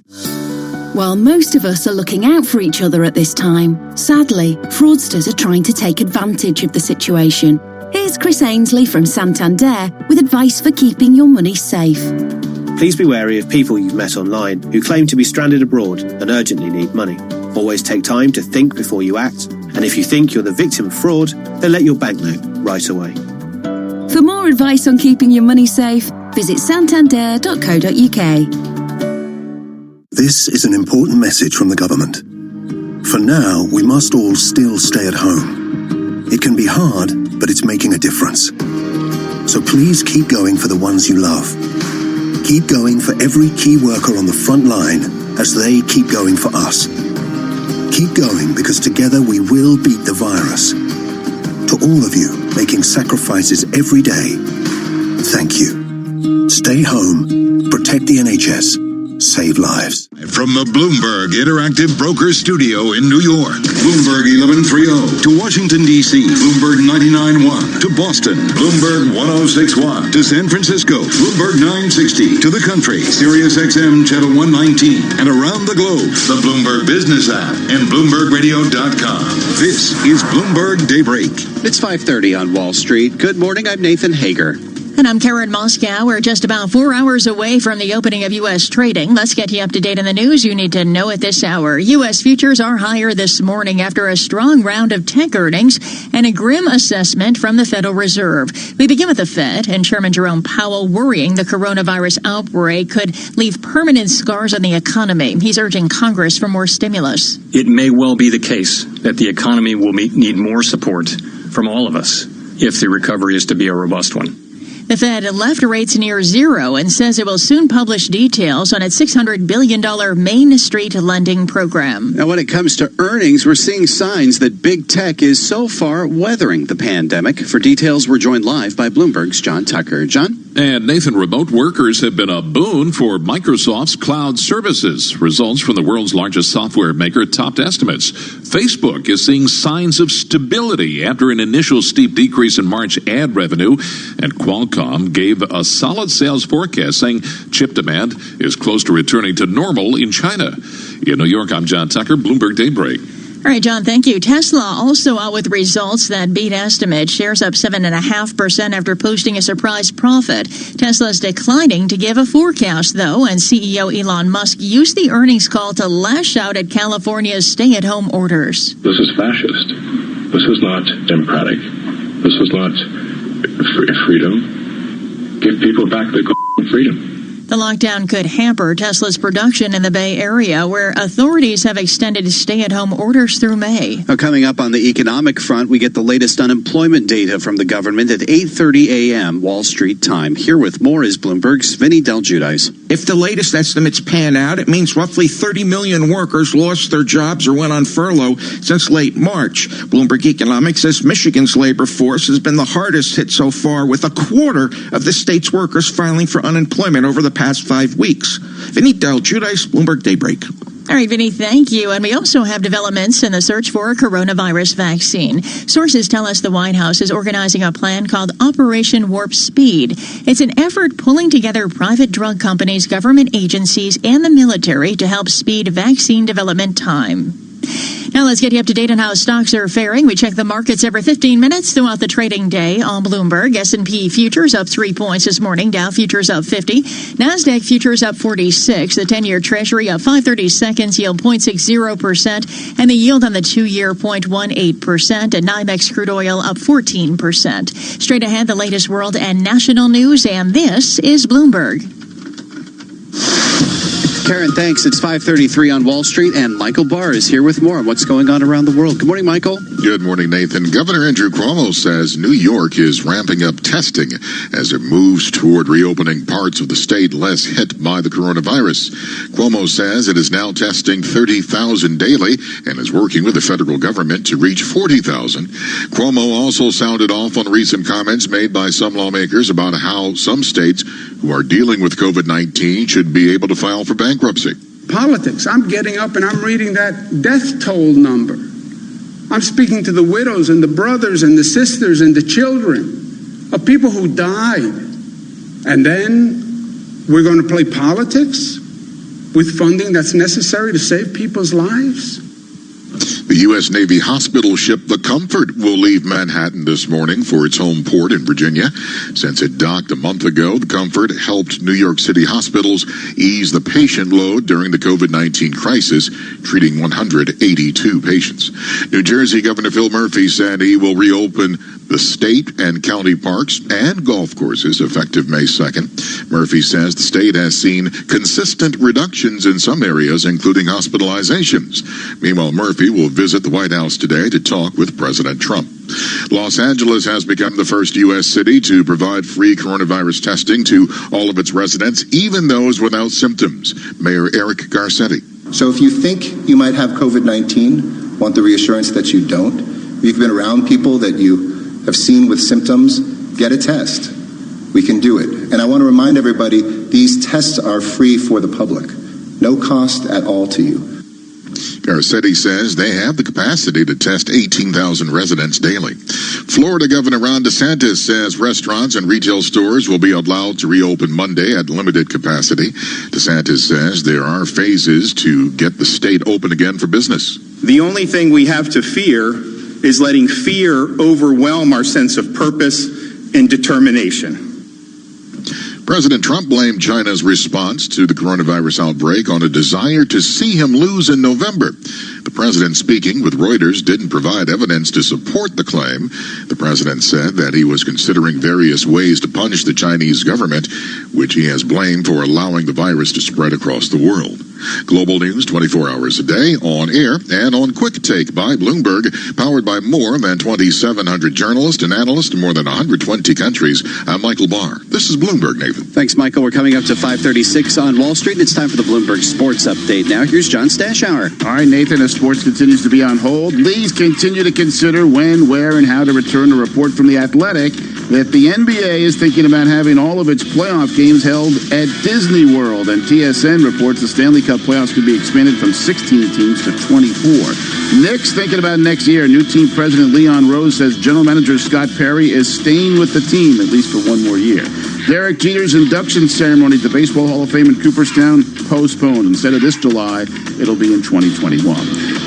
While most of us are looking out for each other at this time, sadly, fraudsters are trying to take advantage of the situation. Here's Chris Ainsley from Santander with advice for keeping your money safe. Please be wary of people you've met online who claim to be stranded abroad and urgently need money. Always take time to think before you act, and if you think you're the victim of fraud, then let your bank know right away. For more advice on keeping your money safe, visit santander.co.uk. This is an important message from the government. For now, we must all still stay at home. It can be hard, but it's making a difference. So please keep going for the ones you love. Keep going for every key worker on the front line as they keep going for us. Keep going because together we will beat the virus. To all of you making sacrifices every day, thank you. Stay home, protect the NHS, save lives. From the Bloomberg Interactive Broker Studio in New York, Bloomberg 1130 to Washington, D.C., Bloomberg 99.1 to Boston, Bloomberg 106.1 to San Francisco, Bloomberg 960 to the country, Sirius XM Channel 119, and around the globe, the Bloomberg Business app and BloombergRadio.com. This is Bloomberg Daybreak. It's 5:30 on Wall Street. Good morning, I'm Nathan Hager. And I'm Karen Moscow. We're just about 4 hours away from the opening of U.S. trading. Let's get you up to date on the news you need to know at this hour. U.S. futures are higher this morning after a strong round of tech earnings and a grim assessment from the Federal Reserve. We begin with the Fed and Chairman Jerome Powell worrying the coronavirus outbreak could leave permanent scars on the economy. He's urging Congress for more stimulus. It may well be the case that the economy will need more support from all of us if the recovery is to be a robust one. The Fed left rates near zero and says it will soon publish details on its $600 billion Main Street lending program. Now, when it comes to earnings, we're seeing signs that big tech is so far weathering the pandemic. For details, we're joined live by Bloomberg's John Tucker. John? And Nathan, remote workers have been a boon for Microsoft's cloud services. Results from the world's largest software maker topped estimates. Facebook is seeing signs of stability after an initial steep decrease in March ad revenue, and Qualcomm gave a solid sales forecast saying chip demand is close to returning to normal in China. In New York, I'm John Tucker, Bloomberg Daybreak. All right, John, thank you. Tesla also out with results that beat estimates. Shares up 7.5% after posting a surprise profit. Tesla's declining to give a forecast, though, and CEO Elon Musk used the earnings call to lash out at California's stay-at-home orders. This is fascist. This is not democratic. This is not freedom. Give people back their freedom. The lockdown could hamper Tesla's production in the Bay Area, where authorities have extended stay-at-home orders through May. Now, coming up on the economic front, we get the latest unemployment data from the government at 8:30 a.m. Wall Street time. Here with more is Bloomberg's Vinny Del Giudice. If the latest estimates pan out, it means roughly 30 million workers lost their jobs or went on furlough since late March. Bloomberg Economics says Michigan's labor force has been the hardest hit so far, with a quarter of the state's workers filing for unemployment over the past 5 weeks. Vinny Del Giudice, Bloomberg Daybreak. All right, Vinny, thank you. And we also have developments in the search for a coronavirus vaccine. Sources tell us the White House is organizing a plan called Operation Warp Speed. It's an effort pulling together private drug companies, government agencies, and the military to help speed vaccine development time. Now let's get you up to date on how stocks are faring. We check the markets every 15 minutes throughout the trading day on Bloomberg. S&P futures up 3 points this morning. Dow futures up 50. NASDAQ futures up 46. The 10-year Treasury up 5/30 seconds, yield 0.60%. And the yield on the 2-year 0.18%. And NYMEX crude oil up 14%. Straight ahead, the latest world and national news. And this is Bloomberg. Karen, thanks. It's 5:33 on Wall Street, and Michael Barr is here with more on what's going on around the world. Good morning, Michael. Good morning, Nathan. Governor Andrew Cuomo says New York is ramping up testing as it moves toward reopening parts of the state less hit by the coronavirus. Cuomo says it is now testing 30,000 daily and is working with the federal government to reach 40,000. Cuomo also sounded off on recent comments made by some lawmakers about how some states who are dealing with COVID-19 should be able to file for bankruptcy. Politics. I'm getting up and I'm reading that death toll number. I'm speaking to the widows and the brothers and the sisters and the children of people who died. And then we're going to play politics with funding that's necessary to save people's lives? The U.S. Navy hospital ship the Comfort will leave Manhattan this morning for its home port in Virginia. Since it docked a month ago, the Comfort helped New York City hospitals ease the patient load during the COVID-19 crisis, treating 182 patients. New Jersey Governor Phil Murphy said he will reopen the state and county parks and golf courses effective May 2nd. Murphy says the state has seen consistent reductions in some areas, including hospitalizations. Meanwhile, Murphy will visit the White House today to talk with President Trump. Los Angeles has become the first U.S. city to provide free coronavirus testing to all of its residents, even those without symptoms. Mayor Eric Garcetti. So if you think you might have COVID-19, want the reassurance that you don't, if you've been around people that you have seen with symptoms, get a test. We can do it. And I want to remind everybody, these tests are free for the public. No cost at all to you. Garcetti says they have the capacity to test 18,000 residents daily. Florida Governor Ron DeSantis says restaurants and retail stores will be allowed to reopen Monday at limited capacity. DeSantis says there are phases to get the state open again for business. The only thing we have to fear is letting fear overwhelm our sense of purpose and determination. President Trump blamed China's response to the coronavirus outbreak on a desire to see him lose in November. The president, speaking with Reuters, didn't provide evidence to support the claim. The president said that he was considering various ways to punish the Chinese government, which he has blamed for allowing the virus to spread across the world. Global news 24 hours a day, on air and on Quick Take by Bloomberg, powered by more than 2,700 journalists and analysts in more than 120 countries. I'm Michael Barr. This is Bloomberg, Nathan. Thanks, Michael. We're coming up to 5:36 on Wall Street. It's time for the Bloomberg Sports Update. Now, here's John Stashauer. All right, Nathan, as sports continues to be on hold, leagues continue to consider when, where, and how to return a report from The Athletic that the NBA is thinking about having all of its playoff games held at Disney World. And TSN reports the Stanley Cup playoffs could be expanded from 16 teams to 24. Knicks thinking about next year. New team president Leon Rose says general manager Scott Perry is staying with the team at least for one more year. Derek Jeter's induction ceremony at the Baseball Hall of Fame in Cooperstown postponed. Instead of this July, it'll be in 2021.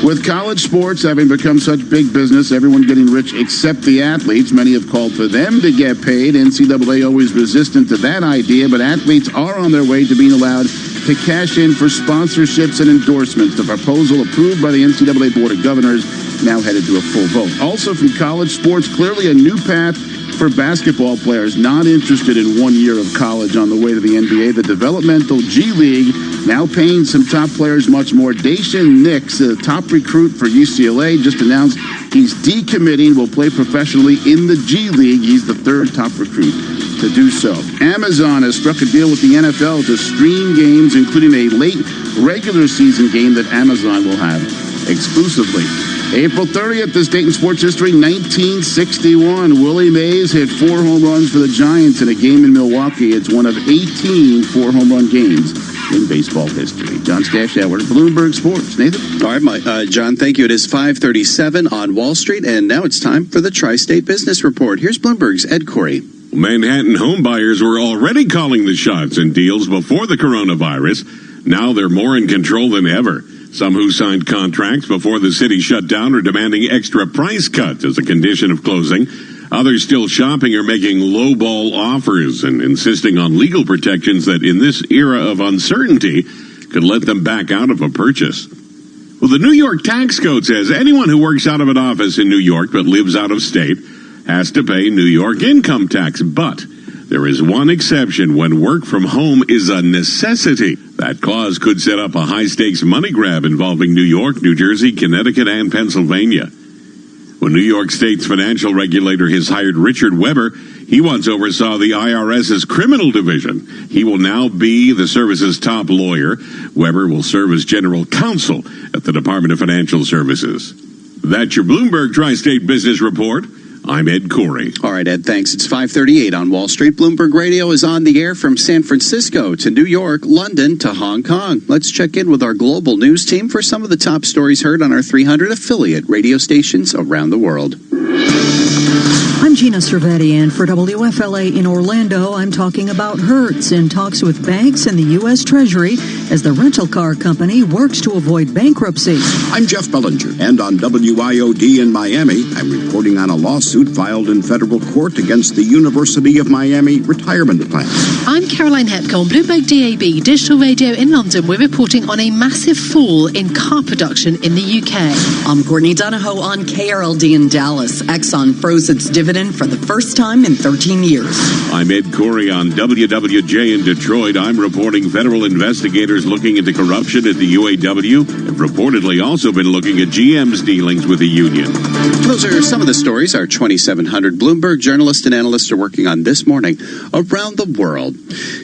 With college sports having become such big business, everyone getting rich except the athletes, many have called for them to get paid. NCAA always resistant to that idea, but athletes are on their way to being allowed to cash in for sponsorships and endorsements. The proposal approved by the NCAA Board of Governors now headed to a full vote. Also from college sports, clearly a new path for basketball players not interested in 1 year of college on the way to the NBA. The developmental G League now paying some top players much more. Daishen Nix, the top recruit for UCLA, just announced he's decommitting, will play professionally in the G League. He's the third top recruit to do so. Amazon has struck a deal with the NFL to stream games, including a late regular season game that Amazon will have exclusively. April 30th, this date in sports history, 1961. Willie Mays hit 4 home runs for the Giants in a game in Milwaukee. It's one of 18 4-home run games in baseball history. John Stashauer, Bloomberg Sports. Nathan? All right, John, thank you. It is 5:37 on Wall Street, and now it's time for the Tri-State Business Report. Here's Bloomberg's Ed Corey. Manhattan home buyers were already calling the shots in deals before the coronavirus. Now they're more in control than ever. Some who signed contracts before the city shut down are demanding extra price cuts as a condition of closing. Others still shopping are making lowball offers and insisting on legal protections that in this era of uncertainty could let them back out of a purchase. Well, the New York tax code says anyone who works out of an office in New York but lives out of state has to pay New York income tax. But there is one exception when work from home is a necessity. That clause could set up a high-stakes money grab involving New York, New Jersey, Connecticut, and Pennsylvania. When New York State's financial regulator has hired Richard Weber, he once oversaw the IRS's criminal division. He will now be the service's top lawyer. Weber will serve as general counsel at the Department of Financial Services. That's your Bloomberg Tri-State Business Report. I'm Ed Corey. All right, Ed, thanks. It's 5:38 on Wall Street. Bloomberg Radio is on the air from San Francisco to New York, London to Hong Kong. Let's check in with our global news team for some of the top stories heard on our 300 affiliate radio stations around the world. I'm Gina Cervetti, and for WFLA in Orlando, I'm talking about Hertz in talks with banks and the U.S. Treasury as the rental car company works to avoid bankruptcy. I'm Jeff Bellinger, and on WIOD in Miami, I'm reporting on a lawsuit filed in federal court against the University of Miami retirement plan. I'm Caroline Hepcombe, Bloomberg DAB Digital Radio in London. We're reporting on a massive fall in car production in the UK. I'm Courtney Donahoe on KRLD in Dallas. Exxon froze its dividend for the first time in 13 years. I'm Ed Corey on WWJ in Detroit. I'm reporting federal investigators looking into corruption at the UAW have reportedly also been looking at GM's dealings with the union. Those are some of the stories our 2,700 Bloomberg journalists and analysts are working on this morning around the world.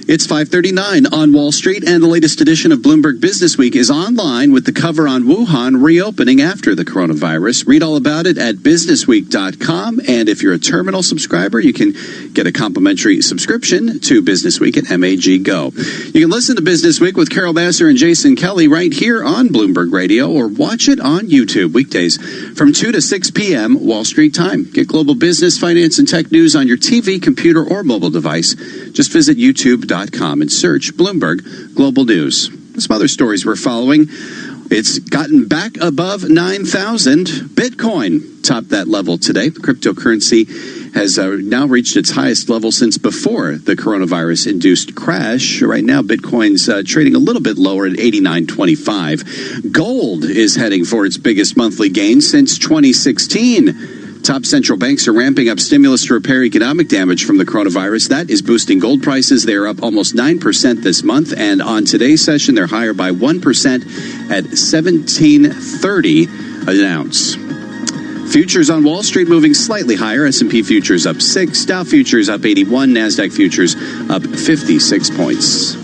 It's 5:39 on Wall Street, and the latest edition of Bloomberg Business Week is online with the cover on Wuhan reopening after the coronavirus. Read all about it at businessweek.com, and if you're a terminal subscriber, you can get a complimentary subscription to Business Week at MAG Go. You can listen to Business Week with Carol Bassler and Jason Kelly right here on Bloomberg Radio, or watch it on YouTube weekdays from 2 to 6 p.m. Wall Street time. Get global business, finance, and tech news on your TV, computer, or mobile device. Just visit youtube.com and search Bloomberg Global News. Some other stories we're following. It's gotten back above 9,000. Bitcoin topped that level today. The cryptocurrency has now reached its highest level since before the coronavirus-induced crash. Right now, Bitcoin's trading a little bit lower at 89.25. Gold is heading for its biggest monthly gain since 2016. Top central banks are ramping up stimulus to repair economic damage from the coronavirus. That is boosting gold prices. They are up almost 9% this month, and on today's session, they're higher by 1% at $17.30 an ounce. Futures on Wall Street moving slightly higher. S&P futures up 6, Dow futures up 81, NASDAQ futures up 56 points.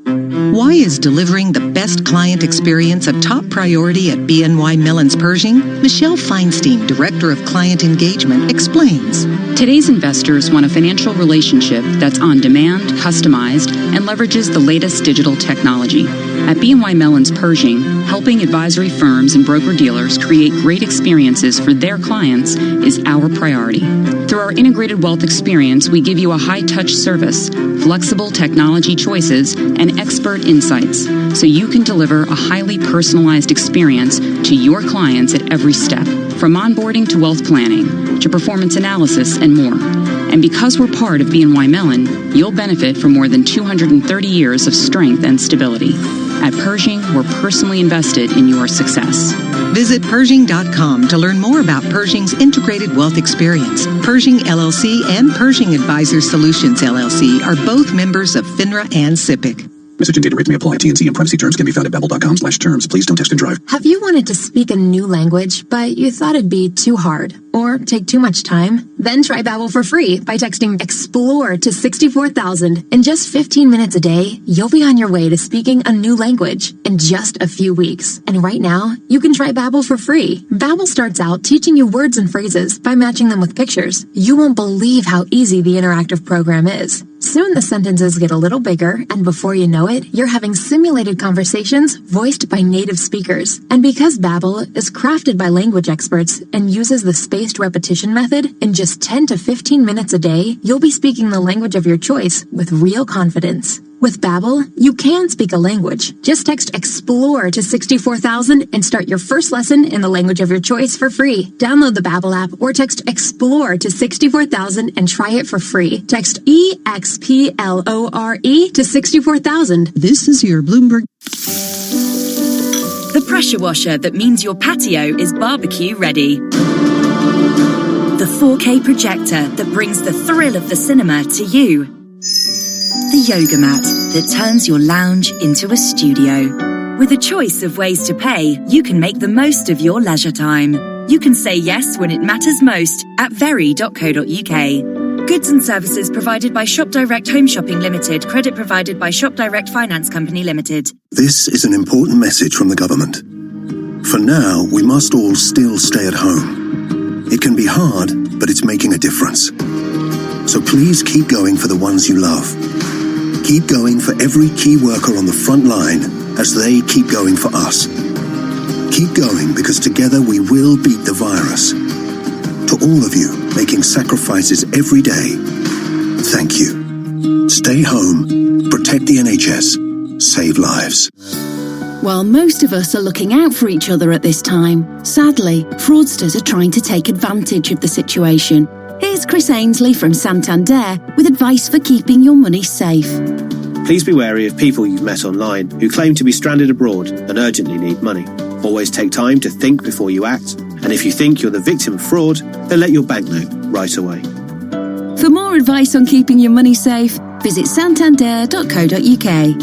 Why is delivering the best client experience a top priority at BNY Mellon's Pershing? Michelle Feinstein, Director of Client Engagement, explains. Today's investors want a financial relationship that's on demand, customized, and leverages the latest digital technology. At BNY Mellon's Pershing, helping advisory firms and broker-dealers create great experiences for their clients is our priority. Through our integrated wealth experience, we give you a high-touch service, flexible technology choices, and expert insights, so you can deliver a highly personalized experience to your clients at every step, from onboarding to wealth planning, to performance analysis and more. And because we're part of BNY Mellon, you'll benefit from more than 230 years of strength and stability. At Pershing, we're personally invested in your success. Visit Pershing.com to learn more about Pershing's integrated wealth experience. Pershing LLC and Pershing Advisor Solutions LLC are both members of FINRA and SIPC. Message and data rates may apply. T&C and privacy terms can be found at babbel.com/terms. Please don't text and drive. Have you wanted to speak a new language, but you thought it'd be too hard or take too much time? Then try Babbel for free by texting EXPLORE to 64,000. In just 15 minutes a day, you'll be on your way to speaking a new language in just a few weeks. And right now, you can try Babbel for free. Babbel starts out teaching you words and phrases by matching them with pictures. You won't believe how easy the interactive program is. Soon the sentences get a little bigger, and before you know it, you're having simulated conversations voiced by native speakers. And because Babbel is crafted by language experts and uses the spaced repetition method, in just 10 to 15 minutes a day, you'll be speaking the language of your choice with real confidence. With Babbel, you can speak a language. Just text EXPLORE to 64,000 and start your first lesson in the language of your choice for free. Download the Babbel app or text EXPLORE to 64,000 and try it for free. Text EXPLORE to 64,000. This is your Bloomberg. The pressure washer that means your patio is barbecue ready. The 4K projector that brings the thrill of the cinema to you. The yoga mat that turns your lounge into a studio. With a choice of ways to pay, you can make the most of your leisure time. You can say yes when it matters most at very.co.uk. Goods and services provided by Shop Direct Home Shopping Limited. Credit provided by Shop Direct Finance Company Limited. This is an important message from the government. For now, we must all still stay at home. It can be hard, but it's making a difference. So please keep going for the ones you love. Keep going for every key worker on the front line as they keep going for us. Keep going because together we will beat the virus. To all of you making sacrifices every day, thank you. Stay home, protect the NHS, save lives. While most of us are looking out for each other at this time, sadly, fraudsters are trying to take advantage of the situation. Here's Chris Ainsley from Santander with advice for keeping your money safe. Please be wary of people you've met online who claim to be stranded abroad and urgently need money. Always take time to think before you act, and if you think you're the victim of fraud, then let your bank know right away. For more advice on keeping your money safe, visit santander.co.uk.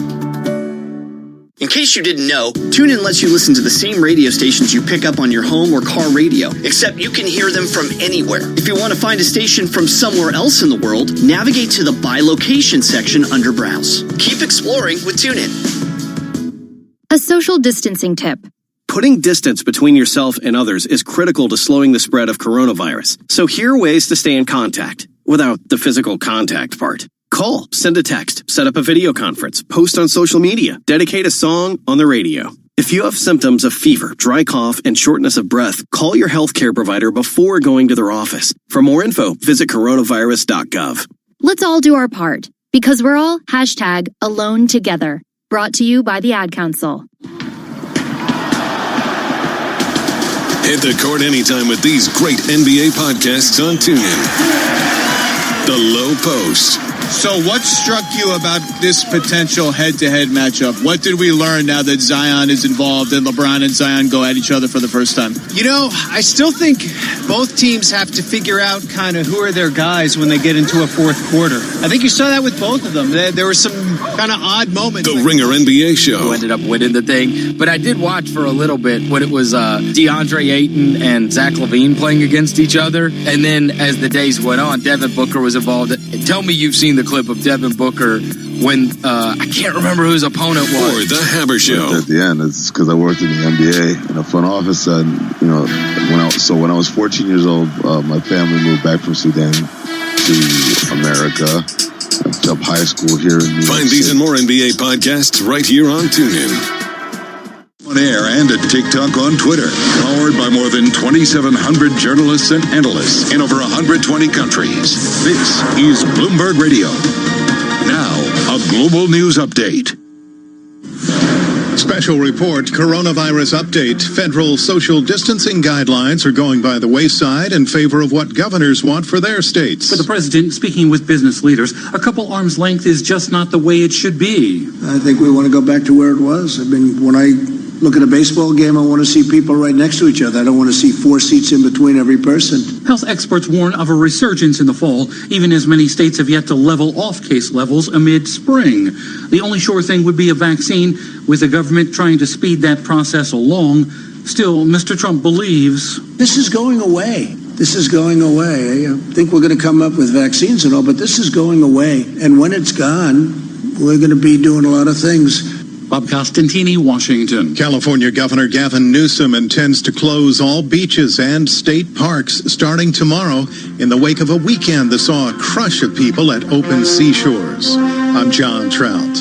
In case you didn't know, TuneIn lets you listen to the same radio stations you pick up on your home or car radio, except you can hear them from anywhere. If you want to find a station from somewhere else in the world, navigate to the By Location section under Browse. Keep exploring with TuneIn. A social distancing tip. Putting distance between yourself and others is critical to slowing the spread of coronavirus. So here are ways to stay in contact, without the physical contact part. Call, send a text, set up a video conference, post on social media, dedicate a song on the radio. If you have symptoms of fever, dry cough, and shortness of breath, call your healthcare provider before going to their office. For more info, visit coronavirus.gov. Let's all do our part, because we're all #AloneTogether. Brought to you by the Ad Council. Hit the court anytime with these great NBA podcasts on TuneIn. The Low Post. So what struck you about this potential head-to-head matchup? What did we learn now that Zion is involved and LeBron and Zion go at each other for the first time? You know, I still think both teams have to figure out kind of who are their guys when they get into a fourth quarter. I think you saw that with both of them. There were some kind of odd moments. The Ringer NBA Show. Who ended up winning the thing. But I did watch for a little bit when it was DeAndre Ayton and Zach LaVine playing against each other. And then as the days went on, Devin Booker was involved. Tell me you've seen the clip of Devin Booker when I can't remember who his opponent was. Or the Haber Show. At the end, it's because I worked in the NBA in the front office, and when I was 14 years old, my family moved back from Sudan to America. I went to high school here in New York Find these and more NBA podcasts right here on TuneIn. On air and at TikTok on Twitter. Powered by more than 2,700 journalists and analysts in over 120 countries. This is Bloomberg Radio. Now, a global news update. Special report, coronavirus update. Federal social distancing guidelines are going by the wayside in favor of what governors want for their states. For the president, speaking with business leaders, a couple arm's length is just not the way it should be. I think we want to go back to where it was. I mean, when I look at a baseball game, I want to see people right next to each other. I don't want to see 4 seats in between every person. Health experts warn of a resurgence in the fall, even as many states have yet to level off case levels amid spring. The only sure thing would be a vaccine, with the government trying to speed that process along. Still, Mr. Trump believes this is going away. This is going away. I think we're going to come up with vaccines and all, but this is going away. And when it's gone, we're going to be doing a lot of things Bob Costantini, Washington. California Governor Gavin Newsom intends to close all beaches and state parks starting tomorrow in the wake of a weekend that saw a crush of people at open seashores. I'm John Trout.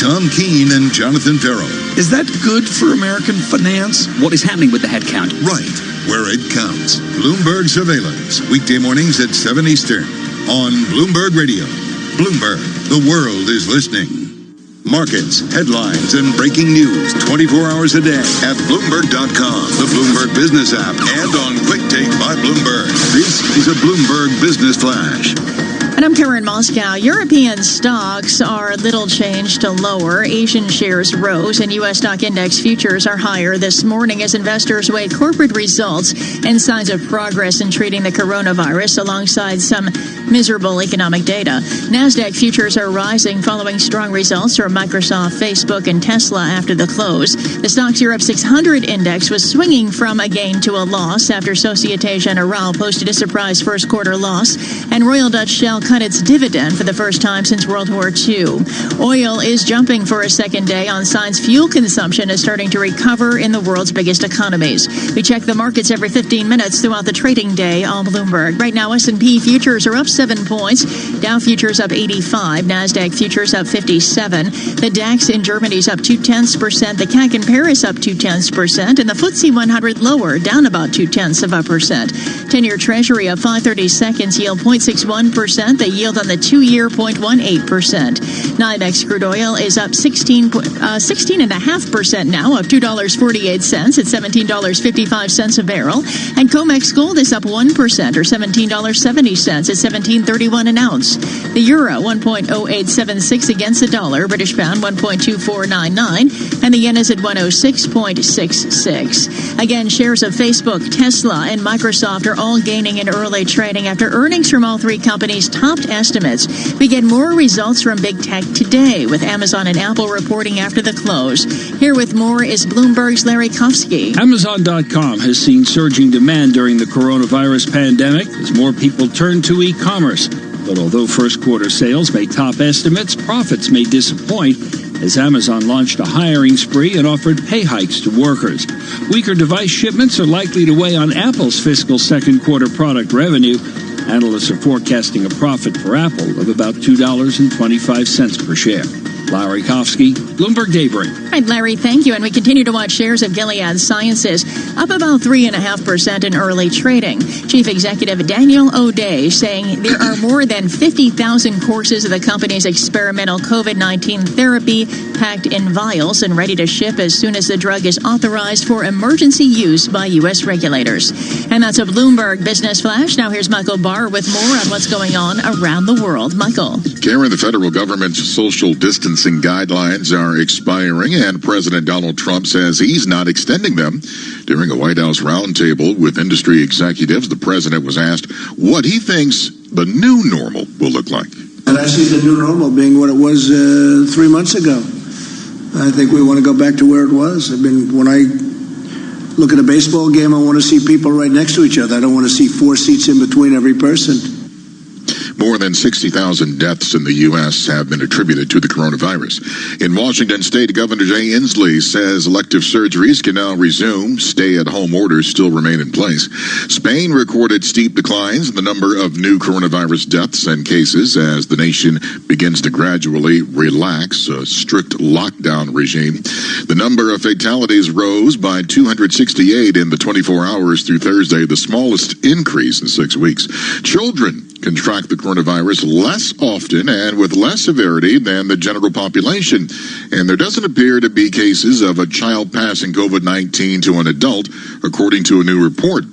Tom Keene and Jonathan Farrell. Is that good for American finance? What is happening with the headcount? Right where it counts. Bloomberg Surveillance, weekday mornings at 7 Eastern on Bloomberg Radio. Bloomberg, the world is listening. Markets, headlines, and breaking news 24 hours a day at Bloomberg.com, the Bloomberg Business app, and on Quick Take by Bloomberg. This is a Bloomberg Business Flash. And I'm Karen Moscow. European stocks are little changed to lower. Asian shares rose, and U.S. stock index futures are higher this morning as investors weigh corporate results and signs of progress in treating the coronavirus alongside some miserable economic data. NASDAQ futures are rising following strong results from Microsoft, Facebook, and Tesla after the close. The Stocks Europe 600 index was swinging from a gain to a loss after Societe Generale posted a surprise first quarter loss, and Royal Dutch Shell cut its dividend for the first time since World War II. Oil is jumping for a second day on signs fuel consumption is starting to recover in the world's biggest economies. We check the markets every 15 minutes throughout the trading day on Bloomberg. Right now, S&P futures are up 7 points. Dow futures up 85. NASDAQ futures up 57. The DAX in Germany is up 0.2%. The CAC in Paris up 0.2%. And the FTSE 100 lower, down about 0.2%. 10-year Treasury up 5/30 seconds, yield 0.61%. The yield on the 2-year 0.18%. NYMEX crude oil is up 16.5% now, up $2.48 at $17.55 a barrel. And COMEX gold is up 1% or $17.70 at $17.31 an ounce. The euro 1.0876 against the dollar. British pound 1.2499, and the yen is at 106.66. Again, shares of Facebook, Tesla, and Microsoft are all gaining in early trading after earnings from all three companies topped estimates. We get more results from big tech today, with Amazon and Apple reporting after the close. Here with more is Bloomberg's Larry Kofsky. Amazon.com has seen surging demand during the coronavirus pandemic as more people turn to e-commerce. But although first quarter sales may top estimates, profits may disappoint as Amazon launched a hiring spree and offered pay hikes to workers. Weaker device shipments are likely to weigh on Apple's fiscal second quarter product revenue. Analysts are forecasting a profit for Apple of about $2.25 per share. Larry Kofsky, Bloomberg Daybreak. All right, Larry, thank you. And we continue to watch shares of Gilead Sciences up about 3.5% in early trading. Chief Executive Daniel O'Day saying there are more than 50,000 courses of the company's experimental COVID-19 therapy packed in vials and ready to ship as soon as the drug is authorized for emergency use by U.S. regulators. And that's a Bloomberg Business Flash. Now here's Michael Barr with more on what's going on around the world. Michael. Karen, the federal government's social distancing guidelines are expiring, and President Donald Trump says he's not extending them. During a White House roundtable with industry executives, the president was asked what he thinks the new normal will look like. And I see the new normal being what it was 3 months ago. I think we want to go back to where it was. I mean, when I look at a baseball game, I want to see people right next to each other. I don't want to see 4 seats in between every person. More than 60,000 deaths in the U.S. have been attributed to the coronavirus. In Washington State, Governor Jay Inslee says elective surgeries can now resume. Stay-at-home orders still remain in place. Spain recorded steep declines in the number of new coronavirus deaths and cases as the nation begins to gradually relax a strict lockdown regime. The number of fatalities rose by 268 in the 24 hours through Thursday, the smallest increase in 6 weeks. Children contract the coronavirus less often and with less severity than the general population. And there doesn't appear to be cases of a child passing COVID-19 to an adult, according to a new report.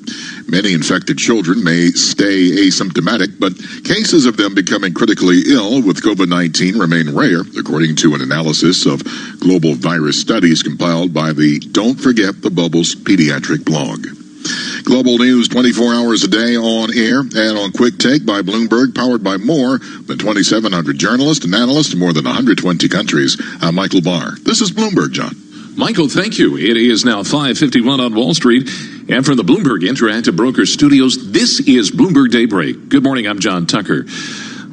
Many infected children may stay asymptomatic, but cases of them becoming critically ill with COVID-19 remain rare, according to an analysis of global virus studies compiled by the Don't Forget the Bubbles pediatric blog. Global news 24 hours a day on air and on Quick Take by Bloomberg, powered by more than 2,700 journalists and analysts in more than 120 countries. I'm Michael Barr. This is Bloomberg, John. Michael, thank you. It is now 5:51 on Wall Street. And from the Bloomberg Interactive Brokers Studios, this is Bloomberg Daybreak. Good morning, I'm John Tucker.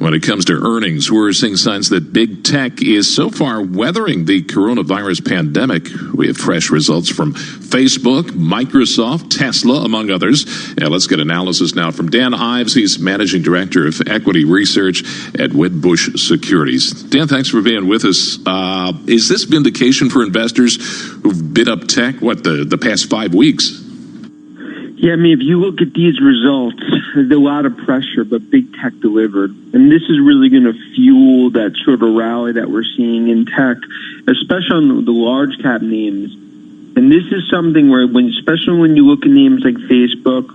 When it comes to earnings, we're seeing signs that big tech is so far weathering the coronavirus pandemic. We have fresh results from Facebook, Microsoft, Tesla, among others. And let's get analysis now from Dan Ives. He's Managing Director of Equity Research at Wedbush Securities. Dan, thanks for being with us. Is this vindication for investors who've bid up tech, the past 5 weeks? Yeah, I mean, if you look at these results, there's a lot of pressure, but big tech delivered. And this is really going to fuel that sort of rally that we're seeing in tech, especially on the large cap names. And this is something where, especially when you look at names like Facebook,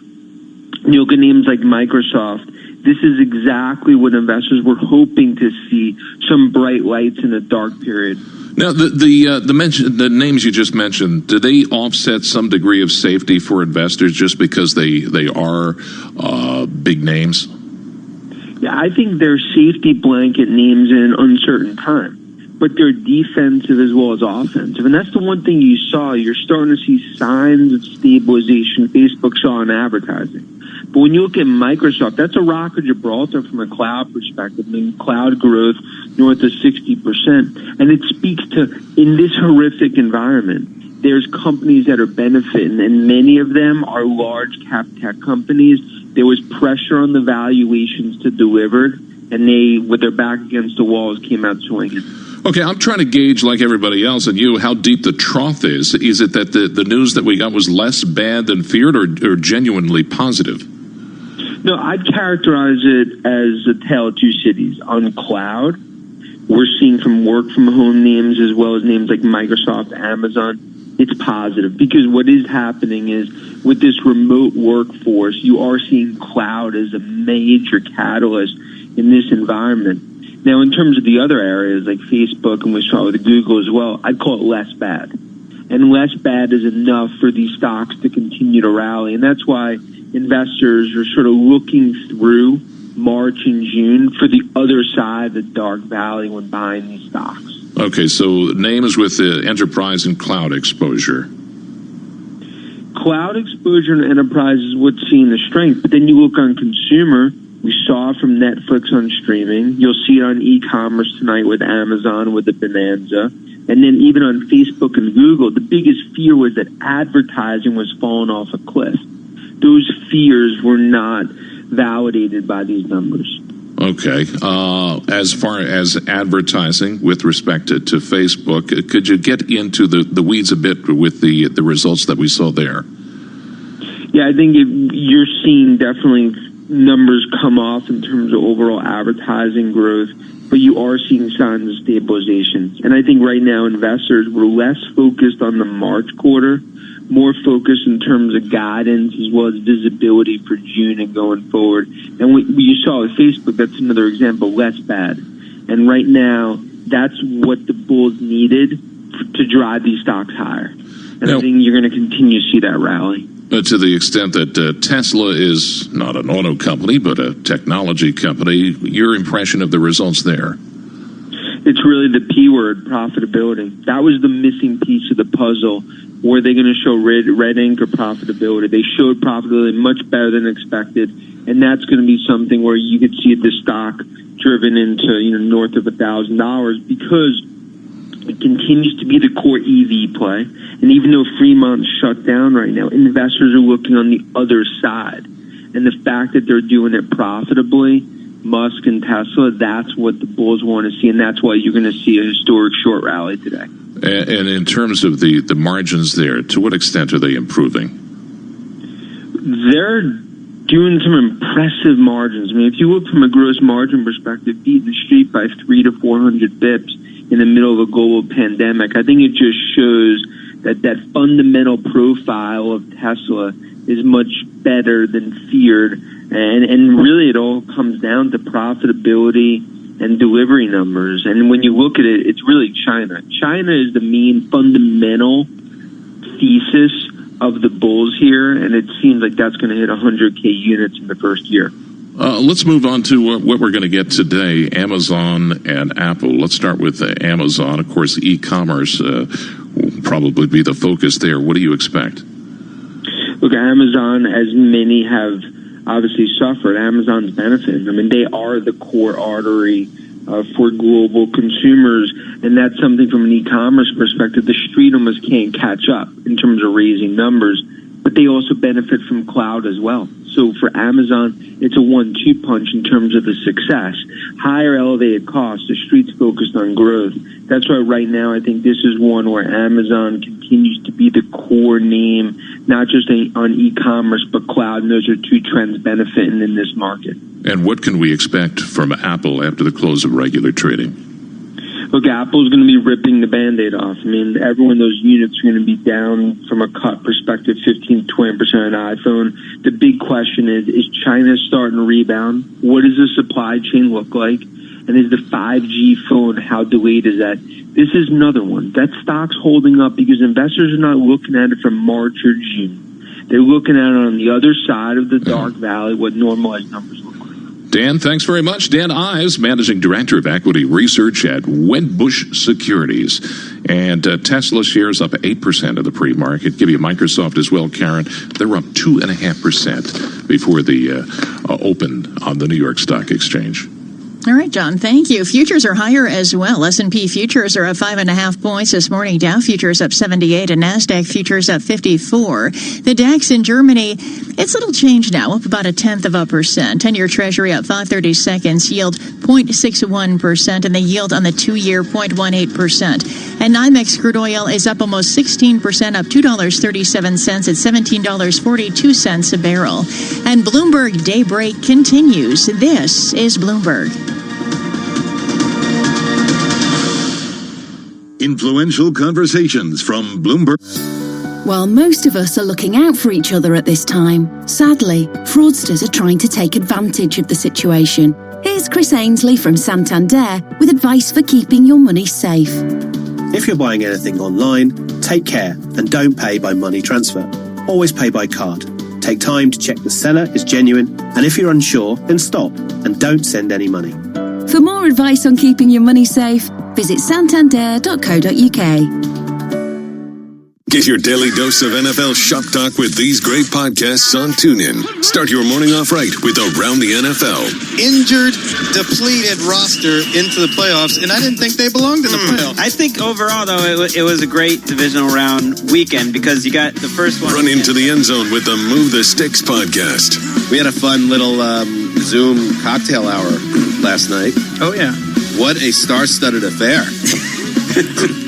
you look at names like Microsoft, this is exactly what investors were hoping to see, some bright lights in a dark period. Now, the names you just mentioned, do they offset some degree of safety for investors just because they are big names? Yeah, I think they're safety blanket names in an uncertain time, but they're defensive as well as offensive. And that's the one thing you saw. You're starting to see signs of stabilization Facebook saw in advertising. But when you look at Microsoft, that's a rock of Gibraltar from a cloud perspective. I mean, cloud growth north of 60%. And it speaks to, in this horrific environment, there's companies that are benefiting, and many of them are large cap tech companies. There was pressure on the valuations to deliver, and they, with their back against the walls, came out swinging. Okay, I'm trying to gauge, like everybody else and you, how deep the trough is. Is it that the news that we got was less bad than feared or genuinely positive? No, I'd characterize it as a tale of two cities. On cloud, we're seeing from work from home names as well as names like Microsoft, Amazon. It's positive because what is happening is with this remote workforce, you are seeing cloud as a major catalyst in this environment. Now, in terms of the other areas like Facebook and we saw with Google as well, I'd call it less bad. And less bad is enough for these stocks to continue to rally. And that's why investors are sort of looking through March and June for the other side of the dark valley when buying these stocks. Okay, so names with enterprise and cloud exposure. Cloud exposure and enterprise is what's seeing the strength. But then you look on consumer, we saw it from Netflix on streaming. You'll see it on e-commerce tonight with Amazon, with the Bonanza. And then even on Facebook and Google, the biggest fear was that advertising was falling off a cliff. Those fears were not validated by these numbers. Okay. As far as advertising with respect to Facebook, could you get into the weeds a bit with the results that we saw there? Yeah, I think you're seeing definitely numbers come off in terms of overall advertising growth, but you are seeing signs of stabilization. And I think right now investors were less focused on the March quarter, more focused in terms of guidance as well as visibility for June and going forward. And what you saw with Facebook, that's another example, less bad. And right now, that's what the bulls needed to drive these stocks higher. And I think you're going to continue to see that rally. To the extent that Tesla is not an auto company, but a technology company, your impression of the results there? It's really the P word, profitability. That was the missing piece of the puzzle. Were they going to show red ink or profitability? They showed profitability much better than expected, and that's going to be something where you could see the stock driven into north of $1,000 because it continues to be the core EV play. And even though Fremont's shut down right now, investors are looking on the other side. And the fact that they're doing it profitably, Musk and Tesla, that's what the bulls want to see, and that's why you're going to see a historic short rally today. And in terms of the margins there, to what extent are they improving? They're doing some impressive margins. I mean, if you look from a gross margin perspective, beating the street by 300 to 400 bips in the middle of a global pandemic, I think it just shows that fundamental profile of Tesla is much better than feared. And really it all comes down to profitability and delivery numbers. And when you look at it, it's really China. China is the main fundamental thesis of the bulls here, and it seems like that's going to hit 100K units in the first year. Let's move on to what we're going to get today, Amazon and Apple. Let's start with Amazon. Of course, e-commerce will probably be the focus there. What do you expect? Look, Amazon, as many have obviously suffered. Amazon's benefiting. I mean, they are the core artery for global consumers, and that's something from an e-commerce perspective the street almost can't catch up in terms of raising numbers, but they also benefit from cloud as well. So for Amazon, it's a 1-2 punch in terms of the success. Higher elevated costs, the street's focused on growth. That's why right now I think this is one where Amazon continues to be the core name, not just on e-commerce, but cloud, and those are two trends benefiting in this market. And what can we expect from Apple after the close of regular trading? Look, Apple's going to be ripping the Band-Aid off. I mean, everyone, those units are going to be down from a cut perspective, 15 to 20% on iPhone. The big question is China starting to rebound? What does the supply chain look like? And is the 5G phone, how delayed is that? This is another one. That stock's holding up because investors are not looking at it from March or June. They're looking at it on the other side of the dark valley, what normalized numbers look like. Dan, thanks very much. Dan Ives, Managing Director of Equity Research at Wedbush Securities. And Tesla shares up 8% of the pre-market. Give you Microsoft as well, Karen. They're up 2.5% before the open on the New York Stock Exchange. All right, John, thank you. Futures are higher as well. S&P futures are up 5.5 points this morning. Dow futures up 78 and NASDAQ futures up 54. The DAX in Germany, it's little change now, up about 0.1%. 10-year Treasury up 5/32, yield 0.61%, and the yield on the 2-year 0.18%. And NYMEX crude oil is up almost 16%, up $2.37 at $17.42 a barrel. And Bloomberg Daybreak continues. This is Bloomberg. Influential conversations from Bloomberg. While most of us are looking out for each other at this time, sadly, fraudsters are trying to take advantage of the situation. Here's Chris Ainsley from Santander with advice for keeping your money safe. If you're buying anything online, take care and don't pay by money transfer. Always pay by card. Take time to check the seller is genuine, and if you're unsure, then stop and don't send any money. For more advice on keeping your money safe, visit santander.co.uk. Get your daily dose of NFL shop talk with these great podcasts on TuneIn. Start your morning off right with Around the NFL. Injured, depleted roster into the playoffs, and I didn't think they belonged in the playoffs. I think overall, though, it was a great divisional round weekend because you got the first one. Run into the end zone with the Move the Sticks podcast. We had a fun little Zoom cocktail hour last night. Oh, yeah. What a star-studded affair.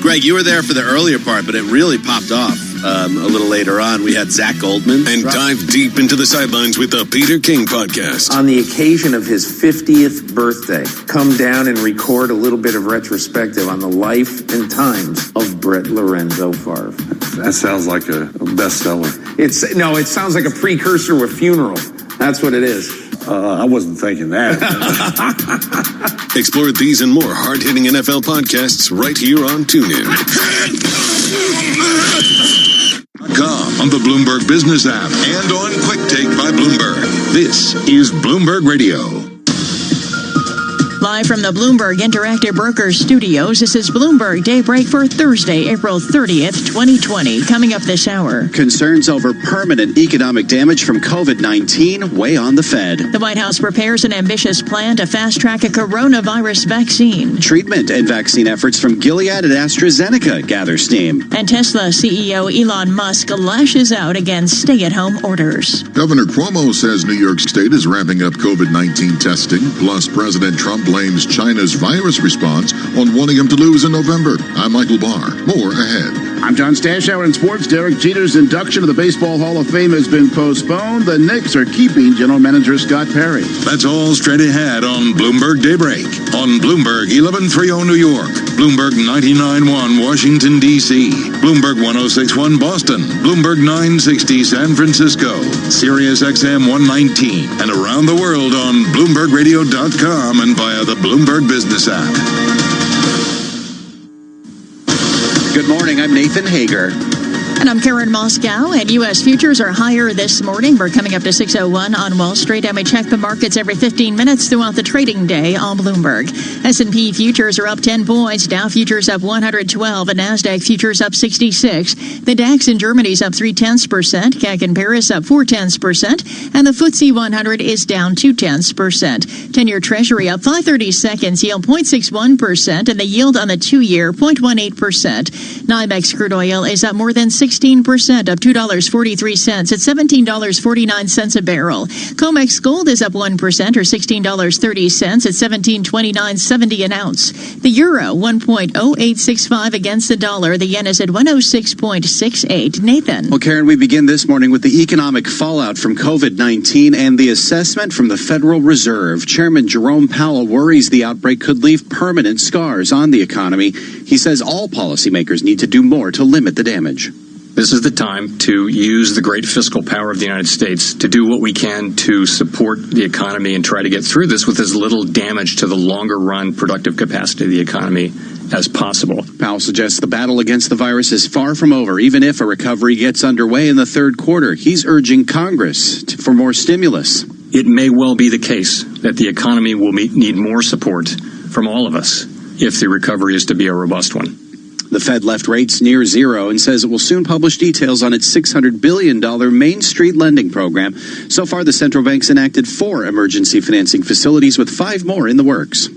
Greg, you were there for the earlier part, but it really popped off a little later on. We had Zach Goldman. And dive deep into the sidelines with the Peter King podcast. On the occasion of his 50th birthday, come down and record a little bit of retrospective on the life and times of Brett Lorenzo Favre. That sounds like a bestseller. It sounds like a precursor to a funeral. That's what it is. I wasn't thinking that. Explore these and more hard-hitting NFL podcasts right here on TuneIn. On the Bloomberg Business app and on Quick Take by Bloomberg. This is Bloomberg Radio. Live from the Bloomberg Interactive Brokers Studios, this is Bloomberg Daybreak for Thursday, April 30th, 2020. Coming up this hour. Concerns over permanent economic damage from COVID-19 weigh on the Fed. The White House prepares an ambitious plan to fast-track a coronavirus vaccine. Treatment and vaccine efforts from Gilead and AstraZeneca gather steam. And Tesla CEO Elon Musk lashes out against stay-at-home orders. Governor Cuomo says New York State is ramping up COVID-19 testing, plus President Trump blames China's virus response on wanting him to lose in November. I'm Michael Barr. More ahead. I'm John Stashower in sports. Derek Jeter's induction to the Baseball Hall of Fame has been postponed. The Knicks are keeping general manager Scott Perry. That's all straight ahead on Bloomberg Daybreak. On Bloomberg 1130 New York, Bloomberg 99.1 Washington, D.C., Bloomberg 106.1 Boston, Bloomberg 960 San Francisco, Sirius XM 119, and around the world on BloombergRadio.com and via the Bloomberg Business app. Good morning, I'm Nathan Hager. And I'm Karen Moscow, and U.S. futures are higher this morning. We're coming up to 6:01 on Wall Street, and we check the markets every 15 minutes throughout the trading day on Bloomberg. S&P futures are up 10 points, Dow futures up 112, and NASDAQ futures up 66. The DAX in Germany's up 0.3%, CAC in Paris up 0.4%, and the FTSE 100 is down 0.2%. 10-year Treasury up 5/30 seconds, yield 0.61%, and the yield on the 2-year 0.18%. NYMEX crude oil is up more than 16%, up $2.43 at $17.49 a barrel. COMEX gold is up 1%, or $16.30 at $17.2970 an ounce. The euro 1.0865 against the dollar. The yen is at 106.68. Nathan. Well, Karen, we begin this morning with the economic fallout from COVID-19 and the assessment from the Federal Reserve. Chairman Jerome Powell worries the outbreak could leave permanent scars on the economy. He says all policymakers need to do more to limit the damage. This is the time to use the great fiscal power of the United States to do what we can to support the economy and try to get through this with as little damage to the longer-run productive capacity of the economy as possible. Powell suggests the battle against the virus is far from over, even if a recovery gets underway in the third quarter. He's urging Congress for more stimulus. It may well be the case that the economy will need more support from all of us if the recovery is to be a robust one. The Fed left rates near zero and says it will soon publish details on its $600 billion Main Street lending program. So far, the central bank's enacted 4 emergency financing facilities with 5 more in the works.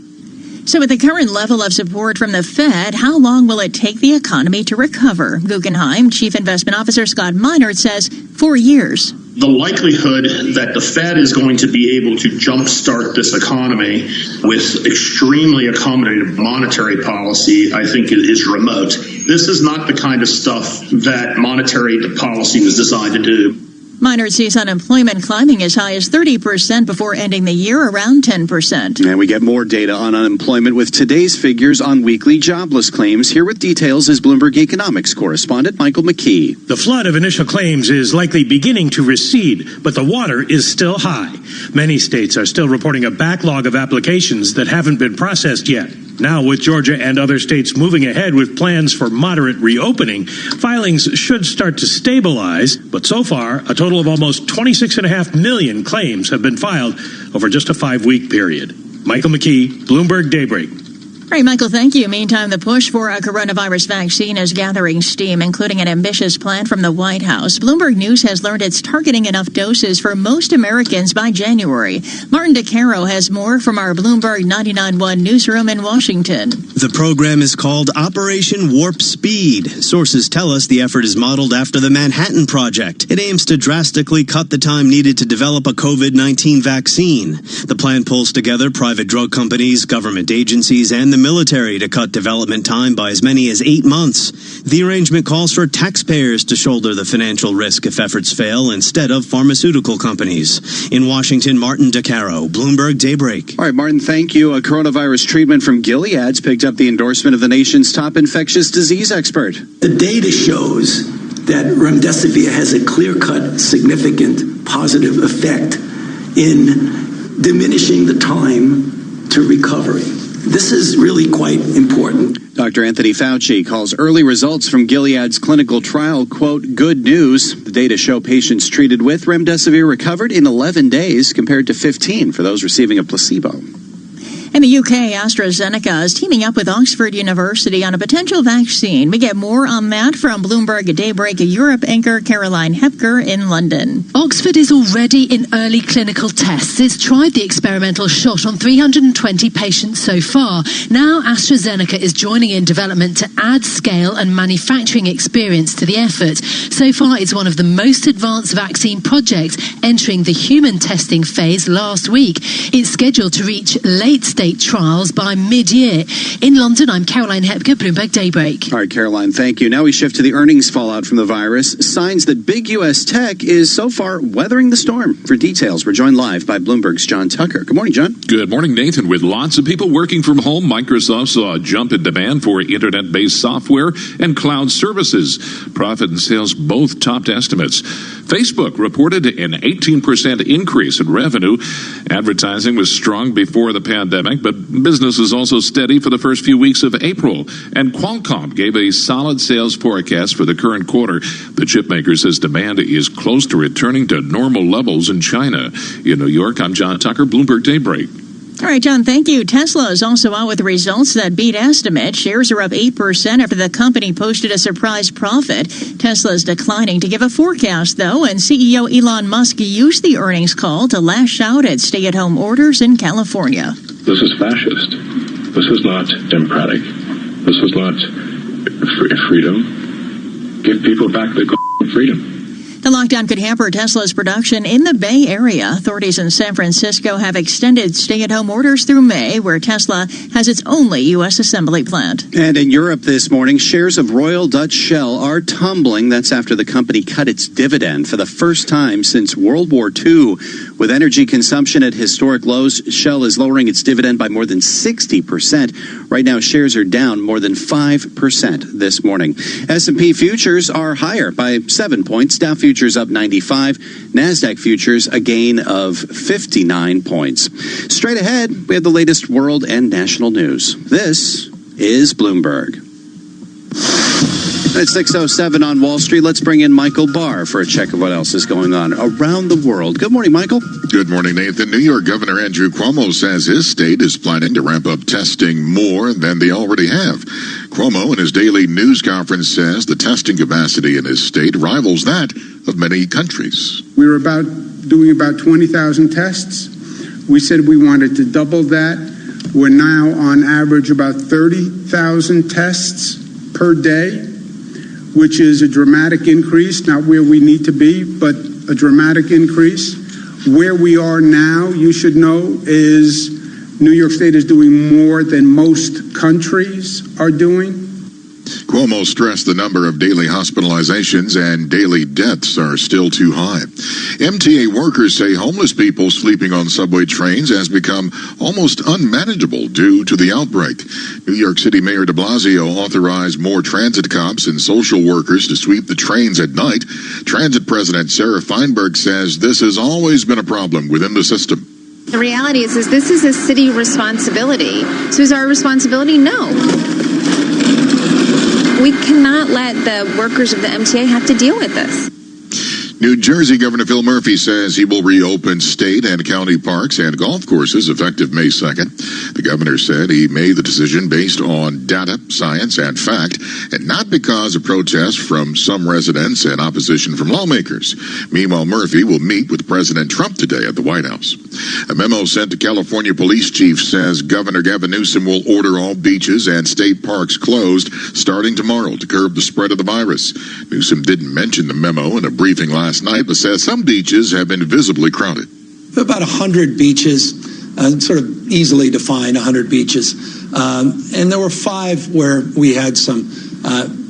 So with the current level of support from the Fed, how long will it take the economy to recover? Guggenheim Chief Investment Officer Scott Minerd says 4 years. The likelihood that the Fed is going to be able to jumpstart this economy with extremely accommodative monetary policy, I think, is remote. This is not the kind of stuff that monetary policy was designed to do. Minerd sees unemployment climbing as high as 30% before ending the year around 10%. And we get more data on unemployment with today's figures on weekly jobless claims. Here with details is Bloomberg economics correspondent Michael McKee. The flood of initial claims is likely beginning to recede, but the water is still high. Many states are still reporting a backlog of applications that haven't been processed yet. Now, with Georgia and other states moving ahead with plans for moderate reopening, filings should start to stabilize. But so far, a total of almost 26.5 million claims have been filed over just a 5-week period. Michael McKee, Bloomberg Daybreak. All right, Michael, thank you. Meantime, the push for a coronavirus vaccine is gathering steam, including an ambitious plan from the White House. Bloomberg News has learned it's targeting enough doses for most Americans by January. Martin DeCaro has more from our Bloomberg 99.1 newsroom in Washington. The program is called Operation Warp Speed. Sources tell us the effort is modeled after the Manhattan Project. It aims to drastically cut the time needed to develop a COVID-19 vaccine. The plan pulls together private drug companies, government agencies, and the military to cut development time by as many as 8 months. The arrangement calls for taxpayers to shoulder the financial risk if efforts fail instead of pharmaceutical companies. In Washington, Martin DeCaro, Bloomberg Daybreak. All right, Martin, thank you. A coronavirus treatment from Gilead's picked up the endorsement of the nation's top infectious disease expert. The data shows that remdesivir has a clear-cut, significant positive effect in diminishing the time to recovery. This is really quite important. Dr. Anthony Fauci calls early results from Gilead's clinical trial, quote, good news. The data show patients treated with remdesivir recovered in 11 days compared to 15 for those receiving a placebo. In the UK, AstraZeneca is teaming up with Oxford University on a potential vaccine. We get more on that from Bloomberg Daybreak Europe anchor Caroline Hepker in London. Oxford is already in early clinical tests. It's tried the experimental shot on 320 patients so far. Now AstraZeneca is joining in development to add scale and manufacturing experience to the effort. So far, it's one of the most advanced vaccine projects, entering the human testing phase last week. It's scheduled to reach late-stage trials by mid-year. In London, I'm Caroline Hepker, Bloomberg Daybreak. All right, Caroline, thank you. Now we shift to the earnings fallout from the virus. Signs that big U.S. tech is so far weathering the storm. For details, we're joined live by Bloomberg's John Tucker. Good morning, John. Good morning, Nathan. With lots of people working from home, Microsoft saw a jump in demand for internet-based software and cloud services. Profit and sales both topped estimates. Facebook reported an 18% increase in revenue. Advertising was strong before the pandemic. pandemic, but business is also steady for the first few weeks of April. And Qualcomm gave a solid sales forecast for the current quarter. The chipmaker says demand is close to returning to normal levels in China. In New York, I'm John Tucker, Bloomberg Daybreak. All right, John, thank you. Tesla is also out with results that beat estimates. Shares are up 8% after the company posted a surprise profit. Tesla is declining to give a forecast, though, and CEO Elon Musk used the earnings call to lash out at stay-at-home orders in California. This is fascist. This is not democratic. This is not freedom. Give people back their freedom. The lockdown could hamper Tesla's production in the Bay Area. Authorities in San Francisco have extended stay-at-home orders through May, where Tesla has its only U.S. assembly plant. And in Europe this morning, shares of Royal Dutch Shell are tumbling. That's after the company cut its dividend for the first time since World War II. With energy consumption at historic lows, Shell is lowering its dividend by more than 60%. Right now, shares are down more than 5% this morning. S&P futures are higher by 7 points. Dow futures up 95. NASDAQ futures a gain of 59 points. Straight ahead, we have the latest world and national news. This is Bloomberg. It's 6:07 on Wall Street. Let's bring in Michael Barr for a check of what else is going on around the world. Good morning, Michael. Good morning, Nathan. New York Governor Andrew Cuomo says his state is planning to ramp up testing more than they already have. Cuomo in his daily news conference says the testing capacity in his state rivals that of many countries. We were doing about 20,000 tests. We said we wanted to double that. We're now on average about 30,000 tests per day, which is a dramatic increase, not where we need to be, but a dramatic increase. Where we are now, you should know, is New York State is doing more than most countries are doing. Cuomo stressed the number of daily hospitalizations and daily deaths are still too high. MTA workers say homeless people sleeping on subway trains has become almost unmanageable due to the outbreak. New York City Mayor de Blasio authorized more transit cops and social workers to sweep the trains at night. Transit President Sarah Feinberg says this has always been a problem within the system. The reality is this is a city responsibility. So is our responsibility? No. We cannot let the workers of the MTA have to deal with this. New Jersey Governor Phil Murphy says he will reopen state and county parks and golf courses effective May 2nd. The governor said he made the decision based on data, science, and fact, and not because of protests from some residents and opposition from lawmakers. Meanwhile, Murphy will meet with President Trump today at the White House. A memo sent to California police chief says Governor Gavin Newsom will order all beaches and state parks closed starting tomorrow to curb the spread of the virus. Newsom didn't mention the memo in a briefing last night, but says some beaches have been visibly crowded. About 100 beaches, sort of easily defined 100 beaches. And there were 5 where we had some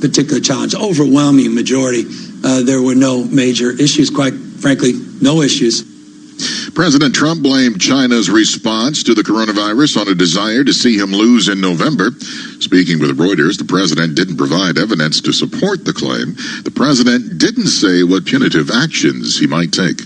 particular challenge. Overwhelming majority, there were no major issues, quite frankly, no issues. President Trump blamed China's response to the coronavirus on a desire to see him lose in November. Speaking with Reuters, the president didn't provide evidence to support the claim. The president didn't say what punitive actions he might take.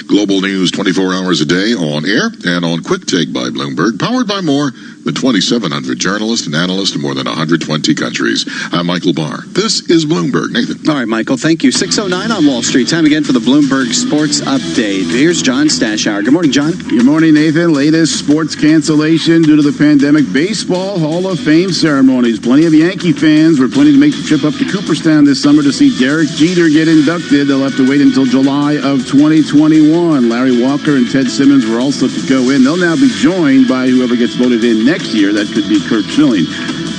Global news 24 hours a day on air and on Quick Take by Bloomberg, powered by more than 2,700 journalists and analysts in more than 120 countries. I'm Michael Barr. This is Bloomberg. Nathan. All right, Michael, thank you. 6:09 on Wall Street. Time again for the Bloomberg Sports Update. Here's John Stashower. Good morning, John. Good morning, Nathan. Latest sports cancellation due to the pandemic. Baseball Hall of Fame ceremonies. Plenty of Yankee fans were planning to make the trip up to Cooperstown this summer to see Derek Jeter get inducted. They'll have to wait until July of 2021. Larry Walker and Ted Simmons were also to go in. They'll now be joined by whoever gets voted in next year. That could be Kurt Schilling.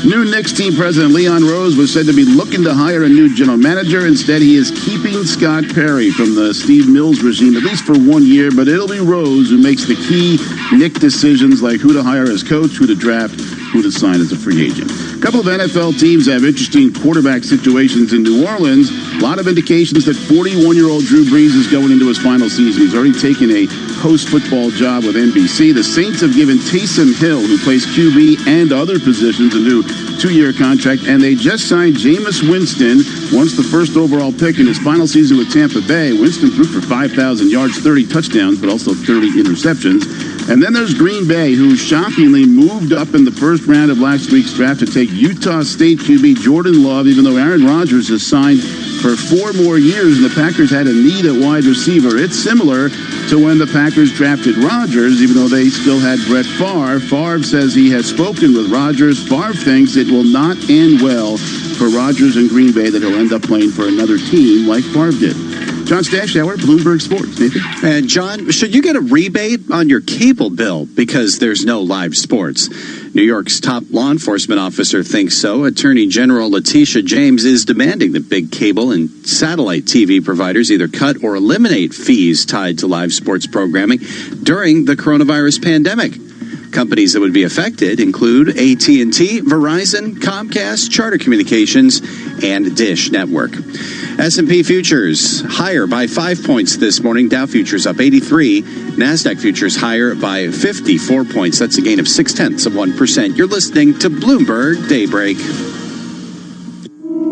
New Knicks team president Leon Rose was said to be looking to hire a new general manager. Instead, he is keeping Scott Perry from the Steve Mills regime, at least for 1 year. But it'll be Rose who makes the key Knick decisions like who to hire as coach, who to draft, who to sign as a free agent. A couple of NFL teams have interesting quarterback situations in New Orleans. A lot of indications that 41-year-old Drew Brees is going into his final season. He's already taken a host football job with NBC. The Saints have given Taysom Hill, who plays QB and other positions, a new 2-year contract, and they just signed Jameis Winston, once the first overall pick in his final season with Tampa Bay. Winston threw for 5,000 yards, 30 touchdowns, but also 30 interceptions. And then there's Green Bay, who shockingly moved up in the first round of last week's draft to take Utah State QB Jordan Love, even though Aaron Rodgers has signed for 4 more years and the Packers had a need at wide receiver. It's similar to when the Packers drafted Rodgers, even though they still had Brett Favre. Favre says he has spoken with Rodgers. Favre thinks it will not end well for Rodgers and Green Bay, that he'll end up playing for another team like Favre did. John Stashauer, Bloomberg Sports. Nathan? And John, should you get a rebate on your cable bill because there's no live sports? New York's top law enforcement officer thinks so. Attorney General Letitia James is demanding that big cable and satellite TV providers either cut or eliminate fees tied to live sports programming during the coronavirus pandemic. Companies that would be affected include AT&T, Verizon, Comcast, Charter Communications, and Dish Network. S&P futures higher by 5 points this morning. Dow futures up 83. NASDAQ futures higher by 54 points. That's a gain of 0.6%. You're listening to Bloomberg Daybreak.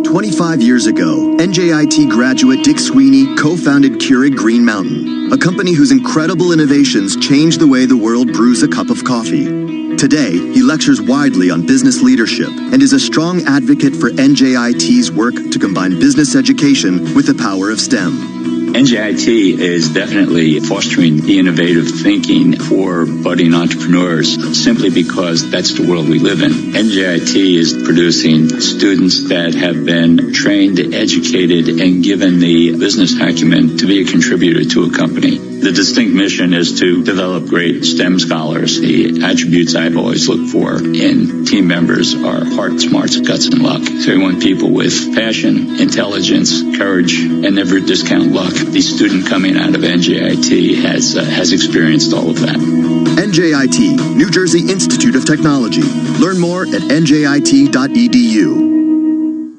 25 years ago, NJIT graduate Dick Sweeney co-founded Keurig Green Mountain, a company whose incredible innovations changed the way the world brews a cup of coffee. Today, he lectures widely on business leadership and is a strong advocate for NJIT's work to combine business education with the power of STEM. NJIT is definitely fostering the innovative thinking for budding entrepreneurs simply because that's the world we live in. NJIT is producing students that have been trained, educated, and given the business acumen to be a contributor to a company. The distinct mission is to develop great STEM scholars. The attributes I've always looked for in team members are heart, smarts, guts, and luck. So we want people with passion, intelligence, courage, and never discount luck. The student coming out of NJIT has experienced all of that. NJIT, New Jersey Institute of Technology. Learn more at njit.edu.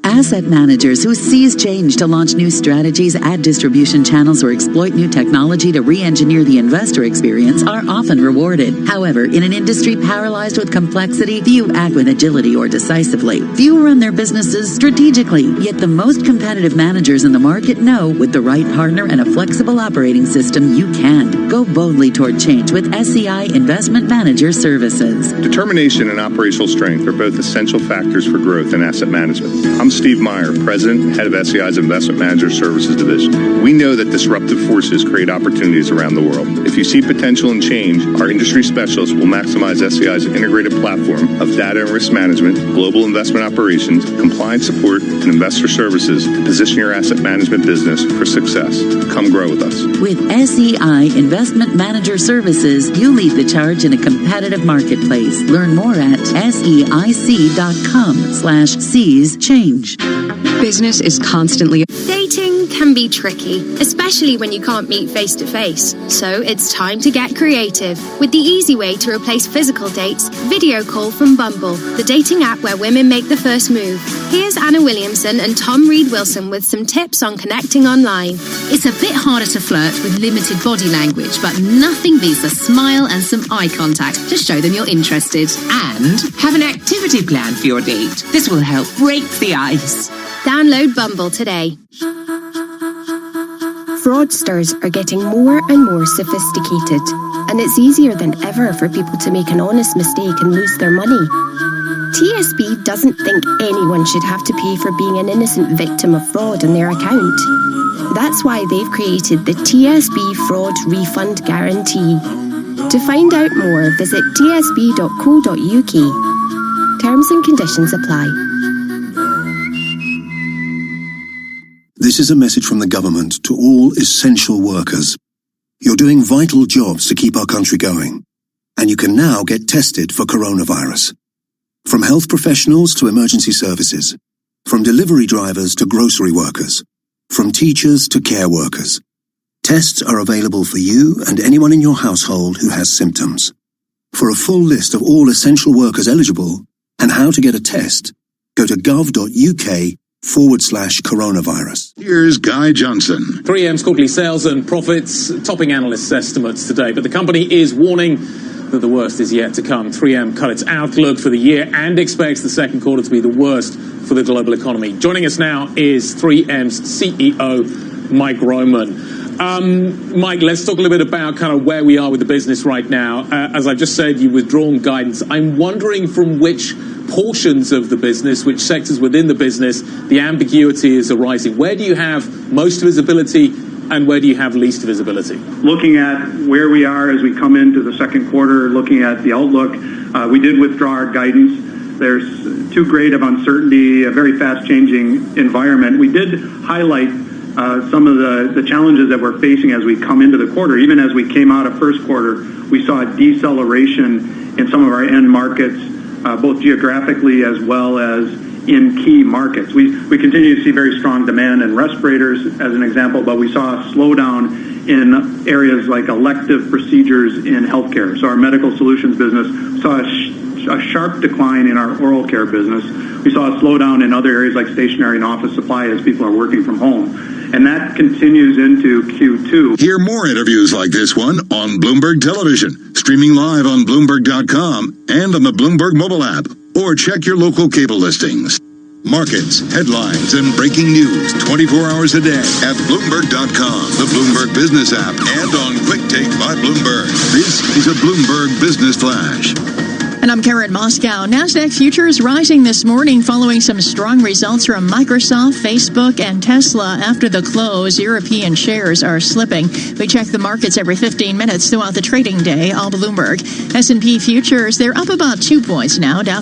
Asset managers who seize change to launch new strategies, add distribution channels, or exploit new technology to re-engineer the investor experience are often rewarded. However, in an industry paralyzed with complexity, few act with agility or decisively. Few run their businesses strategically, yet the most competitive managers in the market know with the right partner and a flexible operating system, you can. Go boldly toward change with SEI Investment Manager Services. Determination and operational strength are both essential factors for growth in asset management. I'm Steve Meyer, President and Head of SEI's Investment Manager Services Division. We know that disruptive forces create opportunities around the world. If you see potential in change, our industry specialists will maximize SEI's integrated platform of data and risk management, global investment operations, compliance support, and investor services to position your asset management business for success. Come grow with us. With SEI Investment Manager Services, you lead the charge in a competitive marketplace. Learn more at seic.com/seize change. Business is constantly... Dating can be tricky, especially when you can't meet face-to-face. So it's time to get creative with the easy way to replace physical dates, Video Call from Bumble, the dating app where women make the first move. Here's Anna Williamson and Tom Reed-Wilson with some tips on connecting online. It's a bit harder to flirt with limited body language, but nothing beats a smile and some eye contact to show them you're interested. And have an activity plan for your date. This will help break the ice. Download Bumble today. Fraudsters are getting more and more sophisticated, and it's easier than ever for people to make an honest mistake and lose their money. TSB doesn't think anyone should have to pay for being an innocent victim of fraud on their account. That's why they've created the TSB Fraud Refund Guarantee. To find out more, visit tsb.co.uk. Terms and conditions apply. This is a message from the government to all essential workers. You're doing vital jobs to keep our country going, and you can now get tested for coronavirus. From health professionals to emergency services, from delivery drivers to grocery workers, from teachers to care workers. Tests are available for you and anyone in your household who has symptoms. For a full list of all essential workers eligible and how to get a test, go to gov.uk/coronavirus. Here's Guy Johnson. 3M's quarterly sales and profits topping analysts' estimates today, but the company is warning that the worst is yet to come. 3M cut its outlook for the year and expects the second quarter to be the worst for the global economy. Joining us now is 3M's CEO, Mike Roman. Mike, let's talk a little bit about kind of where we are with the business right now. As I've just said, you've withdrawn guidance. I'm wondering from which portions of the business, which sectors within the business, the ambiguity is arising. Where do you have most visibility and where do you have least visibility? Looking at where we are as we come into the second quarter, looking at the outlook, we did withdraw our guidance. There's too great of uncertainty, a very fast-changing environment. We did highlight some of the challenges that we're facing as we come into the quarter. Even as we came out of first quarter, we saw a deceleration in some of our end markets, both geographically as well as in key markets. We continue to see very strong demand in respirators, as an example, but we saw a slowdown in areas like elective procedures in healthcare. So our medical solutions business saw a sharp decline in our oral care business. We saw a slowdown in other areas like stationery and office supply as people are working from home. And that continues into Q2. Hear more interviews like this one on Bloomberg Television, streaming live on Bloomberg.com and on the Bloomberg mobile app, or check your local cable listings. Markets, headlines, and breaking news 24 hours a day at Bloomberg.com, the Bloomberg Business app, and on Quick Take by Bloomberg. This is a Bloomberg Business Flash. And I'm Karen Moscow. NASDAQ futures rising this morning following some strong results from Microsoft, Facebook, and Tesla. After the close, European shares are slipping. We check the markets every 15 minutes throughout the trading day. All Bloomberg. S&P futures, they're up about 2 points now. Dow